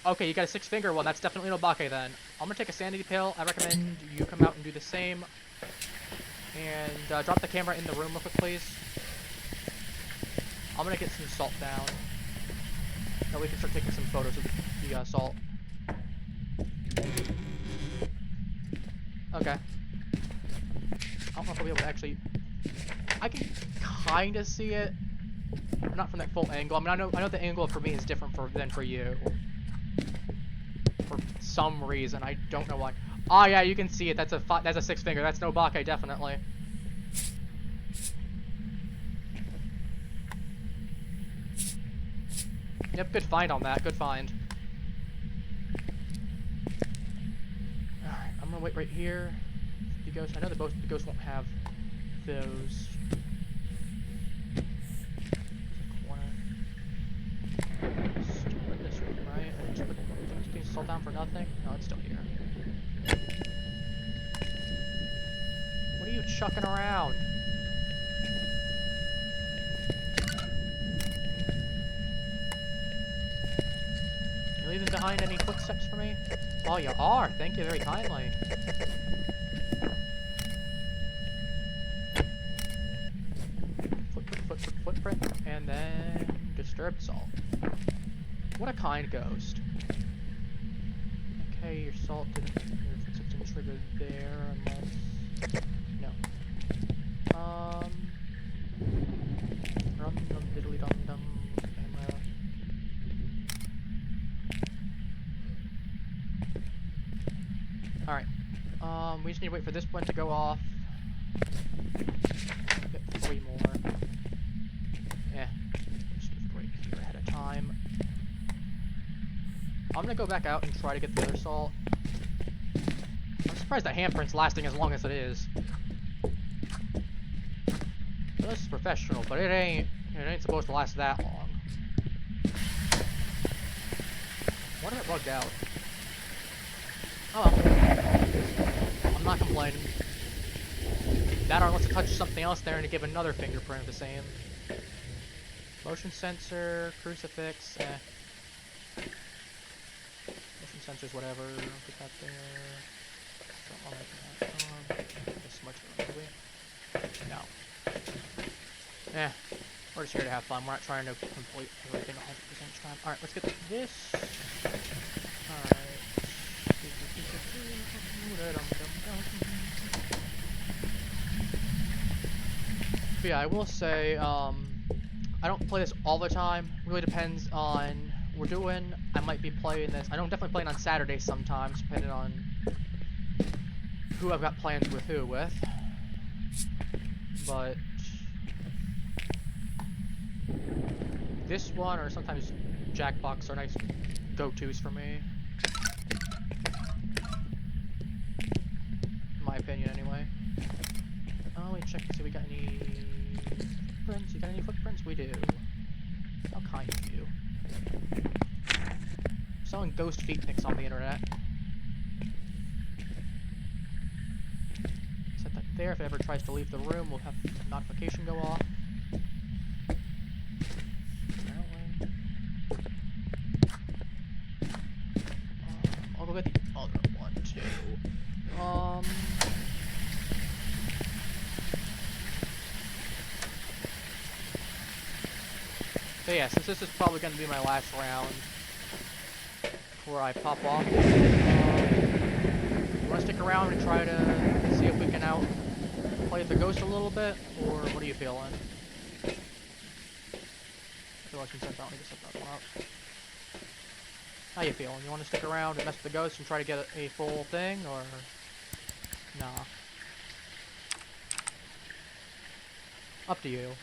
Okay, you got a 6 finger one. That's definitely an Obake then. I'm gonna take a sanity pill. I recommend you come out and do the same. And drop the camera in the room real quick, please. I'm gonna get some salt down. Now we can start taking some photos of the salt. Okay. I don't know if I'll be able to actually... I can kind of see it. But not from that full angle. I mean, I know the angle for me is different than for you. For some reason, I don't know why. Oh yeah, you can see it. That's a 6 finger. That's no Obake, definitely. Yep, good find on that. Good find. Alright, I'm gonna wait right here. The ghost. I know the ghost won't have those. This room, right? I just put salt down for nothing? No, it's still here. What are you chucking around? You leaving behind any footsteps for me? Oh, you are. Thank you very kindly. Footprint, and then disturbed salt. What a kind ghost. Okay, your salt didn't trigger there unless no. Rum dum diddly dum dum camera. Alright. We just need to wait for this one to go off. Get 3 more. Yeah. Just do a break here ahead of time. I'm gonna go back out and try to get the other salt. I'm surprised that handprint's lasting as long as it is. Well, this is professional, but it ain't supposed to last that long. What if it bugged out? Oh well. I'm not complaining. That or let's touch something else there and give another fingerprint of the same. Motion sensor, crucifix, Motion sensors, whatever. Put that there. This much room, do we? No. We're just here to have fun. We're not trying to complete everything 100% each time. Alright, let's get this. Alright. But yeah, I will say, I don't play this all the time. Really depends on what we're doing. I might be playing this. I know I'm definitely playing on Saturdays sometimes, depending on who I've got plans with who with. But this one, or sometimes Jackbox, are nice go-tos for me. In my opinion, anyway. Oh, let me check to see if we got any footprints. You got any footprints? We do. How kind of you. Selling ghost feet pics on the internet. Set that there. If it ever tries to leave the room, we'll have a notification go off. I'll go get the other one too. But yeah, since this is probably going to be my last round before I pop off, you want to stick around and try to see if we can outplay the ghost a little bit, or what are you feeling? I feel like since I finally just set that one up. How you feeling? You want to stick around and mess with the ghost and try to get a full thing, or nah? Up to you.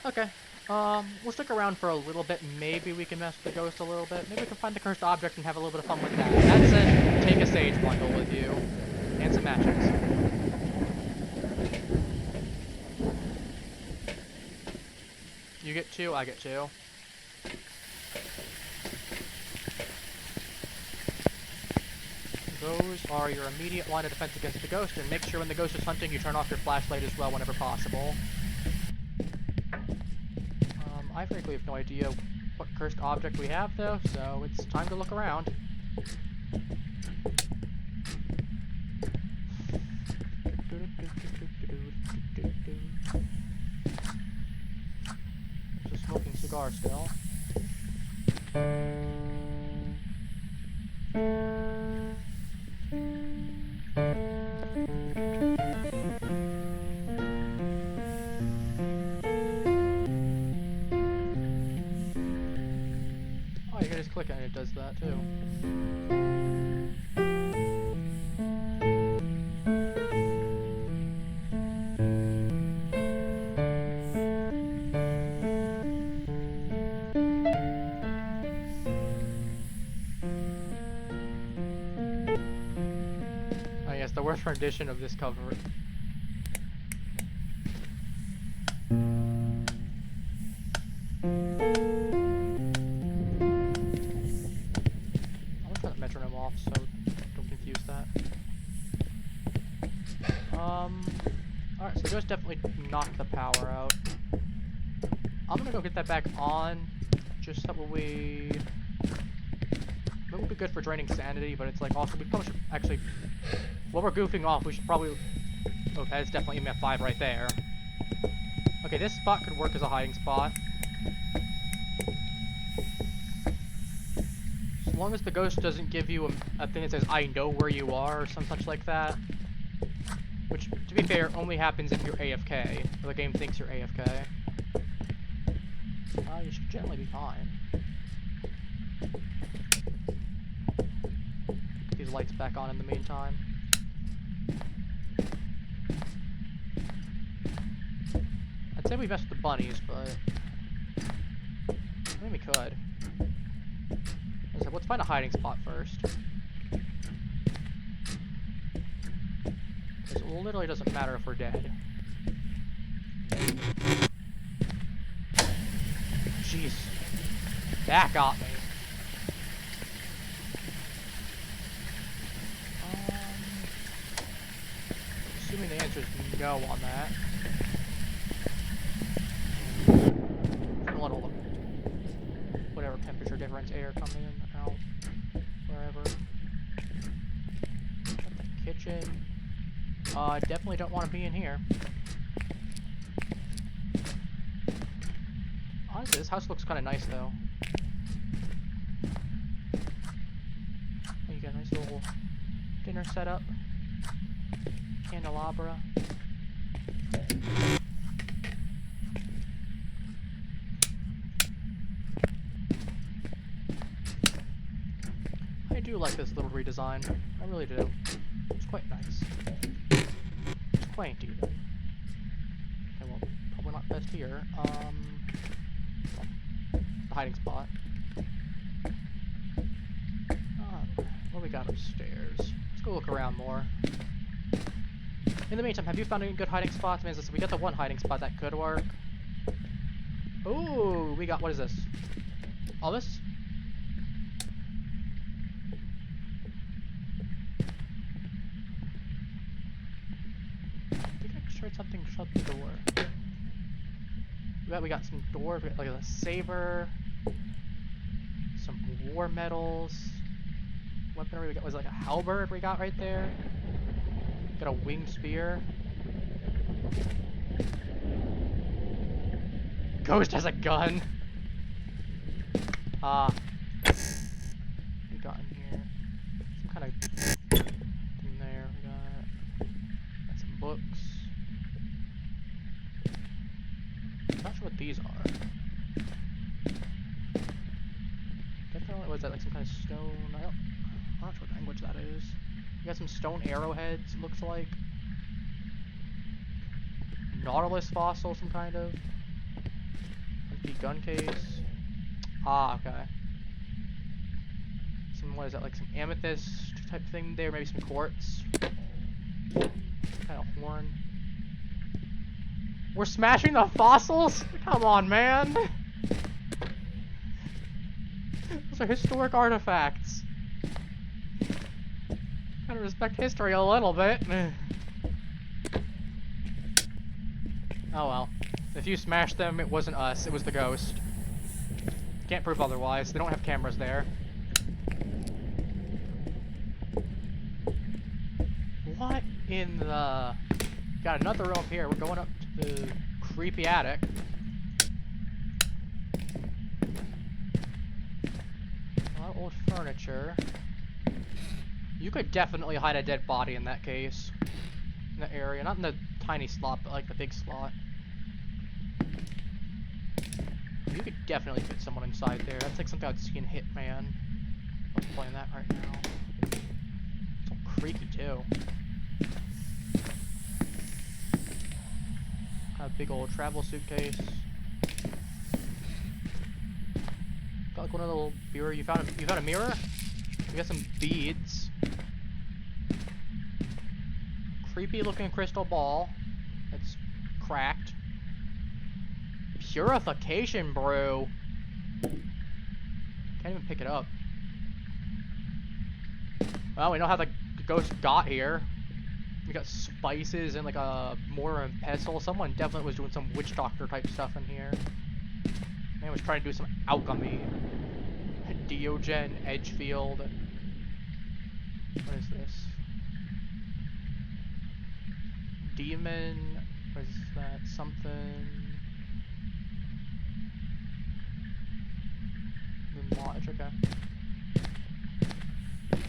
Okay, we'll stick around for a little bit. Maybe we can mess with the ghost a little bit. Maybe we can find the cursed object and have a little bit of fun with that. That's it. Take a sage bundle with you. And some matches. You get 2, I get 2. Those are your immediate line of defense against the ghost, and make sure when the ghost is hunting you turn off your flashlight as well whenever possible. I frankly have no idea what cursed object we have though, so it's time to look around. There's a smoking cigar still. You can just click on it, it does that too. Oh yes, the worst rendition of this cover. Metronome off, so don't confuse that. Alright, so just definitely knocked the power out. I'm gonna go get that back on, just that will be good for draining sanity, but it's like also, we probably should actually, while we're goofing off, we should probably, okay, that's definitely EMF 5 right there. Okay, this spot could work as a hiding spot. As long as the ghost doesn't give you a thing that says, I know where you are, or some such like that. Which, to be fair, only happens if you're AFK, or the game thinks you're AFK. You should generally be fine. Get these lights back on in the meantime. I'd say we messed with the bunnies, but I mean we could. Let's find a hiding spot first. It literally doesn't matter if we're dead. Jeez. That got me. answer is no on that. Let all the whatever temperature difference air come in, out, wherever. Got the kitchen. I definitely don't want to be in here. Honestly, this house looks kind of nice though. You got a nice little dinner setup. Candelabra. I do like this little redesign. I really do. It's quite nice. It's quaint even. Okay, well, probably not best here. The hiding spot. What we got upstairs? Let's go look around more. In the meantime, have you found any good hiding spots? I mean, we got the one hiding spot that could work. Ooh, we got, what is this? All this? I think I heard something shut the door. We got some doors, we got like a saber, some war medals, weaponry. We got was like a halberd we got right there. Got a winged spear. Ghost has a gun. What we got in here? Some kind of thing there. We got some books. I'm not sure what these are. Definitely, was that like some kind of stone? I'm not sure what language that is. We got some stone arrowheads, looks like. Nautilus fossil, some kind of. Empty gun case. Ah, okay. Some, what is that, like some amethyst type thing there, maybe some quartz. Some kind of horn. We're smashing the fossils? Come on, man! Those are historic artifacts. Gotta respect history a little bit. Oh well. If you smashed them, it wasn't us, it was the ghost. Can't prove otherwise, they don't have cameras there. What in the... Got another room up here, we're going up to the creepy attic. A lot of old furniture. You could definitely hide a dead body in that case. In that area. Not in the tiny slot, but like the big slot. You could definitely fit someone inside there. That's like something I'd see in Hitman. I'm playing that right now. It's all creepy too. Got a big old travel suitcase. Got like one of the little mirror. You found a mirror? We got some beads. Creepy looking crystal ball. That's cracked. Purification brew. Can't even pick it up. Well, we know how the ghost got here. We got spices and like a mortar and pestle. Someone definitely was doing some witch doctor type stuff in here. Man was trying to do some alchemy. Diogen, Edgefield. What is this? Demon. What is that? Something. The lodge, okay.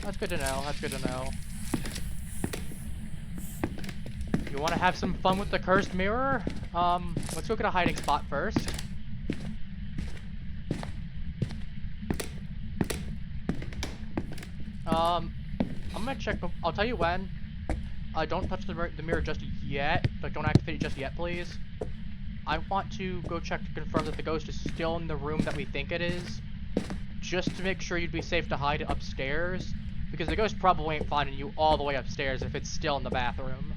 That's good to know. That's good to know. You want to have some fun with the cursed mirror? Let's go get a hiding spot first. I'm gonna check. I'll tell you when. Don't touch the mirror just yet. Like, don't activate it just yet, please. I want to go check to confirm that the ghost is still in the room that we think it is, just to make sure you'd be safe to hide it upstairs, because the ghost probably ain't finding you all the way upstairs if it's still in the bathroom.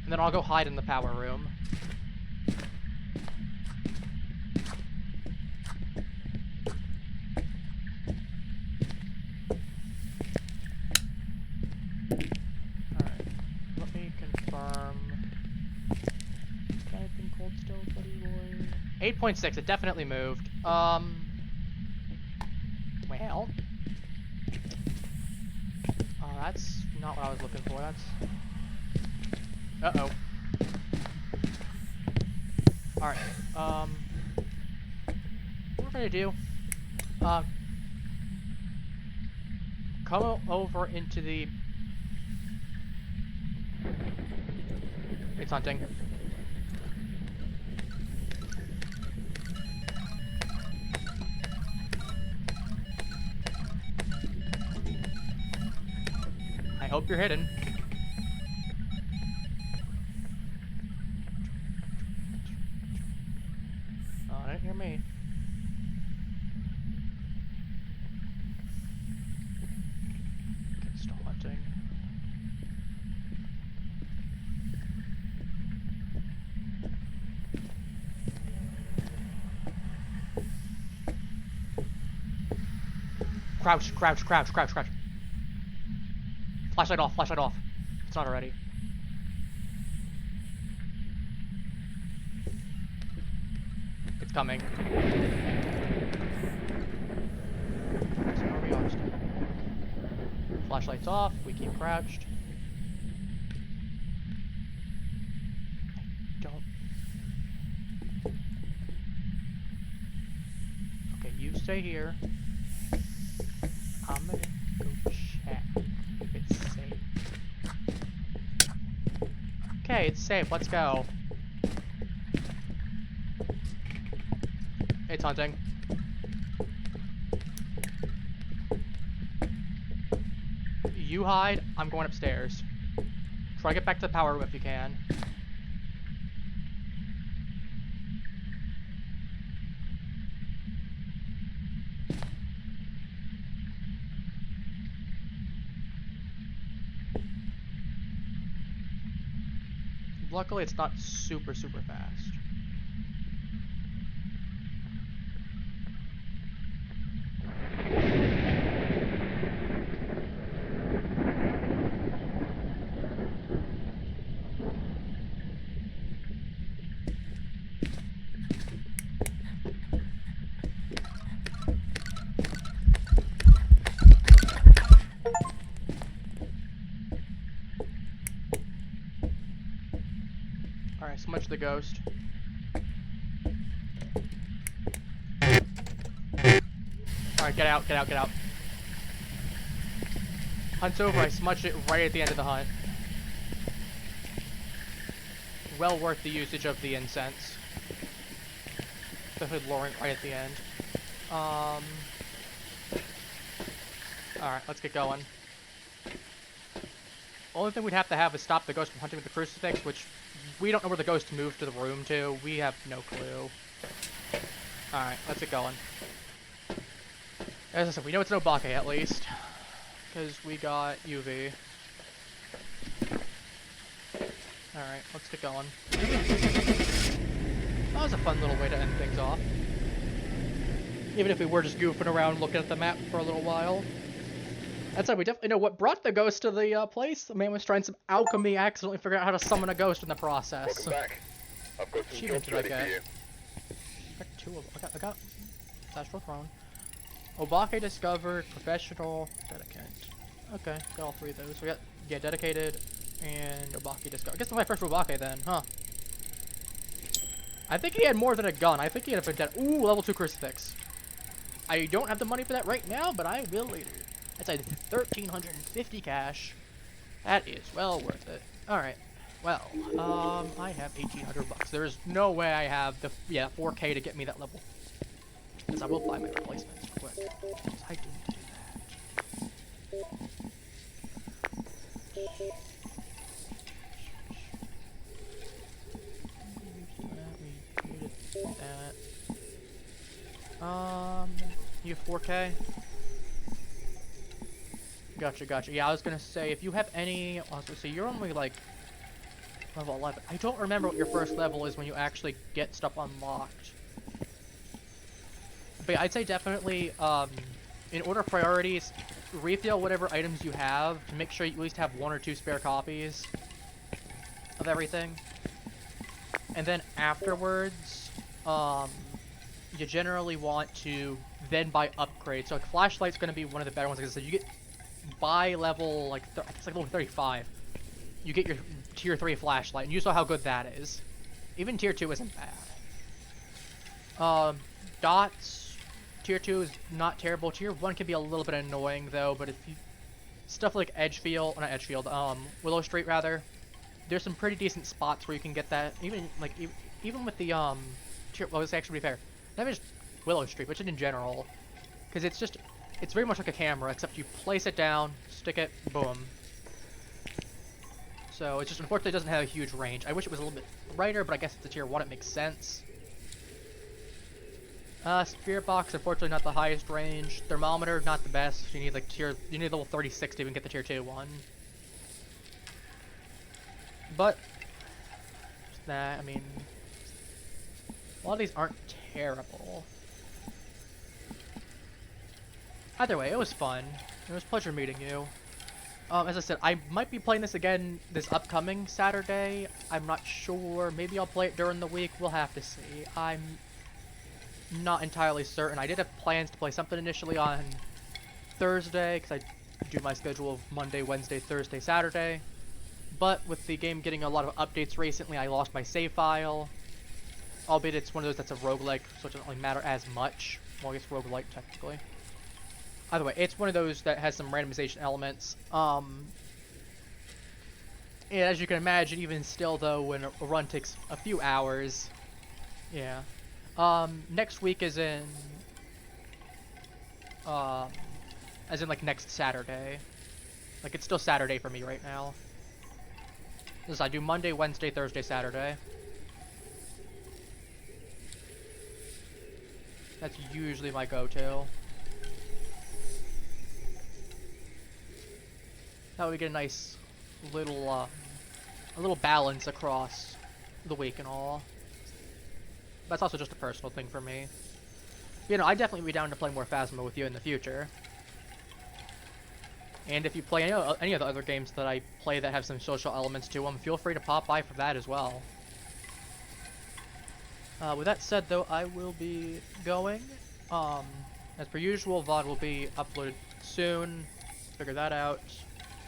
And then I'll go hide in the power room. Alright. Hold still, buddy boy. 8.6, it definitely moved. Well. That's not what I was looking for. That's... Uh-oh. Alright, what we're gonna do, come over into the... It's hunting. I hope you're hidden. Oh, I didn't hear me. Okay, still hunting. Crouch, crouch, crouch, crouch, crouch. Flashlight off, flashlight off. It's not already. It's coming. So where we are still. Flashlight's off, we keep crouched. I don't... Okay, you stay here. I'm gonna go check if it's safe. Okay, it's safe. Let's go. It's hunting. You hide. I'm going upstairs. Try to get back to the power room if you can. Luckily, it's not super, super fast. Alright, smudge the ghost. Alright, get out, get out, get out. Hunt's over, I smudged it right at the end of the hunt. Well worth the usage of the incense. The hood lowering right at the end. Alright, let's get going. Only thing we'd have to have is stop the ghost from hunting with the crucifix, which we don't know where the ghost moved to the room to. We have no clue. Alright, let's get going. As I said, we know it's no Bake at least. Because we got UV. Alright, let's get going. That was a fun little way to end things off. Even if we were just goofing around looking at the map for a little while. That's how we definitely know what brought the ghost to the place. The man was trying some alchemy, accidentally figured out how to summon a ghost in the process. Welcome back. I've got some Achievement jobs ready did I for get? you. I got two of them. I got Astral Throne. Obake discovered, professional, dedicant. Okay, got all three of those. We got, yeah, dedicated and Obake discovered. I guess that's my first Obake then, huh? I think he had more than a gun. I think he had a dead. Ooh, level 2 crucifix. I don't have the money for that right now, but I will later. That's like 1,350 cash. That is well worth it. Alright. Well, I have 1,800 bucks. There's no way I have the 4K to get me that level. Because I will buy my replacements quick. Because I do need to do that. You have 4K? Gotcha, gotcha. Yeah, I was gonna say, if you have any... I was gonna say, you're only, like, level 11. I don't remember what your first level is when you actually get stuff unlocked. But yeah, I'd say definitely, in order of priorities, refill whatever items you have to make sure you at least have 1 or 2 spare copies of everything. And then afterwards, you generally want to then buy upgrades. So like flashlight's going to be one of the better ones. Like I said, you get by level like I think it's like level 35, you get your tier 3 flashlight, and you saw how good that is. Even tier 2 isn't bad. Dots, tier 2 is not terrible. Tier 1 can be a little bit annoying though, but if you stuff like Willow Street rather, there's some pretty decent spots where you can get that. Even with the tier, well, let's actually be fair. Not just Willow Street, but just in general, because it's very much like a camera, except you place it down, stick it, boom. So it's just unfortunately it doesn't have a huge range. I wish it was a little bit brighter, but I guess it's a tier 1, it makes sense. Spirit box, unfortunately not the highest range. Thermometer, not the best. You need level 36 to even get the tier 2 one. But I mean, a lot of these aren't terrible. Either way, it was fun. It was a pleasure meeting you. As I said, I might be playing this again this upcoming Saturday. I'm not sure. Maybe I'll play it during the week. We'll have to see. I'm not entirely certain. I did have plans to play something initially on Thursday, because I do my schedule of Monday, Wednesday, Thursday, Saturday. But with the game getting a lot of updates recently, I lost my save file. Albeit it's one of those that's a roguelike, so it doesn't really matter as much. Well, I guess roguelike technically. Either way, it's one of those that has some randomization elements. And as you can imagine, even still though, when a run takes a few hours, yeah. Next week is in, as in like next Saturday. Like it's still Saturday for me right now. This I do Monday, Wednesday, Thursday, Saturday. That's usually my go-to. That way we get a nice little, a little balance across the week and all. That's also just a personal thing for me. You know, I'd definitely be down to play more Phasmo with you in the future. And if you play any of the other games that I play that have some social elements to them, feel free to pop by for that as well. With that said, though, I will be going. As per usual, VOD will be uploaded soon. Figure that out.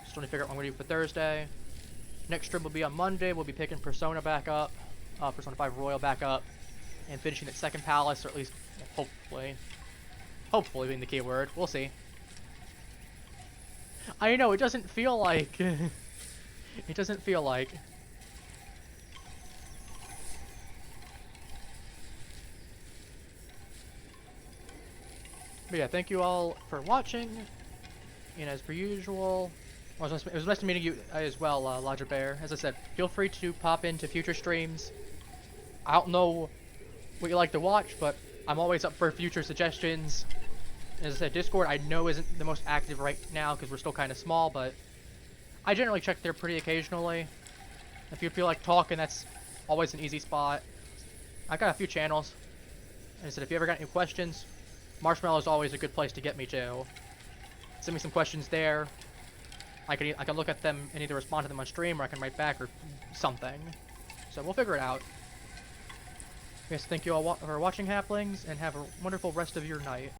Just want to figure out what I'm going to do for Thursday. Next stream will be on Monday. We'll be picking Persona back up. Persona 5 Royal back up. And finishing at Second Palace, or at least, hopefully. Hopefully being the key word. We'll see. I know, it doesn't feel like... it doesn't feel like... But yeah, thank you all for watching. And as per usual... Well, it was nice meeting you as well, Lodger Bear. As I said, feel free to pop into future streams. I don't know what you like to watch, but I'm always up for future suggestions. As I said, Discord I know isn't the most active right now because we're still kind of small, but I generally check there pretty occasionally. If you feel like talking, that's always an easy spot. I got a few channels. As I said, if you ever got any questions, Marshmallow is always a good place to get me too. Send me some questions there. I can look at them and either respond to them on stream, or I can write back or something. So we'll figure it out. Yes, thank you all for watching, Halflings, and have a wonderful rest of your night.